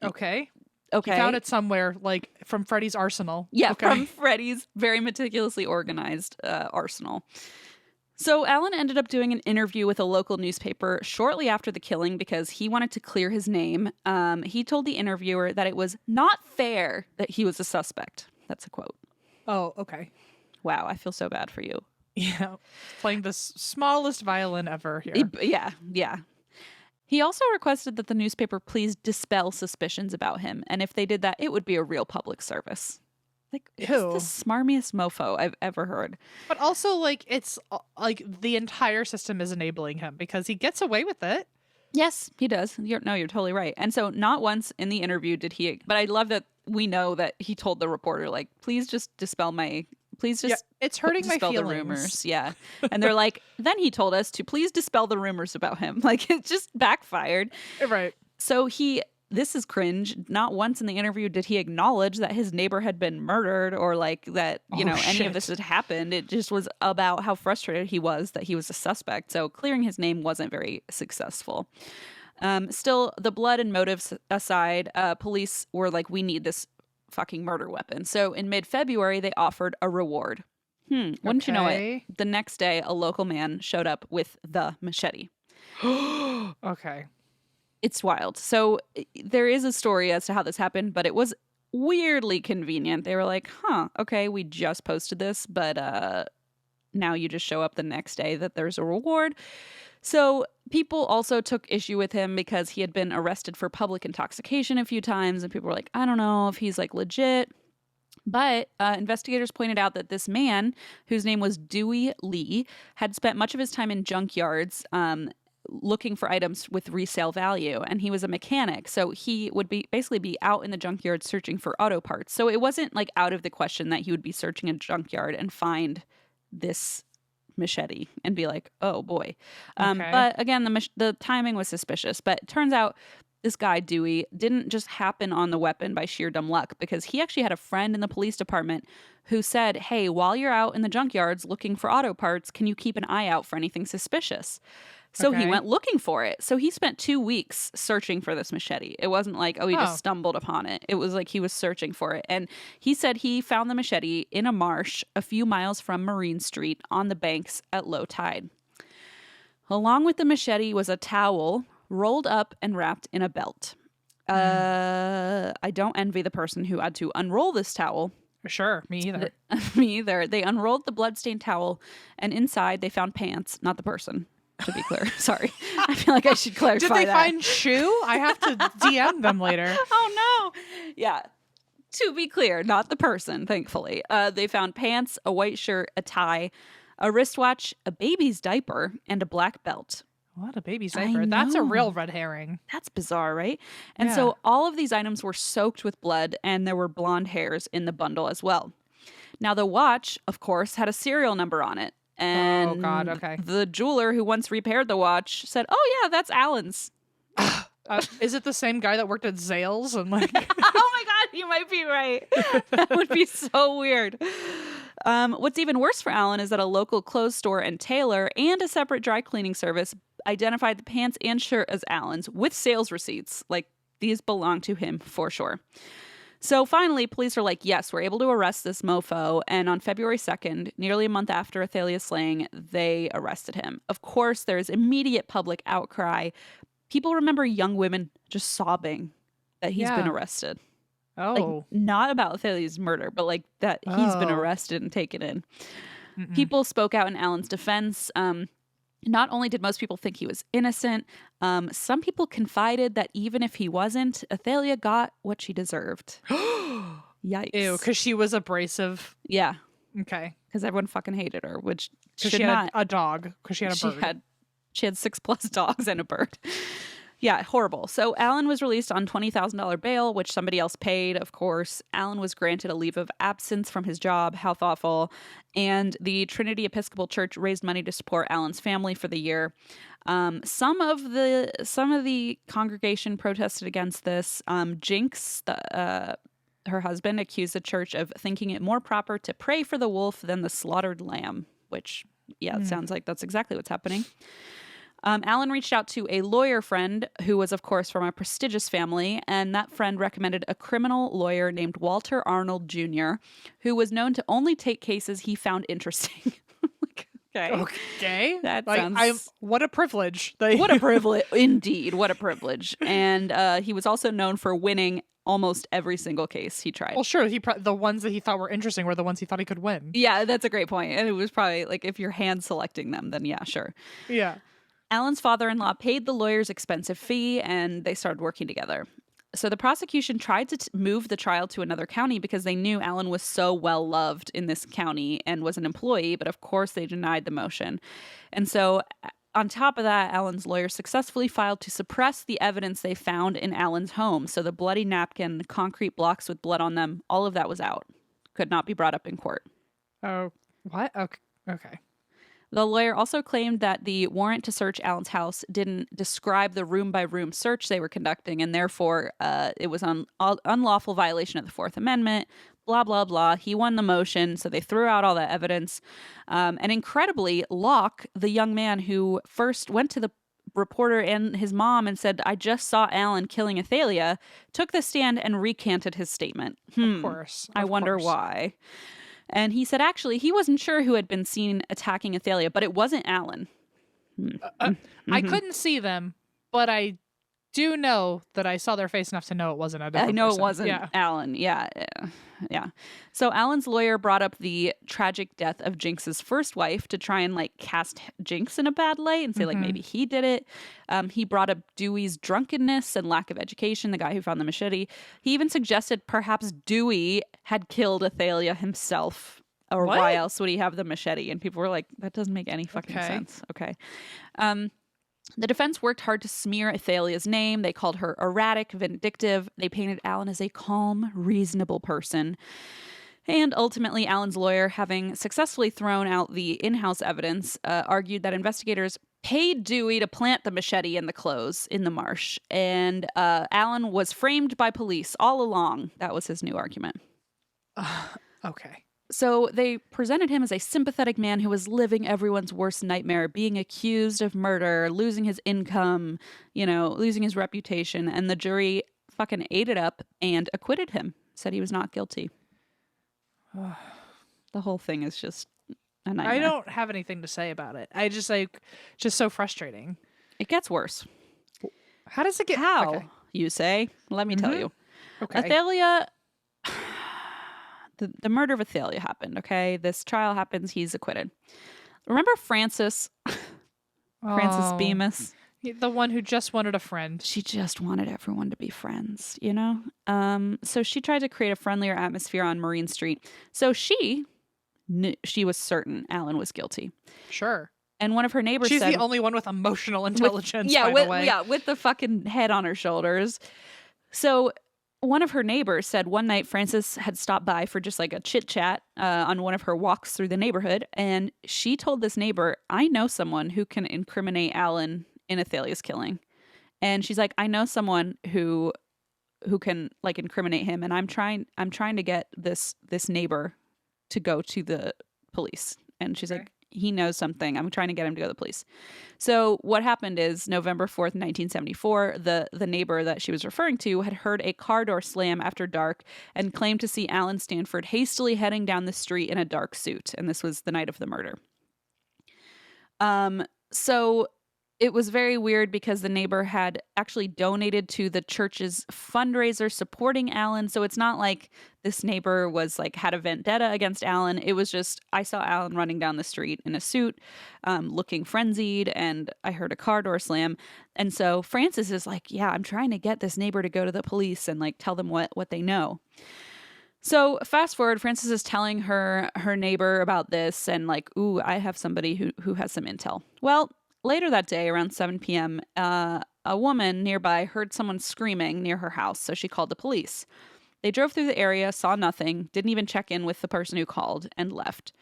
Okay. He found it somewhere, like from Freddie's arsenal. Yeah, from Freddie's very meticulously organized arsenal. So Alan ended up doing an interview with a local newspaper shortly after the killing because he wanted to clear his name. He told the interviewer that it was not fair that he was a suspect. That's a quote. Oh, okay. Wow, I feel so bad for you. Yeah, playing the smallest violin ever here. Yeah. He also requested that the newspaper please dispel suspicions about him, and if they did that, it would be a real public service. Like, he's the smarmiest mofo I've ever heard. But also, like, it's like the entire system is enabling him because he gets away with it. Yes, he does. You're totally right. And so not once in the interview did he, but I love that we know that he told the reporter, like, please just dispel my... Please just it's hurting my feelings. The rumors. Yeah. And they're like, then he told us to please dispel the rumors about him. Like, it just backfired. Right. So this is cringe. Not once in the interview did he acknowledge that his neighbor had been murdered or like that, any of this had happened. It just was about how frustrated he was that he was a suspect. So clearing his name wasn't very successful. Still, the blood and motives aside, police were like, we need this fucking murder weapon. So in mid-February, they offered a reward. Wouldn't you know it? The next day, a local man showed up with the machete. Okay. It's wild. So there is a story as to how this happened, but it was weirdly convenient. They were like, okay, we just posted this, but now you just show up the next day that there's a reward. So people also took issue with him because he had been arrested for public intoxication a few times, and people were like, I don't know if he's like legit. But investigators pointed out that this man, whose name was Dewey Lee, had spent much of his time in junkyards looking for items with resale value, and he was a mechanic. So he would basically be out in the junkyard searching for auto parts. So it wasn't like out of the question that he would be searching a junkyard and find this machete and be like, oh boy. Okay. But again, the timing was suspicious. But it turns out this guy, Dewey, didn't just happen on the weapon by sheer dumb luck, because he actually had a friend in the police department who said, hey, while you're out in the junkyards looking for auto parts, can you keep an eye out for anything suspicious? So he went looking for it. So he spent 2 weeks searching for this machete. It wasn't like, he just stumbled upon it. It was like he was searching for it. And he said he found the machete in a marsh a few miles from Marine Street on the banks at low tide. Along with the machete was a towel rolled up and wrapped in a belt. I don't envy the person who had to unroll this towel. Sure, me either. Me either. They unrolled the bloodstained towel, and inside they found pants, not the person. To be clear. Sorry. I feel like I should clarify that. Did they find shoe? I have to DM them later. Oh, no. Yeah. To be clear, not the person, thankfully. They found pants, a white shirt, a tie, a wristwatch, a baby's diaper, and a black belt. What a baby's diaper. That's a real red herring. That's bizarre, right? And so all of these items were soaked with blood, and there were blonde hairs in the bundle as well. Now, the watch, of course, had a serial number on it. And oh, God, okay. The jeweler who once repaired the watch said, oh, yeah, that's Alan's. Is it the same guy that worked at Zales? And like, oh, my God, you might be right. That would be so weird. What's even worse for Alan is that a local clothes store and tailor and a separate dry cleaning service identified the pants and shirt as Alan's with sales receipts. Like, these belong to him for sure. So finally, police are like, yes, we're able to arrest this mofo. And on February 2nd, nearly a month after Athalia's slaying, they arrested him. Of course, there's immediate public outcry. People remember young women just sobbing that he's been arrested. Oh. Like, not about Athalia's murder, but like that he's been arrested and taken in. Mm-mm. People spoke out in Alan's defense. Not only did most people think he was innocent, some people confided that even if he wasn't, Athalia got what she deserved. Yikes. Ew, because she was abrasive. Yeah. Okay. Because everyone fucking hated her, which should she not. had a dog, because she had a bird. She had 6+ dogs and a bird. Yeah, horrible. So Alan was released on $20,000 bail, which somebody else paid, of course. Alan was granted a leave of absence from his job. How thoughtful. And the Trinity Episcopal Church raised money to support Alan's family for the year. Some of the congregation protested against this. Jinx, her husband, accused the church of thinking it more proper to pray for the wolf than the slaughtered lamb, which, it sounds like that's exactly what's happening. Alan reached out to a lawyer friend who was, of course, from a prestigious family, and that friend recommended a criminal lawyer named Walter Arnold Jr., who was known to only take cases he found interesting. Okay. That like, sounds... What a privilege. What a privilege. Indeed, what a privilege. And he was also known for winning almost every single case he tried. Well, sure. The ones that he thought were interesting were the ones he thought he could win. Yeah, that's a great point. And it was probably like, if you're hand selecting them, then yeah, sure. Yeah. Alan's father-in-law paid the lawyer's expensive fee, and they started working together. So the prosecution tried to move the trial to another county because they knew Alan was so well loved in this county and was an employee, but of course they denied the motion. And so on top of that, Alan's lawyer successfully filed to suppress the evidence they found in Alan's home. So the bloody napkin, the concrete blocks with blood on them, all of that was out. Could not be brought up in court. Oh, what? Okay. The lawyer also claimed that the warrant to search Alan's house didn't describe the room-by-room search they were conducting, and therefore it was an unlawful violation of the Fourth Amendment, blah, blah, blah. He won the motion, so they threw out all that evidence. And incredibly, Locke, the young man who first went to the reporter and his mom and said, I just saw Alan killing Athalia, took the stand and recanted his statement. Of course. I wonder why. And he said, actually, he wasn't sure who had been seen attacking Athalia, but it wasn't Alan. I couldn't see them, but I do know that I saw their face enough to know it wasn't a different I know person. it wasn't Alan. Yeah. Yeah. So Alan's lawyer brought up the tragic death of Jinx's first wife to try and like cast Jinx in a bad light and say like maybe he did it. He brought up Dewey's drunkenness and lack of education, the guy who found the machete. He even suggested perhaps Dewey had killed Athalia himself. Or why else would he have the machete? And people were like, that doesn't make any fucking sense. Okay. The defense worked hard to smear Athalia's name. They called her erratic, vindictive. They painted Alan as a calm, reasonable person. And ultimately, Alan's lawyer, having successfully thrown out the in-house evidence, argued that investigators paid Dewey to plant the machete in the clothes in the marsh. And Alan was framed by police all along. That was his new argument. Okay. So they presented him as a sympathetic man who was living everyone's worst nightmare, being accused of murder, losing his income, losing his reputation. And the jury fucking ate it up and acquitted him, said he was not guilty. The whole thing is just a nightmare. I don't have anything to say about it. I just just so frustrating. It gets worse. How does it get? How, okay. you say? Let me tell you. Okay. Athalia... The murder of Athalia happened, okay? This trial happens. He's acquitted. Remember Frances? Frances Bemis? The one who just wanted a friend. She just wanted everyone to be friends, So she tried to create a friendlier atmosphere on Marine Street. So she was certain Alan was guilty. Sure. And one of her neighbors said... She's the only one with emotional intelligence, by the way. Yeah, with the fucking head on her shoulders. So... one of her neighbors said one night Frances had stopped by for just like a chit chat on one of her walks through the neighborhood. And she told this neighbor, I know someone who can incriminate Alan in Athalia's killing. And she's like, I know someone who can like incriminate him. And I'm trying to get this neighbor to go to the police. And she's like, he knows something. I'm trying to get him to go to the police. So what happened is November 4th, 1974, the neighbor that she was referring to had heard a car door slam after dark and claimed to see Alan Stanford hastily heading down the street in a dark suit. And this was the night of the murder. So it was very weird because the neighbor had actually donated to the church's fundraiser supporting Alan. So it's not like this neighbor was like had a vendetta against Alan. It was just, I saw Alan running down the street in a suit, looking frenzied, and I heard a car door slam. And so Frances is like, yeah, I'm trying to get this neighbor to go to the police and like tell them what they know. So fast forward, Frances is telling her neighbor about this and like, ooh, I have somebody who has some intel. Well, later that day, around 7 p.m., a woman nearby heard someone screaming near her house, so she called the police. They drove through the area, saw nothing, didn't even check in with the person who called, and left.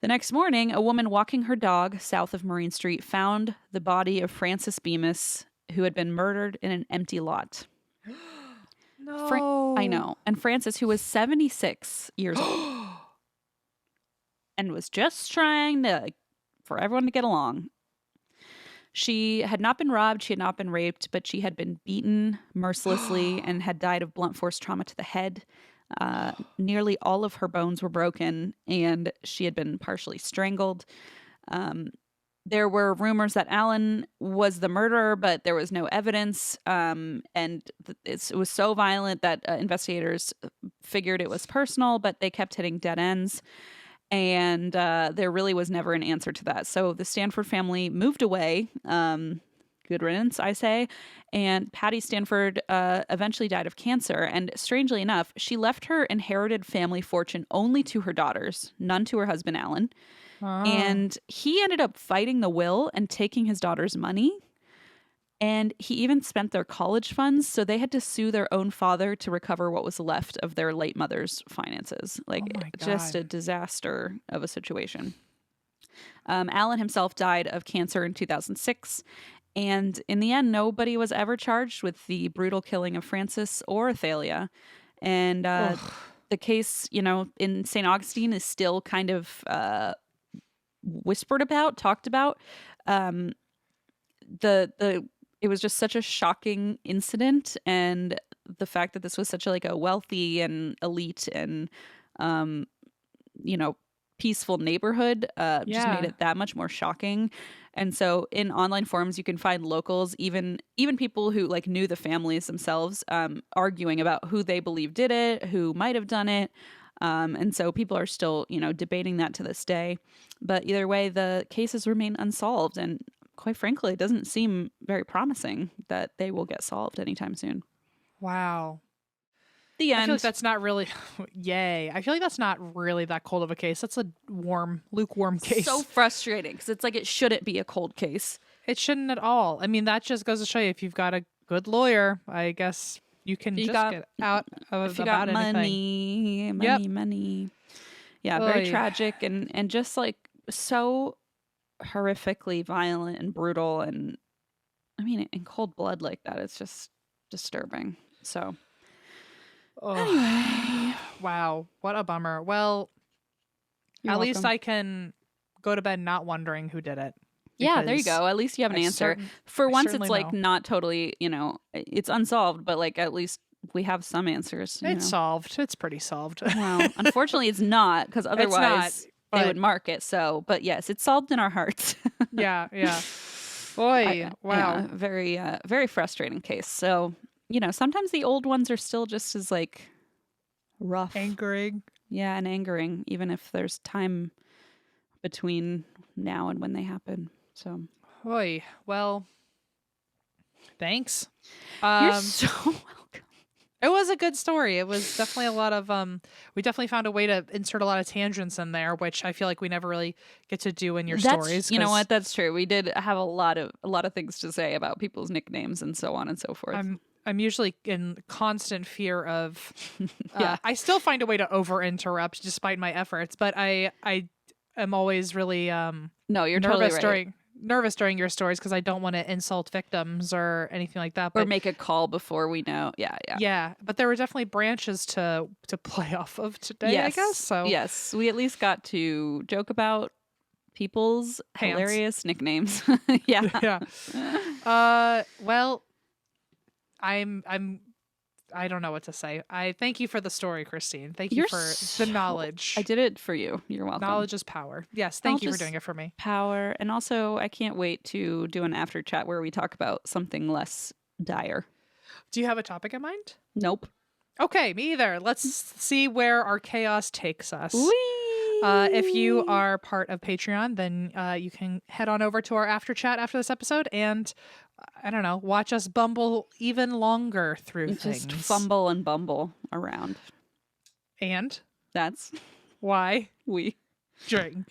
The next morning, a woman walking her dog south of Marine Street found the body of Frances Bemis, who had been murdered in an empty lot. No. I know. And Frances, who was 76 years old, and was just trying for everyone to get along. She had not been robbed, she had not been raped, but she had been beaten mercilessly and had died of blunt force trauma to the head. Nearly all of her bones were broken, and she had been partially strangled. There were rumors that Alan was the murderer, but there was no evidence. And it was so violent that investigators figured it was personal, but they kept hitting dead ends. And there really was never an answer to that. So the Stanford family moved away. Good riddance, I say. And Patty Stanford eventually died of cancer. And strangely enough, she left her inherited family fortune only to her daughters, none to her husband, Alan. Oh. And he ended up fighting the will and taking his daughter's money. And he even spent their college funds, so they had to sue their own father to recover what was left of their late mother's finances. Like, just a disaster of a situation. Alan himself died of cancer in 2006. And in the end, nobody was ever charged with the brutal killing of Frances or Athalia. And the case, in St. Augustine is still kind of whispered about, talked about. It was just such a shocking incident, and the fact that this was such a wealthy and elite and peaceful neighborhood just Yeah. made it that much more shocking. And so in online forums, you can find locals, even people who like knew the families themselves, arguing about who they believe did it, who might have done it. And so people are still, debating that to this day. But either way, the cases remain unsolved. And quite frankly, it doesn't seem very promising that they will get solved anytime soon. Wow. The I end. feel like that's not really, yay. I feel like that's not really that cold of a case. That's a lukewarm case. So frustrating because it's like it shouldn't be a cold case. It shouldn't at all. I mean, that just goes to show you if you've got a good lawyer, I guess you can get out of If you about got anything. money. Yeah, very tragic and just like so horrifically violent and brutal. And I mean, in cold blood like that, it's just disturbing. So anyway. Wow, what a bummer. Well, You're at least welcome. I can go to bed not wondering who did it. Yeah, there you go. At least you have an answer. For once, it's like not totally, it's unsolved, but like at least we have some answers. It's solved. It's pretty solved. Well, unfortunately, it's not because otherwise they would mark it. So, but yes, it's solved in our hearts. Yeah. Boy, wow. Yeah, very, very frustrating case. So, sometimes the old ones are still just as like rough, angering. Yeah, and angering, even if there's time between now and when they happen. So, boy, well, thanks. You're so welcome. It was a good story. It was definitely a lot of we definitely found a way to insert a lot of tangents in there, which I feel like we never really get to do in your stories. You know what? That's true. We did have a lot of things to say about people's nicknames and so on and so forth. I'm usually in constant fear of I still find a way to over interrupt despite my efforts, but I am always really no, you're nervous totally right. Nervous during your stories because I don't want to insult victims or anything like that. Or make a call before we know. Yeah. But there were definitely branches to play off of today, yes. I guess. So yes, we at least got to joke about people's hilarious nicknames. Yeah. Well, I don't know what to say. I thank you for the story, Christine. Thank you for the knowledge. I did it for you. You're welcome. Knowledge is power. Yes, thank you for doing it for me. Power. And also, I can't wait to do an after chat where we talk about something less dire. Do you have a topic in mind? Nope. Okay, me either. Let's see where our chaos takes us. Whee! If you are part of Patreon, then you can head on over to our after chat after this episode and I don't know, watch us bumble even longer through things. Just fumble and bumble around. And that's why we drink.